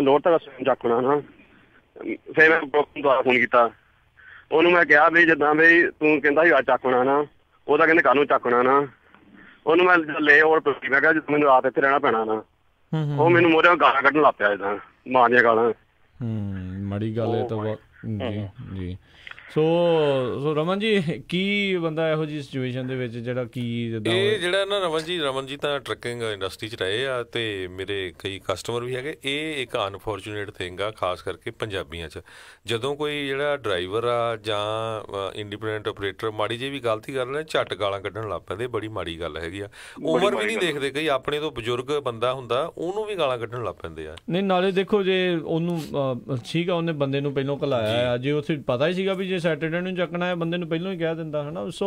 ਲੋਡ ਤਾਂ ਚੱਕਣਾ ਨਾ। ਫਿਰ ਮੈਂ ਬ੍ਰੋਕਰ ਨੂੰ ਦੁਬਾਰਾ ਫੋਨ ਕੀਤਾ, ਉਹਨੂੰ ਮੈਂ ਕਿਹਾ ਵੀ ਜਿੱਦਾਂ ਵੀ ਤੂੰ ਕਹਿੰਦਾ ਸੀ ਅੱਜ ਚੱਕਣਾ ਨਾ, ਉਹ ਤਾਂ ਕਹਿੰਦੇ ਕੱਲ ਨੂੰ ਚੱਕਣਾ ਨਾ। ਉਹਨੂੰ ਮੈਂ ਲੈ ਹੋਰ ਪੁੱਛੀ, ਮੈਂ ਕਿਹਾ ਜਦੋਂ ਮੈਨੂੰ ਰਾਤ ਇੱਥੇ ਰਹਿਣਾ ਪੈਣਾ ਨਾ। ਉਹ ਮੈਨੂੰ ਮੋਰੇ ਗਾਲਾਂ ਕੱਢਣ ਲੱਗ ਪਿਆ, ਏਦਾਂ ਮਾਰੀਆਂ ਗਾਲਾਂ। ਮਾੜੀ ਗੱਲ ਹੈ ਤਾਂ ਜੀ ਜੀ। ਸੋ ਰਮਨ ਜੀ, ਕੀ ਬੰਦਾ ਇਹੋ ਜਿਹੀ ਸਿਚੁਏਸ਼ਨ ਦੇ ਵਿੱਚ ਜਿਹੜਾ ਕੀ ਇਹ ਜਿਹੜਾ ਨਾ ਰਮਨ ਜੀ ਤਾਂ ਟਰੱਕਿੰਗ ਇੰਡਸਟਰੀ 'ਚ ਰਹੇ ਆ ਤੇ ਮੇਰੇ ਕਈ ਕਸਟਮਰ ਵੀ ਹੈਗੇ। ਇਹ ਇੱਕ ਅਨਫੋਰਚੂਨੇਟ ਥਿੰਗ ਆ, ਖਾਸ ਕਰਕੇ ਪੰਜਾਬੀਆਂ 'ਚ। ਜਦੋਂ ਕੋਈ ਜਿਹੜਾ ਡਰਾਈਵਰ ਆ ਜਾਂ ਇੰਡੀਪੈਂਡੈਂਟ ਆਪਰੇਟਰ ਮਾੜੀ ਜਿਹੀ ਵੀ ਗਲਤੀ ਕਰ ਲੈ, ਝੱਟ ਗਾਲਾਂ ਕੱਢਣ ਲੱਗ ਪੈਂਦੇ। ਬੜੀ ਮਾੜੀ ਗੱਲ ਹੈਗੀ ਆ। ਉਮਰ ਵੀ ਨਹੀਂ ਦੇਖਦੇ, ਕਈ ਆਪਣੇ ਤੋਂ ਬਜ਼ੁਰਗ ਬੰਦਾ ਹੁੰਦਾ ਉਹਨੂੰ ਵੀ ਗਾਲਾਂ ਕੱਢਣ ਲੱਗ ਪੈਂਦੇ ਆ। ਨਹੀਂ, ਨਾਲੇ ਦੇਖੋ ਜੇ ਉਹਨੂੰ ਠੀਕ ਆ, ਉਹਨੇ ਬੰਦੇ ਨੂੰ ਪਹਿਲਾਂ ਘਲਾਇਆ ਆ, ਜੇ ਉੱਥੇ ਪਤਾ ਹੀ ਸੀਗਾ ਵੀ ਜੇ ਸੈਟਰਡੇ ਨੂੰ ਚੱਕਣਾ ਹੈ, ਬੰਦੇ ਨੂੰ ਪਹਿਲਾਂ ਹੀ ਕਹਿ ਦਿੰਦਾ ਹੈ ਨਾ। ਸੋ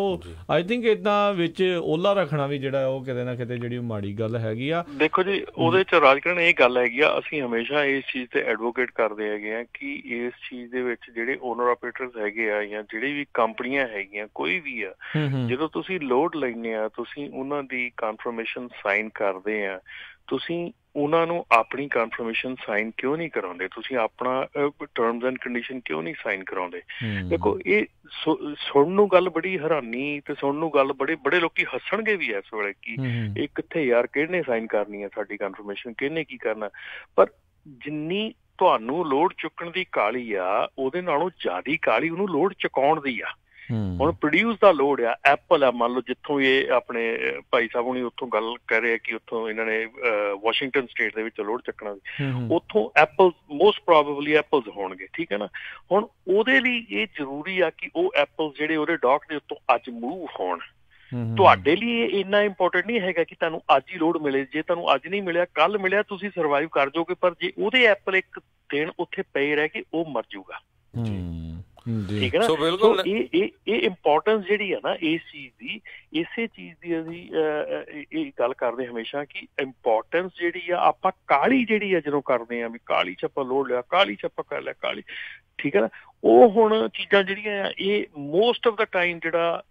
ਆਈ ਥਿੰਕ ਏਦਾਂ ਵਿੱਚ ਓਲਾ ਰੱਖਣਾ ਵੀ ਜਿਹੜਾ ਉਹ ਕਿਤੇ ਨਾ ਕਿਤੇ ਜਿਹੜੀ ਮਾੜੀ ਗੱਲ ਹੈਗੀ ਆ। ਦੇਖੋ ਜੀ, ਉਹਦੇ ਚ ਰਾਜਕਰਨ ਇਹ ਗੱਲ ਹੈਗੀ ਆ, ਅਸੀਂ ਹਮੇਸ਼ਾ ਇਸ ਚੀਜ਼ ਤੇ ਐਡਵੋਕੇਟ ਕਰਦੇ ਹੈਗੇ ਆ ਕਿ ਇਸ ਚੀਜ਼ ਦੇ ਵਿੱਚ ਜਿਹੜੇ ਓਨਰ ਆਪਰੇਟਰਸ ਹੈਗੇ ਆ ਜਾਂ ਜਿਹੜੀ ਵੀ ਕੰਪਨੀਆਂ ਹੈਗੀਆਂ, ਕੋਈ ਵੀ ਆ, ਜਦੋਂ ਤੁਸੀਂ ਲੋਡ ਲੈਂਦੇ ਆ, ਤੁਸੀਂ ਉਹਨਾਂ ਦੀ ਕਨਫਰਮੇਸ਼ਨ ਸਾਈਨ ਕਰਦੇ ਆ, ਤੁਸੀਂ ਉਹਨਾਂ ਨੂੰ ਆਪਣੀ ਕਨਫਰਮੇਸ਼ਨ ਸਾਈਨ ਕਿਉਂ ਨਹੀਂ ਕਰਾਉਂਦੇ? ਤੁਸੀਂ ਆਪਣਾ ਟਰਮਸ ਐਂਡ ਕੰਡੀਸ਼ਨ ਕਿਉਂ ਨਹੀਂ ਸਾਈਨ ਕਰਾਉਂਦੇ? ਦੇਖੋ, ਇਹ ਸੁਣਨ ਨੂੰ ਗੱਲ ਬੜੀ ਹੈਰਾਨੀ ਤੇ ਸੁਣਨ ਨੂੰ ਗੱਲ ਬੜੇ ਲੋਕੀ ਹੱਸਣਗੇ ਵੀ ਇਸ ਵੇਲੇ ਕਿ ਇਹ ਕਿੱਥੇ ਯਾਰ, ਕਿਹਨੇ ਸਾਈਨ ਕਰਨੀ ਹੈ ਸਾਡੀ ਕਨਫਰਮੇਸ਼ਨ, ਕਿਹਨੇ ਕੀ ਕਰਨਾ? ਪਰ ਜਿੰਨੀ ਤੁਹਾਨੂੰ ਲੋਡ ਚੁੱਕਣ ਦੀ ਕਾਹਲੀ ਆ, ਉਹਦੇ ਨਾਲੋਂ ਜ਼ਿਆਦਾ ਕਾਹਲੀ ਉਹਨੂੰ ਲੋਡ ਚੁਕਾਉਣ ਦੀ ਆ। ਹੁਣ ਪ੍ਰੋਡਿਊਸ ਦਾ ਲੋਡ ਆ, ਐਪਲ ਆ, ਮੰਨ ਲਓ ਜਿੱਥੋਂ ਇਹ ਆਪਣੇ ਭਾਈ ਸਾਹਿਬ ਹੁਣੀ ਉੱਥੋਂ ਗੱਲ ਕਰ ਰਹੇ ਕਿ ਉੱਥੋਂ ਇਹਨਾਂ ਨੇ ਵਾਸ਼ਿੰਗਟਨ ਸਟੇਟ ਦੇ ਵਿੱਚ ਲੋਡ ਚੱਕਣਾ ਸੀ, ਉੱਥੋਂ ਐਪਲ ਮੋਸਟ ਪ੍ਰੋਬੇਬਲੀ ਐਪਲਸ ਹੋਣਗੇ, ਠੀਕ ਹੈ ਨਾ। ਹੁਣ ਉਹਦੇ ਲਈ ਇਹ ਜ਼ਰੂਰੀ ਆ ਕਿ ਉਹ ਐਪਲ ਜਿਹੜੇ ਉਹਦੇ ਡੌਕ ਦੇ ਉੱਤੋਂ ਅੱਜ ਮੂਵ ਹੋਣ। ਤੁਹਾਡੇ ਲਈ ਇਹ ਇੰਨਾ ਇੰਪੋਰਟੈਂਟ ਨਹੀਂ ਹੈਗਾ ਕਿ ਤੁਹਾਨੂੰ ਅੱਜ ਹੀ ਲੋਡ ਮਿਲੇ। ਜੇ ਤੁਹਾਨੂੰ ਅੱਜ ਨਹੀਂ ਮਿਲਿਆ, ਕੱਲ ਮਿਲਿਆ, ਤੁਸੀਂ ਸਰਵਾਈਵ ਕਰ ਜਾਓਗੇ। ਪਰ ਜੇ ਉਹਦੇ ਐਪਲ ਇੱਕ ਦਿਨ ਉੱਥੇ ਪਏ ਰਹਿ ਕੇ, ਉਹ ਮਰ ਜਾਊਗਾ, ਠੀਕ ਹੈ ਨਾ। ਸੋ ਇਹ ਇੰਪੋਰਟੈਂਸ ਜਿਹੜੀ ਆ ਨਾ ਇਸ ਚੀਜ਼ ਦੀ, ਇਸੇ ਚੀਜ਼ ਦੀ ਅਸੀਂ ਇਹ ਗੱਲ ਕਰਦੇ ਹਮੇਸ਼ਾ ਕਿ ਇੰਪੋਰਟੈਂਸ ਜਿਹੜੀ ਆ, ਆਪਾਂ ਕਾਹਲੀ ਜਿਹੜੀ ਆ ਜਦੋਂ ਕਰਦੇ ਆ ਵੀ ਕਾਹਲੀ ਚ ਆਪਾਂ ਲੋਡ ਲਿਆ, ਕਾਹਲੀ ਚ ਆਪਾਂ ਕਰ ਲਿਆ, ਕਾਹਲੀ, ਠੀਕ ਹੈ ਨਾ, ਉਹ ਹੁਣ ਚੀਜ਼ਾਂ ਜਿਹੜੀਆਂ ਆ ਇਹ ਮੋਸਟ ਆਫ ਦਾ ਟਾਈਮ ਜਿਹੜਾ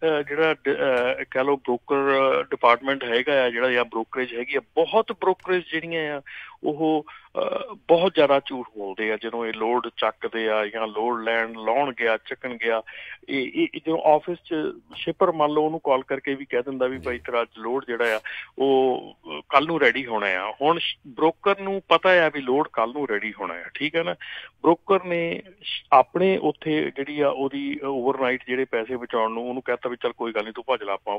ਕਹਿ ਲਓ ਬ੍ਰੋਕਰ ਡਿਪਾਰਟਮੈਂਟ ਹੈਗਾ ਆ ਜਿਹੜਾ ਜਾਂ ਬ੍ਰੋਕਰੇਜ ਹੈਗੀ ਆ, ਬਹੁਤ ਬ੍ਰੋਕਰੇਜ ਜਿਹੜੀਆਂ ਆ ਉਹ ਬਹੁਤ ਜ਼ਿਆਦਾ ਝੂਠ ਬੋਲਦੇ ਆ ਜਦੋਂ ਇਹ ਲੋਡ ਚੱਕਦੇ ਆ ਜਾਂ ਲੋਡ ਲਾਉਣ ਗਿਆ ਚੱਕਣ ਗਿਆ। ਇਹ ਜਦੋਂ ਆਫਿਸ 'ਚ ਸ਼ਿਪਰ ਮੰਨ ਲਓ ਉਹਨੂੰ ਕਾਲ ਕਰਕੇ ਵੀ ਕਹਿ ਦਿੰਦਾ ਵੀ ਭਾਈ ਤੇਰਾ ਲੋਡ ਜਿਹੜਾ ਆ ਉਹ ਕੱਲ੍ਹ ਨੂੰ ਰੈਡੀ ਹੋਣਾ ਆ। ਹੁਣ ਬ੍ਰੋਕਰ ਨੂੰ ਪਤਾ ਆ ਵੀ ਲੋਡ ਕੱਲ੍ਹ ਨੂੰ ਰੈਡੀ ਹੋਣਾ ਆ, ਠੀਕ ਹੈ ਨਾ। ਬ੍ਰੋਕਰ ਨੇ ਆਪਣੇ ਉੱਥੇ ਜਿਹੜੀ ਆ ਉਹਦੀ ਓਵਰਨਾਈਟ ਜਿਹੜੇ ਪੈਸੇ ਬਚਾਉਣ ਨੂੰ ਉਹਨੂੰ ਕਹਿਤਾ ਵੀ ਚੱਲ ਕੋਈ ਗੱਲ ਨਹੀਂ ਤੂੰ ਭੱਜ ਲਾ, ਆਪਾਂ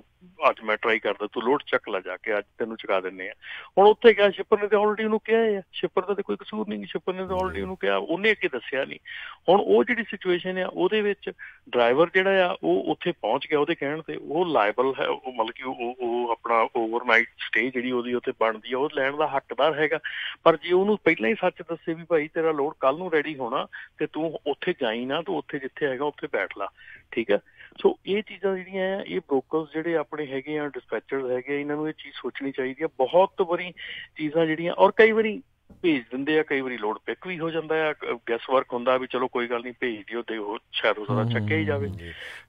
ਅੱਜ ਮੈਂ ਟਰਾਈ ਕਰਦਾ, ਤੂੰ ਲੋਡ ਚੱਕ ਲਾ ਜਾ ਕੇ, ਅੱਜ ਤੈਨੂੰ ਚੁਕਾ ਦਿੰਦੇ ਆ। ਹੁਣ ਉੱਥੇ ਗਿਆ ਸ਼ਿਪਰ ਨੇ ਤਾਂ ਆਲਰੇਡੀ ਉਹਨੂੰ ਕਿਹਾ ਆ, ਸ਼ਿਪਰ ਦਾ ਤਾਂ ਕੋਈ ਕਸੂਰ ਨਹੀਂ, ਸ਼ਿਪਰ ਨੇ ਤਾਂ ਆਲਰੇਡੀ ਉਹਨੂੰ ਕਿਹਾ, ਉਹਨੇ ਅੱਗੇ ਦੱਸਿਆ ਨਹੀਂ। ਹੁਣ ਉਹ ਜਿਹੜੀ ਸਿਚੁਏਸ਼ਨ ਆ ਉਹਦੇ ਵਿੱਚ ਡਰਾਈਵਰ ਜਿਹੜਾ ਆ ਉਹ ਉੱਥੇ ਪਹੁੰਚ ਗਿਆ ਉਹਦੇ ਕਹਿਣ ਤੇ, ਉਹ ਲਾਇਬਲ ਹੈ, ਉਹ ਮਤਲਬ ਕਿ ਉਹ ਆਪਣਾ ਓਵਰਨਾਈਟ ਸਟੇ ਜਿਹੜੀ ਉਹਦੀ ਉੱਥੇ ਬਣਦੀ ਆ ਉਹ ਲੈਣ ਦਾ ਹੱਕਦਾਰ ਹੈਗਾ। ਪਰ ਜੇ ਉਹਨੂੰ ਪਹਿਲਾਂ ਹੀ ਸੱਚ ਦੱਸੇ ਵੀ ਭਾਈ ਤੇਰਾ ਲੋਡ ਕੱਲ੍ਹ ਨੂੰ ਰੈਡੀ ਹੋਣਾ ਤੇ ਤੂੰ ਉੱਥੇ ਜਾਈ ਨਾ, ਤੂੰ ਉੱਥੇ ਜਿੱਥੇ ਹੈਗਾ ਉੱਥੇ ਬੈਠ ਲਾ, ਠੀਕ ਹੈ। ਸੋ ਇਹ ਚੀਜ਼ਾਂ ਜਿਹੜੀਆਂ ਆ ਇਹ ਬ੍ਰੋਕਰਸ ਜਿਹੜੇ ਆਪਣੇ ਹੈਗੇ ਆ, ਡਿਸਪੈਚਰਸ ਹੈਗੇ ਆ, ਇਹਨਾਂ ਨੂੰ ਇਹ ਚੀਜ਼ ਸੋਚਣੀ ਚਾਹੀਦੀ ਆ। ਬਹੁਤ ਵਾਰੀ ਚੀਜ਼ਾਂ ਜਿਹੜੀਆਂ ਔਰ ਕਈ ਵਾਰੀ ਭੇਜ ਦਿੰਦੇ ਆ, ਕਈ ਵਾਰੀ ਲੋਡ ਪਿਕ ਵੀ ਹੋ ਜਾਂਦਾ ਆ, ਗੈਸ ਵਰਕ ਹੁੰਦਾ ਵੀ ਚਲੋ ਕੋਈ ਗੱਲ ਨਹੀਂ ਭੇਜ ਦਿਓ ਤੇ ਉਹ ਸ਼ਾਇਦ ਉਹਦਾ ਚੱਕਿਆ ਹੀ ਜਾਵੇ।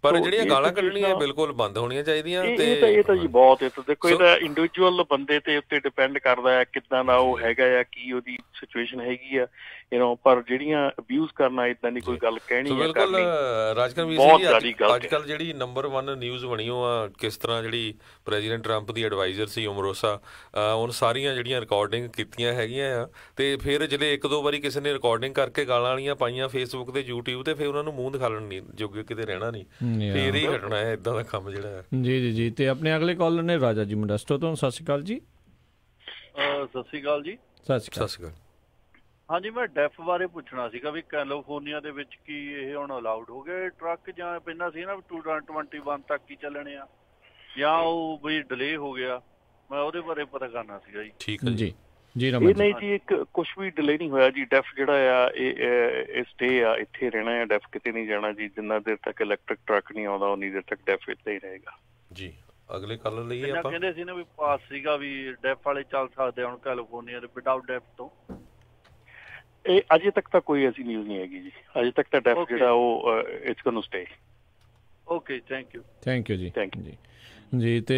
ਪਰ ਜਿਹੜੀਆਂ ਗਾਲਾਂ ਕੱਢਣੀਆਂ ਬਿਲਕੁਲ ਬੰਦ ਹੋਣੀਆਂ ਚਾਹੀਦੀਆਂ। ਇਹ ਤਾਂ ਜੀ ਬਹੁਤ ਇਹ ਤਾਂ ਦੇਖੋ ਇਹਦਾ ਇੰਡੀਵਿਜੂਅਲ ਬੰਦੇ ਤੇ ਉੱਤੇ ਡਿਪੈਂਡ ਕਰਦਾ ਹੈ ਕਿੱਦਾਂ ਦਾ ਉਹ ਹੈਗਾ ਆ, ਕੀ ਉਹਦੀ ਸਿਚੁਏਸ਼ਨ ਹੈਗੀ ਆ, ਪਰ ਜਿਹੜੀਆਂ ਅਬਿਊਜ਼ ਕਰਨਾ ਇਦਾਂ ਦੀ ਕੋਈ ਗੱਲ ਕਹਿਣੀ ਹੈ ਕਰਨੀ ਬਹੁਤ ਜ਼ਿਆਦਾ ਗਲਤ ਹੈ। ਅੱਜ ਕੱਲ੍ਹ ਜਿਹੜੀ ਨੰਬਰ 1 ਨਿਊਜ਼ ਬਣੀ ਉਹ ਆ ਕਿਸ ਤਰ੍ਹਾਂ ਜਿਹੜੀ ਪ੍ਰੈਜ਼ੀਡੈਂਟ ਟਰੰਪ ਦੀ ਐਡਵਾਈਜ਼ਰ ਸੀ ਓਮਰੋਸਾ, ਉਹਨ ਸਾਰੀਆਂ ਜਿਹੜੀਆਂ ਰਿਕਾਰਡਿੰਗ ਕੀਤੀਆਂ ਹੈਗੀਆਂ ਆ ਤੇ ਫਿਰ ਜਿਹੜੇ 1-2 ਵਾਰੀ ਕਿਸੇ ਨੇ ਰਿਕਾਰਡਿੰਗ ਕਰਕੇ ਗਾਲਾਂ ਵਾਲੀਆਂ ਪਾਈਆਂ ਫੇਸਬੁੱਕ ਤੇ YouTube ਤੇ, ਫਿਰ ਉਹਨਾਂ ਨੂੰ ਮੂੰਹ ਦਿਖਾਲਣ ਨਹੀਂ ਜੋਗੇ ਕਿਤੇ ਰਹਿਣਾ ਨਹੀਂ, ਫਿਰ ਹੀ ਘਟਣਾ ਹੈ ਇਦਾਂ ਦਾ ਕੰਮ ਜਿਹੜਾ ਹੈ। ਜੀ ਤੇ ਆਪਣੇ ਅਗਲੇ ਕਾਲਰ ਨੇ ਰਾਜਾ ਜੀ ਮੋਡੈਸਟੋ ਤੋਂ। ਸਤਿ ਸ਼੍ਰੀ ਅਕਾਲ ਜੀ। ਸਤਿ ਸ਼੍ਰੀ ਅਕਾਲ ਜੀ। ਸਤਿ ਸ਼੍ਰੀ ਅਕਾਲ। ਹਾਂਜੀ, ਮੈਂ ਡੈਫ ਬਾਰੇ ਪੁੱਛਣਾ ਸੀਗਾ ਵੀ ਕੈਲੀਫੋਰਨੀਆ ਦੇ ਵਿੱਚ ਕੀ ਇਹ ਹੁਣ ਅਲਾਉਡ ਹੋ ਗਏ ਟਰੱਕ, ਜਾਂ ਪਹਿਲਾਂ ਸੀ ਨਾ 2021 ਤੱਕ ਹੀ ਚੱਲਣੇ ਆ, ਜਾਂ ਉਹ ਵੀ ਡਿਲੇ ਹੋ ਗਿਆ? ਮੈਂ ਉਹਦੇ ਬਾਰੇ ਪਤਾ ਕਰਨਾ ਸੀਗਾ ਜੀ। ਠੀਕ ਹੈ ਜੀ। ਇਹ ਨਹੀਂ ਜੀ, ਇੱਕ ਕੁਛ ਵੀ ਡਿਲੇ ਨਹੀਂ ਹੋਇਆ ਜੀ। ਡੈਫ ਜਿਹੜਾ ਆ ਇਹ ਸਟੇ ਆ, ਇੱਥੇ ਰਹਿਣਾ ਆ, ਡੈਫ ਕਿਤੇ ਨਹੀਂ ਜਾਣਾ ਜੀ। ਜਿੰਨਾ ਦੇਰ ਤੱਕ ਇਲੈਕਟ੍ਰਿਕ ਟਰੱਕ ਨਹੀਂ ਆਉਂਦਾ ਉਨੀ ਦੇਰ ਤੱਕ ਡੈਫ ਇੱਥੇ ਹੀ ਰਹੇਗਾ ਜੀ। ਅਗਲੇ ਕਾਲਰ ਲਈ ਆਪਾਂ ਕਹਿੰਦੇ ਸੀ ਨਾ ਵੀ ਪਾਸ ਸੀਗਾ ਵੀ ਡੈਫ ਵਾਲੇ ਚੱਲ ਸਕਦੇ ਹੁਣ ਕੈਲੀਫੋਰਨੀਆ ਦੇ ਵਿਦਆਊਟ ਡੈਫ ਤੋਂ। ਇਹ ਅਜੇ ਤੱਕ ਤਾਂ ਕੋਈ ਐਸੀ ਨਿਊਜ਼ ਨਹੀਂ ਹੈਗੀ ਜੀ। ਅਜੇ ਤੱਕ ਤਾਂ ਡੈਫ ਜਿਹੜਾ ਉਹ it's going to stay. Okay, thank you ਜੀ। ਜੀ ਤੇ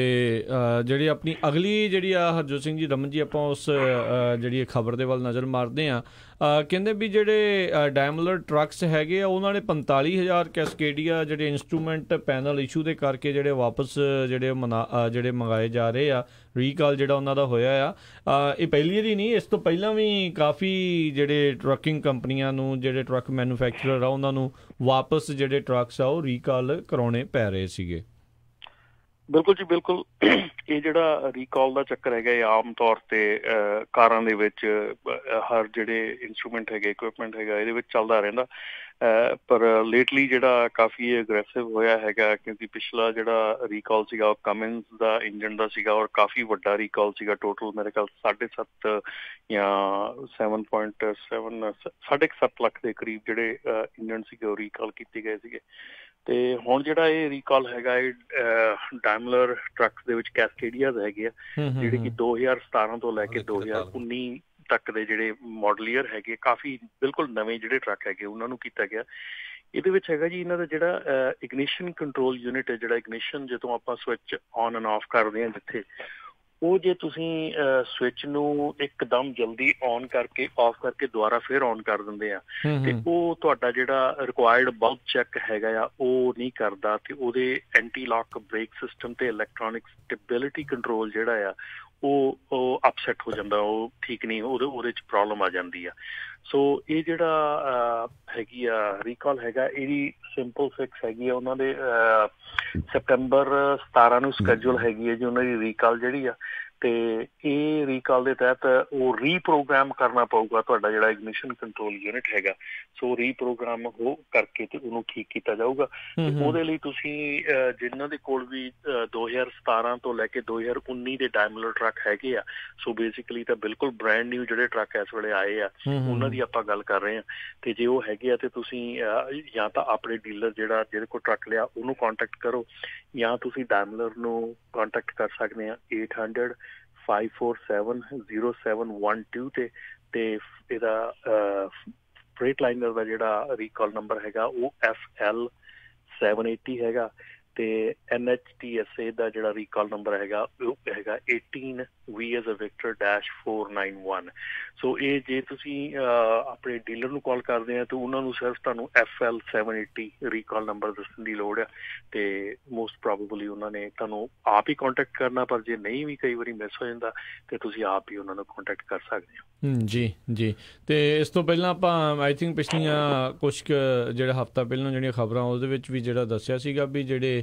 ਜਿਹੜੀ ਆਪਣੀ ਅਗਲੀ ਜਿਹੜੀ ਆ ਹਰਜੋਤ ਸਿੰਘ ਜੀ ਰਮਨ ਜੀ, ਆਪਾਂ ਉਸ ਜਿਹੜੀ ਖਬਰ ਦੇ ਵੱਲ ਨਜ਼ਰ ਮਾਰਦੇ ਹਾਂ। ਕਹਿੰਦੇ ਵੀ ਜਿਹੜੇ ਡੈਮਲਰ ਟਰੱਕਸ ਹੈਗੇ ਆ ਉਹਨਾਂ ਨੇ 45,000 ਕੈਸਕੇਡੀਆ ਜਿਹੜੇ ਇੰਸਟਰੂਮੈਂਟ ਪੈਨਲ ਇਸ਼ੂ ਦੇ ਕਰਕੇ ਜਿਹੜੇ ਵਾਪਸ ਜਿਹੜੇ ਮੰਗਾਏ ਜਾ ਰਹੇ ਆ, ਰੀਕਾਲ ਜਿਹੜਾ ਉਹਨਾਂ ਦਾ ਹੋਇਆ ਆ। ਇਹ ਪਹਿਲੀ ਵਾਰੀ ਨਹੀਂ, ਇਸ ਤੋਂ ਪਹਿਲਾਂ ਵੀ ਕਾਫੀ ਜਿਹੜੇ ਟਰੱਕਿੰਗ ਕੰਪਨੀਆਂ ਨੂੰ, ਜਿਹੜੇ ਟਰੱਕ ਮੈਨੂਫੈਕਚਰਰ ਆ, ਉਹਨਾਂ ਨੂੰ ਵਾਪਸ ਜਿਹੜੇ ਟਰੱਕਸ ਆ ਉਹ ਰੀਕਾਲ ਕਰਾਉਣੇ ਪੈ ਰਹੇ ਸੀਗੇ। ਬਿਲਕੁਲ ਜੀ, ਬਿਲਕੁਲ। ਇਹ ਜਿਹੜਾ ਰੀਕਾਲ ਦਾ ਚੱਕਰ ਹੈਗਾ ਇਹ ਆਮ ਤੌਰ ਤੇ ਕਾਰਾਂ ਦੇ ਵਿੱਚ ਹਰ ਜਿਹੜੇ ਇੰਸਟਰੂਮੈਂਟ ਹੈਗੇ, ਇਕੁਇਪਮੈਂਟ ਹੈਗਾ, ਇਹਦੇ ਵਿੱਚ ਚੱਲਦਾ ਰਹਿੰਦਾ। ਪਰ ਲੇਟਲੀ ਜਿਹੜਾ ਕਾਫੀ ਅਗਰੈਸਿਵ ਹੋਇਆ ਹੈਗਾ, ਕਿਉਂਕਿ ਪਿਛਲਾ ਜਿਹੜਾ ਰੀਕਾਲ ਸੀਗਾ ਉਹ ਕਮਿੰਸ ਦਾ ਇੰਜਨ ਦਾ ਸੀਗਾ ਔਰ ਕਾਫੀ ਵੱਡਾ ਰੀਕਾਲ ਸੀਗਾ। ਟੋਟਲ ਮੇਰੇ ਖਿਆਲ 7.5 ਜਾਂ 7.7 ਲੱਖ ਦੇ ਕਰੀਬ ਜਿਹੜੇ ਇੰਜਨ ਸੀਗੇ ਉਹ ਰੀਕਾਲ ਕੀਤੇ ਗਏ ਸੀਗੇ। ਤੇ ਹੁਣ ਜਿਹੜਾ ਇਹ ਰੀਕਾਲ ਹੈਗਾ ਇਹ ਡੈਮਲਰ ਟਰੱਕਸ ਦੇ ਵਿੱਚ ਕੈਸਕੇਡੀਆਜ਼ ਹੈਗੇ ਆ, ਜਿਹੜੇ ਕਿ 2017 ਤੋਂ ਲੈ ਕੇ 2019 ਤੱਕ ਦੇ ਜਿਹੜੇ ਮਾਡਲ ਈਅਰ ਹੈਗੇ, ਕਾਫੀ ਬਿਲਕੁਲ ਨਵੇਂ ਜਿਹੜੇ ਟਰੱਕ ਹੈਗੇ ਉਹਨਾਂ ਨੂੰ ਕੀਤਾ ਗਿਆ। ਇਹਦੇ ਵਿੱਚ ਹੈਗਾ ਜੀ ਇਹਨਾਂ ਦਾ ਜਿਹੜਾ ਇਗਨੀਸ਼ਨ ਕੰਟਰੋਲ ਯੂਨਿਟ ਹੈ, ਜਿਹੜਾ ਇਗਨੀਸ਼ਨ ਜਦੋਂ ਆਪਾਂ ਸਵਿਚ ਔਨ ਐਂਡ ਆਫ ਕਰਦੇ ਹਾਂ ਜਿੱਥੇ, ਉਹ ਜੇ ਤੁਸੀਂ ਸਵਿਚ ਨੂੰ ਇੱਕਦਮ ਜਲਦੀ ਔਨ ਕਰਕੇ ਆਫ ਕਰਕੇ ਦੁਬਾਰਾ ਫਿਰ ਔਨ ਕਰ ਦਿੰਦੇ ਆ ਤੇ ਉਹ ਤੁਹਾਡਾ ਜਿਹੜਾ ਰਿਕੁਆਇਰਡ ਬਲਬ ਚੈੱਕ ਹੈਗਾ ਆ ਉਹ ਨਹੀਂ ਕਰਦਾ, ਤੇ ਉਹਦੇ ਐਂਟੀ ਲਾਕ ਬ੍ਰੇਕ ਸਿਸਟਮ ਤੇ ਇਲੈਕਟ੍ਰੋਨਿਕ ਸਟੈਬਿਲਿਟੀ ਕੰਟਰੋਲ ਜਿਹੜਾ ਆ ਉਹ ਅਪਸੈਟ ਹੋ ਜਾਂਦਾ, ਉਹ ਠੀਕ ਨਹੀਂ, ਉਹਦੇ 'ਚ ਪ੍ਰੋਬਲਮ ਆ ਜਾਂਦੀ ਆ। ਸੋ ਇਹ ਜਿਹੜਾ ਹੈਗੀ ਆ ਰੀਕਾਲ ਹੈਗਾ, ਇਹਦੀ ਸਿੰਪਲ ਫਿਕਸ ਹੈਗੀ ਆ। ਉਹਨਾਂ ਦੇ ਸੈਪਟੈਂਬਰ 17 ਨੂੰ ਸਕੈਜੂਲ ਹੈਗੀ ਹੈ ਜੀ ਉਹਨਾਂ ਦੀ ਰੀਕਾਲ ਜਿਹੜੀ ਆ, ਤੇ ਇਹ ਰੀਕਾਲ ਦੇ ਤਹਿਤ ਉਹ ਰੀਪ੍ਰੋਗਰਾਮ ਕਰਨਾ ਪਊਗਾ ਤੁਹਾਡਾ ਜਿਹੜਾ ਇਗਨੀਸ਼ਨ ਕੰਟਰੋਲ ਯੂਨਿਟ ਹੈਗਾ। ਸੋ ਰੀਪ੍ਰੋਗਰਾਮ ਹੋ ਕਰਕੇ ਤੇ ਉਹਨੂੰ ਠੀਕ ਕੀਤਾ ਜਾਊਗਾ। ਉਹਦੇ ਲਈ ਤੁਸੀਂ ਜਿਨ੍ਹਾਂ ਦੇ ਕੋਲ ਵੀ 2017 ਤੋਂ ਲੈ ਕੇ 2019 ਦੇ ਡੈਮਲਰ ਟਰੱਕ ਹੈਗੇ ਆ, ਸੋ ਬੇਸਿਕਲੀ ਤਾਂ ਬਿਲਕੁਲ ਬ੍ਰੈਂਡ ਨਿਊ ਜਿਹੜੇ ਟਰੱਕ ਇਸ ਵੇਲੇ ਆਏ ਆ ਉਹਨਾਂ ਦੀ ਆਪਾਂ ਗੱਲ ਕਰ ਰਹੇ ਹਾਂ। ਤੇ ਜੇ ਉਹ ਹੈਗੇ ਆ ਤੇ ਤੁਸੀਂ ਜਾਂ ਤਾਂ ਆਪਣੇ ਡੀਲਰ ਜਿਹੜਾ ਜਿਹਦੇ ਕੋਲ ਟਰੱਕ ਲਿਆ ਉਹਨੂੰ ਕਾਂਟੈਕਟ ਕਰੋ, ਜਾਂ ਤੁਸੀਂ ਡੈਮਲਰ ਨੂੰ ਕਾਂਟੈਕਟ ਕਰ ਸਕਦੇ ਆ 800-547-0712 ਤੇ ਇਹਦਾ ਫਰੇਟਲਾਈਨਰ ਦਾ ਜਿਹੜਾ ਰੀਕਾਲ ਨੰਬਰ ਹੈਗਾ ਉਹ FL 780 ਹੈਗਾ, ਤੇ NHTSA ਦਾ ਜਿਹੜਾ ਰੀਕਾਲ ਨੰਬਰ ਹੈਗਾ ਉਹ ਹੈਗਾ 18V as a Victor -491। ਸੋ ਇਹ ਜੇ ਤੁਸੀਂ ਆਪਣੇ ਡੀਲਰ ਨੂੰ ਕਾਲ ਕਰਦੇ ਆ ਤਾਂ ਉਹਨਾਂ ਨੂੰ ਸਿਰਫ ਤੁਹਾਨੂੰ FL 780 ਰੀਕਾਲ ਨੰਬਰ ਦੱਸਣ ਦੀ ਲੋੜ ਆ, ਤੇ ਮੋਸਟ ਪ੍ਰੋਬੇਬਲੀ ਉਹਨਾਂ ਨੇ ਤੁਹਾਨੂੰ ਆਪ ਹੀ ਕੰਟੈਕਟ ਕਰਨਾ, ਪਰ ਜੇ ਨਹੀਂ ਵੀ ਕਈ ਵਾਰੀ ਮਿਸ ਹੋ ਜਾਂਦਾ ਤੇ ਤੁਸੀਂ ਆਪ ਹੀ ਉਹਨਾਂ ਨੂੰ ਕੰਟੈਕਟ ਕਰ ਸਕਦੇ ਹੋ। ਜੀ ਜੀ। ਤੇ ਇਸ ਤੋਂ ਪਹਿਲਾਂ ਆਪਾਂ ਆਈ ਥਿੰਕ ਪਿਛਲੀਆਂ ਕੁਛ ਜਿਹੜਾ ਹਫ਼ਤਾ ਪਹਿਲਾਂ ਜਿਹੜੀਆਂ ਖਬਰਾਂ ਉਹਦੇ ਵਿੱਚ ਵੀ ਜਿਹੜਾ ਦੱਸਿਆ ਸੀਗਾ ਵੀ ਜਿਹੜੇ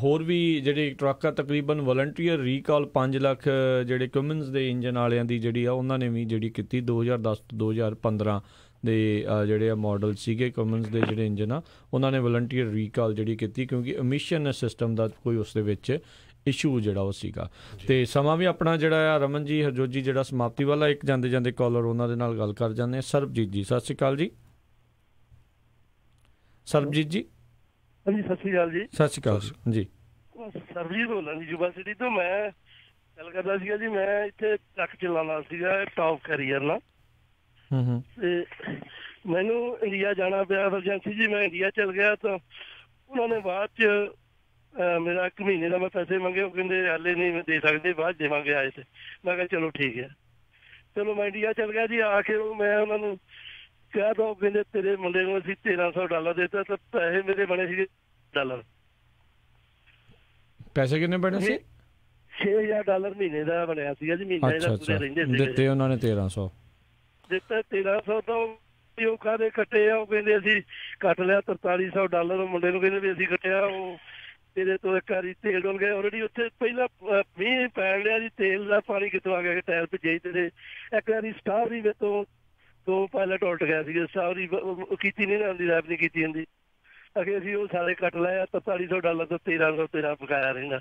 ਹੋਰ ਵੀ ਜਿਹੜੇ ਟਰੱਕ ਆ ਤਕਰੀਬਨ ਵਲੰਟੀਅਰ ਰੀਕਾਲ 5 ਲੱਖ ਜਿਹੜੇ ਕਮਨਸ ਦੇ ਇੰਜਨ ਵਾਲਿਆਂ ਦੀ ਜਿਹੜੀ ਆ ਉਹਨਾਂ ਨੇ ਵੀ ਜਿਹੜੀ ਕੀਤੀ 2010 ਤੋਂ 2015 ਦੇ ਜਿਹੜੇ ਆ ਮਾਡਲ ਸੀਗੇ ਕਮਨਸ ਦੇ ਜਿਹੜੇ ਇੰਜਨ ਆ ਉਹਨਾਂ ਨੇ ਵਲੰਟੀਅਰ ਰੀਕਾਲ ਜਿਹੜੀ ਕੀਤੀ, ਕਿਉਂਕਿ ਐਮਿਸ਼ਨ ਸਿਸਟਮ ਦਾ ਕੋਈ ਉਸ ਦੇ ਵਿੱਚ ਇਸ਼ੂ ਜਿਹੜਾ ਉਹ ਸੀਗਾ। ਤੇ ਸਮਾਂ ਵੀ ਆਪਣਾ ਜਿਹੜਾ ਆ ਰਮਨ ਜੀ ਹਰਜੋਤ ਜੀ ਜਿਹੜਾ ਸਮਾਪਤੀ ਵਾਲਾ, ਇੱਕ ਜਾਂਦੇ ਜਾਂਦੇ ਕਾਲਰ ਉਹਨਾਂ ਦੇ ਨਾਲ ਗੱਲ ਕਰ ਜਾਂਦੇ ਆ। ਸਰਬਜੀਤ ਜੀ, ਸਤਿ ਸ਼੍ਰੀ ਅਕਾਲ ਜੀ। ਸਰਬਜੀਤ ਜੀ। ਹਾਂਜੀ ਸਤਿ ਸ਼੍ਰੀ ਅਕਾਲ ਜੀ। ਸਤਿ ਸ਼੍ਰੀ ਅਕਾਲ ਜੀ। ਸਰਬਜੀਤ ਬੋਲਾਂ ਜੀ ਯੂਬਾ ਸਿਟੀ ਤੋਂ। ਮੈਂ ਗੱਲ ਕਰਦਾ ਸੀਗਾ ਜੀ, ਮੈਂ ਇੱਥੇ ਟਰੱਕ ਚਲਾਉਣਾ ਸੀਗਾ ਟੌਪ ਕੈਰੀਅਰ ਨਾਲ, ਤੇ ਮੈਨੂੰ ਇੰਡੀਆ ਜਾਣਾ ਪਿਆ ਐਮਰਜੈਂਸੀ ਜੀ। ਮੈਂ ਇੰਡੀਆ ਚਲ ਗਿਆ ਤਾਂ ਉਹਨਾਂ ਨੇ ਬਾਅਦ 'ਚ ਮੇਰਾ 1 ਮਹੀਨੇ ਦਾ ਮੈਂ ਪੈਸੇ ਮੰਗੇ, ਉਹ ਕਹਿੰਦੇ ਹਾਲੇ ਨਹੀਂ ਦੇ ਸਕਦੇ, ਬਾਅਦ ਦੇਵਾਂਗੇ ਆਏ ਤੇ। ਮੈਂ ਕਿਹਾ ਚਲੋ ਠੀਕ ਹੈ। ਚਲੋ ਮੈਂ ਇੰਡੀਆ ਚਲ ਗਿਆ ਜੀ। ਆ ਕੇ ਮੈਂ ਉਹਨਾਂ ਨੂੰ ਕਿਹਾ ਤਾਂ ਉਹ ਕਹਿੰਦੇ ਤੇਰੇ ਮੁੰਡੇ ਨੂੰ ਅਸੀਂ $1300 ਦਿੱਤਾ, ਤਾਂ ਪੈਸੇ ਮੇਰੇ ਬਣੇ ਸੀਗੇ $. ਪੈਸੇ ਕਿੰਨੇ ਬਣੇ ਸੀ? $6000 ਮਹੀਨੇ ਦਾ ਬਣਿਆ ਸੀਗਾ ਜੀ। ਮਹੀਨੇ ਦਾ ਪੂਰੇ ਰਹਿੰਦੇ ਸੀ। ਦਿੱਤੇ ਉਹਨਾਂ ਨੇ 1300 ਦਿੱਤਾ। 1300 ਤਾਂ ਉਹ ਕਾਹਦੇ ਕੱਟੇ ਆ, ਉਹ ਕਹਿੰਦੇ ਅਸੀਂ ਕੱਟ ਲਿਆ $4300। ਮੁੰਡੇ ਨੂੰ ਕਹਿੰਦੇ ਵੀ ਅਸੀਂ ਕੱਟਿਆ, ਉਹ ਤੇਰੇ ਤੋਂ ਇੱਕ ਵਾਰੀ ਤੇਲ ਡੁੱਲ ਗਿਆ ਆਲਰੇਡੀ ਉੱਥੇ। ਪਹਿਲਾਂ ਮੀਂਹ ਪੈਣ ਲਿਆ ਜੀ, ਤੇਲ ਦਾ ਪਾਣੀ ਕਿੱਥੋਂ ਆ ਗਿਆ, ਟਾਇਰ ਭਿੱਜੇ ਹੀ ਤੇਰੇ। ਇੱਕ ਵਾਰੀ ਸਟਾਫਰੀ ਮੇਰੇ ਤੋਂ 2 ਪਾਇਲਟ ਉਲਟ ਗਿਆ ਸੀਗਾ। ਸਟਾਫਰੀ ਕੀਤੀ ਨਹੀਂ ਨਾ ਹੁੰਦੀ, ਰੈਪ ਨਹੀਂ ਕੀਤੀ ਹੁੰਦੀ। ਅਗੇ ਅਸੀਂ ਉਹ ਸਾਰੇ ਕੱਟ ਲਿਆ $4300 ਤੋਂ 1313 ਪਕਾਇਆ ਰਹਿੰਦਾ।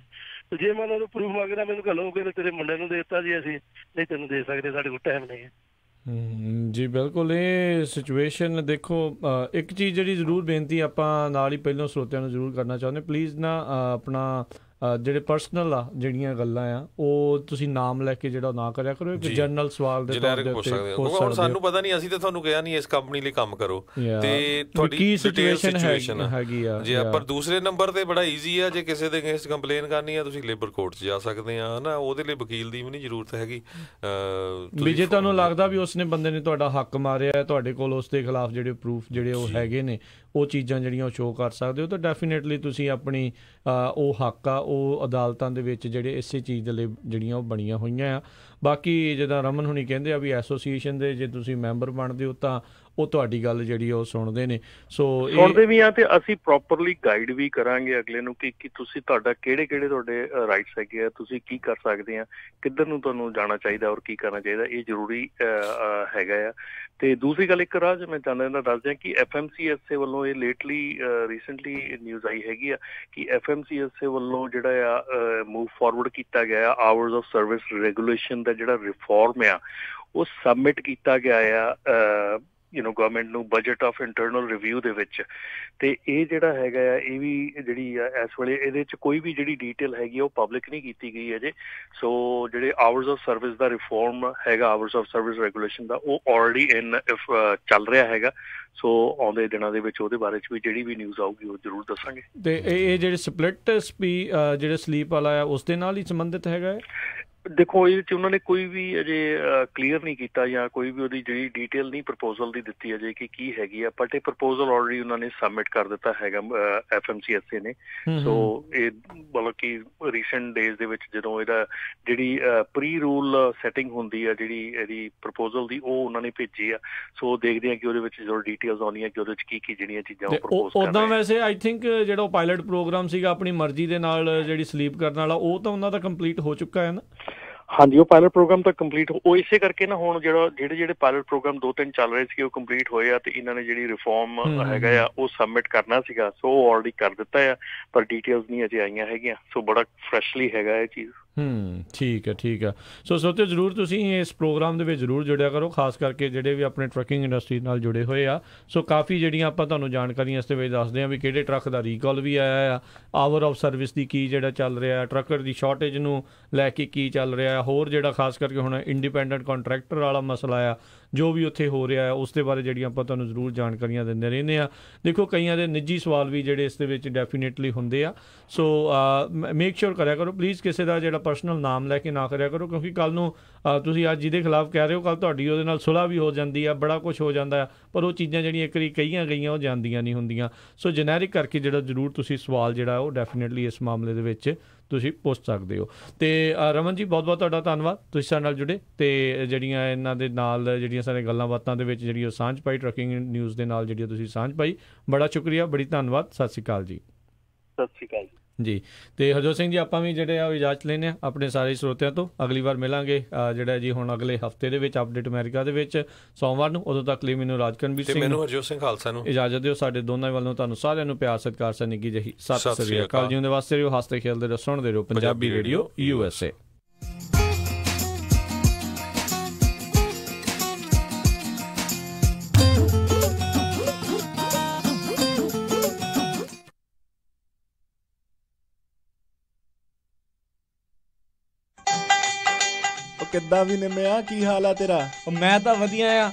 ਤੇ ਜੇ ਮੈਂ ਉਹਨਾਂ ਨੂੰ ਪ੍ਰੂਫ ਮੰਗਦਾ ਮੈਨੂੰ ਘੱਲੋ ਕਿ ਤੇਰੇ ਮੁੰਡੇ ਨੂੰ ਦੇ ਦਿੱਤਾ ਜੀ, ਅਸੀਂ ਨਹੀਂ ਤੈਨੂੰ ਦੇ ਸਕਦੇ, ਸਾਡੇ ਕੋਲ ਟਾਈਮ ਨਹੀਂ ਹੈ। ਜੀ ਬਿਲਕੁਲ। ਇਹ ਸਿਚੁਏਸ਼ਨ ਦੇਖੋ, ਇੱਕ ਚੀਜ਼ ਜਿਹੜੀ ਜ਼ਰੂਰ ਬੇਨਤੀ ਆਪਾਂ ਨਾਲ ਹੀ ਪਹਿਲਾਂ ਸਰੋਤਿਆਂ ਨੂੰ ਜ਼ਰੂਰ ਕਰਨਾ ਚਾਹੁੰਦੇ, ਪਲੀਜ਼ ਨਾ ਆਪਣਾ ਜਿਹੜੇ ਪਰਸਨਲ ਆ ਜਿਹੜੀਆਂ ਗੱਲਾਂ ਆ ਉਹ ਤੁਸੀਂ ਨਾਮ ਲੈ ਕੇ ਜਿਹੜਾ ਨਾ ਕਰਿਆ ਕਰੋ। ਇੱਕ ਜਨਰਲ ਸਵਾਲ ਦੇ ਤੌਰ ਤੇ ਪੁੱਛ ਸਕਦੇ ਹੋ। ਹੁਣ ਸਾਨੂੰ ਪਤਾ ਨਹੀਂ, ਅਸੀਂ ਤਾਂ ਤੁਹਾਨੂੰ ਕਿਹਾ ਨਹੀਂ ਇਸ ਕੰਪਨੀ ਲਈ ਕੰਮ ਕਰੋ, ਤੇ ਤੁਹਾਡੀ ਕੀ ਸਿਚੁਏਸ਼ਨ ਹੈਗੀ ਆ ਜੇ ਪਰ ਦੂਸਰੇ ਨੰਬਰ ਤੇ ਬੜਾ ਈਜ਼ੀ ਆ, ਜੇ ਕਿਸੇ ਦੇ ਅਗੇਂਸਟ ਕੰਪਲੇਨ ਕਰਨੀ ਆ ਤੁਸੀਂ ਲੇਬਰ ਕੋਰਟ 'ਚ ਜਾ ਸਕਦੇ ਆ ਨਾ, ਉਹਦੇ ਲਈ ਵਕੀਲ ਦੀ ਵੀ ਨਹੀਂ ਜ਼ਰੂਰਤ ਹੈਗੀ। ਵੀ ਜੇ ਤੁਹਾਨੂੰ ਲੱਗਦਾ ਵੀ ਉਸਨੇ ਬੰਦੇ ਨੇ ਤੁਹਾਡਾ ਹੱਕ ਮਾਰਿਆ, ਤੁਹਾਡੇ ਕੋਲ ਉਸ ਦੇ ਖਿਲਾਫ ਜਿਹੜੇ ਪ੍ਰੂਫ ਜਿਹੜੇ ਉਹ ਹੈਗੇ ਨੇ, ਉਹ ਚੀਜ਼ਾਂ ਜਿਹੜੀਆਂ ਉਹ ਸ਼ੋਅ ਕਰ ਸਕਦੇ ਹੋ, ਤਾਂ ਡੈਫੀਨੇਟਲੀ ਤੁਸੀਂ ਆਪਣੀ ਉਹ ਹੱਕ ਆ ਉਹ ਅਦਾਲਤਾਂ ਦੇ ਵਿੱਚ ਜਿਹੜੇ ਇਸੇ ਚੀਜ਼ ਦੇ ਲਈ ਜਿਹੜੀਆਂ ਉਹ ਬਣੀਆਂ ਹੋਈਆਂ ਆ। ਬਾਕੀ ਜਿੱਦਾਂ ਰਮਨ ਹੁਣੀ ਕਹਿੰਦੇ ਆ ਵੀ ਐਸੋਸੀਏਸ਼ਨ ਦੇ ਜੇ ਤੁਸੀਂ ਮੈਂਬਰ ਬਣਦੇ ਹੋ ਤਾਂ ਉਹ ਤੁਹਾਡੀ ਗੱਲ ਜਿਹੜੀ ਉਹ ਸੁਣਦੇ ਨੇ। ਸੁਣਦੇ ਵੀ ਆ, ਤੇ ਅਸੀਂ ਪ੍ਰੋਪਰਲੀ ਗਾਈਡ ਵੀ ਕਰਾਂਗੇ ਅਗਲੇ ਨੂੰ ਕਿ ਤੁਸੀਂ ਤੁਹਾਡਾ ਕਿਹੜੇ ਤੁਹਾਡੇ ਰਾਈਟਸ ਹੈਗੇ ਆ, ਤੁਸੀਂ ਕੀ ਕਰ ਸਕਦੇ ਆ, ਕਿੱਧਰ ਨੂੰ ਤੁਹਾਨੂੰ ਜਾਣਾ ਚਾਹੀਦਾ ਔਰ ਕੀ ਕਰਨਾ ਚਾਹੀਦਾ, ਇਹ ਜ਼ਰੂਰੀ ਹੈਗਾ ਆ। ਤੇ ਦੂਸਰੀ ਗੱਲ ਇੱਕ ਰਾਜ ਮੈਂ ਚਾਹੁੰਦਾ ਦੱਸ ਦਿਆਂ ਕਿ FMCSA ਵੱਲੋਂ ਇਹ ਰੀਸੈਂਟਲੀ ਨਿਊਜ਼ ਆਈ ਹੈਗੀ ਆ ਕਿ FMCSA ਵੱਲੋਂ ਜਿਹੜਾ ਆ ਮੂਵ ਫਾਰਵਰਡ ਕੀਤਾ ਗਿਆ ਆਵਰਸ ਆਫ ਸਰਵਿਸ ਰੈਗੂਲੇਸ਼ਨ ਦਾ ਜਿਹੜਾ ਰਿਫਾਰਮ ਆ ਉਹ ਸਬਮਿਟ ਕੀਤਾ ਗਿਆ ਆ ਗਵਰਨਮੈਂਟ ਨੂੰ ਬਜਟ ਆਫ ਇੰਟਰਨਲ ਰਿਵਿਊ ਦੇ ਵਿੱਚ। ਤੇ ਇਹ ਜਿਹੜਾ ਹੈਗਾ ਆ ਇਹ ਵੀ ਜਿਹੜੀ ਆ ਇਸ ਵੇਲੇ ਇਹਦੇ ਚ ਕੋਈ ਵੀ ਜਿਹੜੀ ਡੀਟੇਲ ਹੈਗੀ ਉਹ ਪਬਲਿਕ ਨਹੀਂ ਕੀਤੀ ਗਈ ਅਜੇ। ਸੋ ਜਿਹੜੇ hours of service the reform ਹੈਗਾ, ਆਵਰਸ ਆਫ ਸਰਵਿਸ ਰੈਗੂਲੇਸ਼ਨ ਦਾ, ਉਹ ਆਲਰੇਡੀ ਚੱਲ ਰਿਹਾ ਹੈਗਾ। ਸੋ ਆਉਂਦੇ ਦਿਨਾਂ ਦੇ ਵਿੱਚ ਉਹਦੇ ਬਾਰੇ ਚ ਵੀ ਜਿਹੜੀ ਵੀ ਨਿਊਜ਼ ਆਊਗੀ ਉਹ ਜ਼ਰੂਰ ਦੱਸਾਂਗੇ। ਤੇ ਇਹ ਜਿਹੜੇ ਸਪਲਿਟ ਜਿਹੜੇ ਸਲੀਪ ਵਾਲਾ ਆ ਉਸ ਦੇ ਨਾਲ ਹੀ ਸੰਬੰਧਿਤ ਹੈਗਾ ਹੈ? ਦੇਖੋ ਇਹਦੇ 'ਚ ਉਹਨਾਂ ਨੇ ਕੋਈ ਵੀ ਅਜੇ ਕਲੀਅਰ ਨਹੀਂ ਕੀਤਾ ਜਾਂ ਕੋਈ ਵੀ ਉਹਦੀ ਜਿਹੜੀ ਡੀਟੇਲ ਨਹੀਂ ਪ੍ਰਪੋਜ਼ਲ ਦੀ ਦਿੱਤੀ ਅਜੇ ਕਿ ਕੀ ਹੈਗੀ ਆ, ਬਟ ਇਹ ਪ੍ਰਪੋਜ਼ਲ ਆਲਰੇਡੀ ਉਹਨਾਂ ਨੇ ਸਬਮਿਟ ਕਰ ਦਿੱਤਾ ਹੈਗਾ FMCSA ਨੇ। ਸੋ ਇਹ ਮਤਲਬ ਕਿ ਰੀਸੈਂਟ ਡੇਜ਼ ਦੇ ਵਿੱਚ ਜਦੋਂ ਇਹਦਾ ਜਿਹੜੀ ਪ੍ਰੀ ਰੂਲ ਸੈਟਿੰਗ ਹੁੰਦੀ ਆ ਜਿਹੜੀ ਇਹਦੀ ਪ੍ਰਪੋਜ਼ਲ ਦੀ, ਉਹ ਉਹਨਾਂ ਨੇ ਭੇਜੀ ਆ। ਸੋ ਦੇਖਦੇ ਆ ਕਿ ਉਹਦੇ ਵਿੱਚ ਜਦੋਂ ਡੀਟੇਲਸ ਆਉਂਦੀਆਂ ਕਿ ਉਹਦੇ ਵਿੱਚ ਕੀ ਜਿਹੜੀਆਂ ਚੀਜ਼ਾਂ ਉਹ ਪ੍ਰਪੋਜ਼ ਕਰ ਰਹੇ। ਉੱਦਾਂ ਵੈਸੇ ਆਈ ਥਿੰਕ ਜਿਹੜਾ ਉਹ ਪਾਇਲਟ ਪ੍ਰੋਗਰਾਮ ਸੀਗਾ ਆਪਣੀ ਮਰਜ਼ੀ ਦੇ ਨਾਲ ਜਿਹੜੀ ਸਲੀਪ ਕਰਨ ਵਾਲਾ, ਉਹ ਤਾਂ ਉਹਨਾਂ ਦਾ ਕੰਪਲੀਟ ਹੋ ਚੁੱਕਾ ਹੈ ਨਾ? ਹਾਂਜੀ, ਉਹ ਪਾਇਲਟ ਪ੍ਰੋਗਰਾਮ ਤਾਂ ਕੰਪਲੀਟ ਉਹ ਇਸੇ ਕਰਕੇ ਨਾ ਹੁਣ ਜਿਹੜੇ ਪਾਇਲਟ ਪ੍ਰੋਗਰਾਮ 2-3 ਚੱਲ ਰਹੇ ਸੀ ਉਹ ਕੰਪਲੀਟ ਹੋਏ ਆ, ਤੇ ਇਹਨਾਂ ਨੇ ਜਿਹੜੀ ਰਿਫਾਰਮ ਹੈਗਾ ਆ ਉਹ ਸਬਮਿਟ ਕਰਨਾ ਸੀਗਾ। ਸੋ ਉਹ ਆਲਰੇਡੀ ਕਰ ਦਿੱਤਾ ਆ, ਪਰ ਡੀਟੇਲਸ ਨਹੀਂ ਅਜੇ ਆਈਆਂ ਹੈਗੀਆਂ। ਸੋ ਬੜਾ ਫਰੈਸ਼ਲੀ ਹੈਗਾ ਇਹ ਚੀਜ਼। ਠੀਕ ਆ। ਸੋ ਸੋਚੋ ਜ਼ਰੂਰ ਤੁਸੀਂ ਇਸ ਪ੍ਰੋਗਰਾਮ ਦੇ ਵਿੱਚ ਜ਼ਰੂਰ ਜੁੜਿਆ ਕਰੋ, ਖਾਸ ਕਰਕੇ ਜਿਹੜੇ ਵੀ ਆਪਣੇ ਟਰੱਕਿੰਗ ਇੰਡਸਟਰੀ ਨਾਲ ਜੁੜੇ ਹੋਏ ਆ। ਸੋ ਕਾਫੀ ਜਿਹੜੀਆਂ ਆਪਾਂ ਤੁਹਾਨੂੰ ਜਾਣਕਾਰੀਆਂ ਇਸ ਦੇ ਵਿੱਚ ਦੱਸਦੇ ਹਾਂ ਵੀ ਕਿਹੜੇ ਟਰੱਕ ਦਾ ਰੀਕਾਲ ਵੀ ਆਇਆ ਆ, ਆਵਰ ਆਫ ਸਰਵਿਸ ਦੀ ਕੀ ਜਿਹੜਾ ਚੱਲ ਰਿਹਾ, ਟਰੱਕਰ ਦੀ ਸ਼ਾਰਟੇਜ ਨੂੰ ਲੈ ਕੇ ਕੀ ਚੱਲ ਰਿਹਾ, ਹੋਰ ਜਿਹੜਾ ਖਾਸ ਕਰਕੇ ਹੁਣ ਇੰਡੀਪੈਂਡੈਂਟ ਕੰਟਰੈਕਟਰ ਵਾਲਾ ਮਸਲਾ ਆ ਜੋ ਵੀ ਉੱਥੇ ਹੋ ਰਿਹਾ ਉਸ ਦੇ ਬਾਰੇ ਜਿਹੜੀਆਂ ਆਪਾਂ ਤੁਹਾਨੂੰ ਜ਼ਰੂਰ ਜਾਣਕਾਰੀਆਂ ਦਿੰਦੇ ਰਹਿੰਦੇ ਆ। ਦੇਖੋ ਕਈਆਂ ਦੇ ਨਿੱਜੀ ਸਵਾਲ ਵੀ ਜਿਹੜੇ ਇਸ ਦੇ ਵਿੱਚ ਡੈਫੀਨੇਟਲੀ ਹੁੰਦੇ ਆ, ਸੋ ਮੇਕ ਸ਼ੋਰ ਕਰਿਆ ਕਰੋ ਪਲੀਜ਼ ਕਿਸੇ ਦਾ ਜਿਹੜਾ ਪਰਸਨਲ ਨਾਮ ਲੈ ਕੇ ਨਾ ਕਰਿਆ ਕਰੋ, ਕਿਉਂਕਿ ਕੱਲ੍ਹ ਨੂੰ ਤੁਸੀਂ ਅੱਜ ਜਿਹਦੇ ਖਿਲਾਫ ਕਹਿ ਰਹੇ ਹੋ ਕੱਲ੍ਹ ਤੁਹਾਡੀ ਉਹਦੇ ਨਾਲ ਸੁਲ੍ਹਾ ਵੀ ਹੋ ਜਾਂਦੀ ਆ, ਬੜਾ ਕੁਛ ਹੋ ਜਾਂਦਾ ਆ, ਪਰ ਉਹ ਚੀਜ਼ਾਂ ਜਿਹੜੀਆਂ ਇੱਕ ਵਾਰੀ ਕਹੀਆਂ ਗਈਆਂ ਉਹ ਜਾਂਦੀਆਂ ਨਹੀਂ ਹੁੰਦੀਆਂ। ਸੋ ਜਨੈਰਿਕ ਕਰਕੇ ਜਿਹੜਾ ਜ਼ਰੂਰ ਤੁਸੀਂ ਸਵਾਲ ਜਿਹੜਾ ਉਹ ਡੈਫੀਨੇਟਲੀ ਇਸ ਮਾਮਲੇ ਦੇ ਵਿੱਚ ਤੁਸੀਂ ਪੁੱਛ ਸਕਦੇ ਹੋ। ਅਤੇ ਰਮਨ ਜੀ ਬਹੁਤ ਬਹੁਤ ਤੁਹਾਡਾ ਧੰਨਵਾਦ, ਤੁਸੀਂ ਸਾਡੇ ਨਾਲ ਜੁੜੇ ਅਤੇ ਜਿਹੜੀਆਂ ਇਹਨਾਂ ਦੇ ਨਾਲ ਜਿਹੜੀਆਂ ਸਾਡੇ ਗੱਲਾਂ ਬਾਤਾਂ ਦੇ ਵਿੱਚ ਜਿਹੜੀ ਉਹ ਸਾਂਝ ਪਾਈ, ਟਰੱਕਿੰਗ ਨਿਊਜ਼ ਦੇ ਨਾਲ ਜਿਹੜੀ ਤੁਸੀਂ ਸਾਂਝ ਪਾਈ, ਬੜਾ ਸ਼ੁਕਰੀਆ, ਬੜੀ ਧੰਨਵਾਦ। ਸਤਿ ਸ਼੍ਰੀ ਅਕਾਲ ਜੀ। ਸਤਿ ਸ਼੍ਰੀ ਅਕਾਲ ਜੀ। ਅਤੇ ਹਰਜੋਤ ਸਿੰਘ ਜੀ ਆਪਾਂ ਵੀ ਜਿਹੜੇ ਆ ਉਹ ਇਜਾਜ਼ਤ ਲੈਂਦੇ ਹਾਂ ਆਪਣੇ ਸਾਰੇ ਸਰੋਤਿਆਂ ਤੋਂ। ਅਗਲੀ ਵਾਰ ਮਿਲਾਂਗੇ ਜਿਹੜਾ ਜੀ ਹੁਣ ਅਗਲੇ ਹਫਤੇ ਦੇ ਵਿੱਚ ਅਪਡੇਟ ਅਮਰੀਕਾ ਦੇ ਵਿੱਚ ਸੋਮਵਾਰ ਨੂੰ। ਉਦੋਂ ਤੱਕ ਲਈ ਮੈਨੂੰ ਰਾਜਕਰਨਵੀਰ ਸਿੰਘ ਮੈਨੂੰ ਹਰਜੋਤ ਸਿੰਘ ਖਾਲਸਾ ਨੂੰ ਇਜਾਜ਼ਤ ਦਿਓ। ਸਾਡੇ ਦੋਨਾਂ ਵੱਲੋਂ ਤੁਹਾਨੂੰ ਸਾਰਿਆਂ ਨੂੰ ਪਿਆਰ ਸਤਿਕਾਰ ਸਾ ਨਿੱਘੀ ਜਿਹੀ ਸਤਿ ਸ਼੍ਰੀ ਅਕਾਲ। ਜਿਉਂਦੇ ਵਾਸਤੇ ਰਹੋ, ਹੱਸਦੇ ਖੇਡਦੇ ਰਹੋ, ਸੁਣਦੇ ਰਹੋ ਪੰਜਾਬੀ ਰੇਡੀਓ USA। ਕਿੱਦਾਂ ਵੀ ਨਿੰਮਿਆ, ਕੀ ਹਾਲ ਆ ਤੇਰਾ? ਮੈਂ ਤਾਂ ਵਧੀਆ ਆ।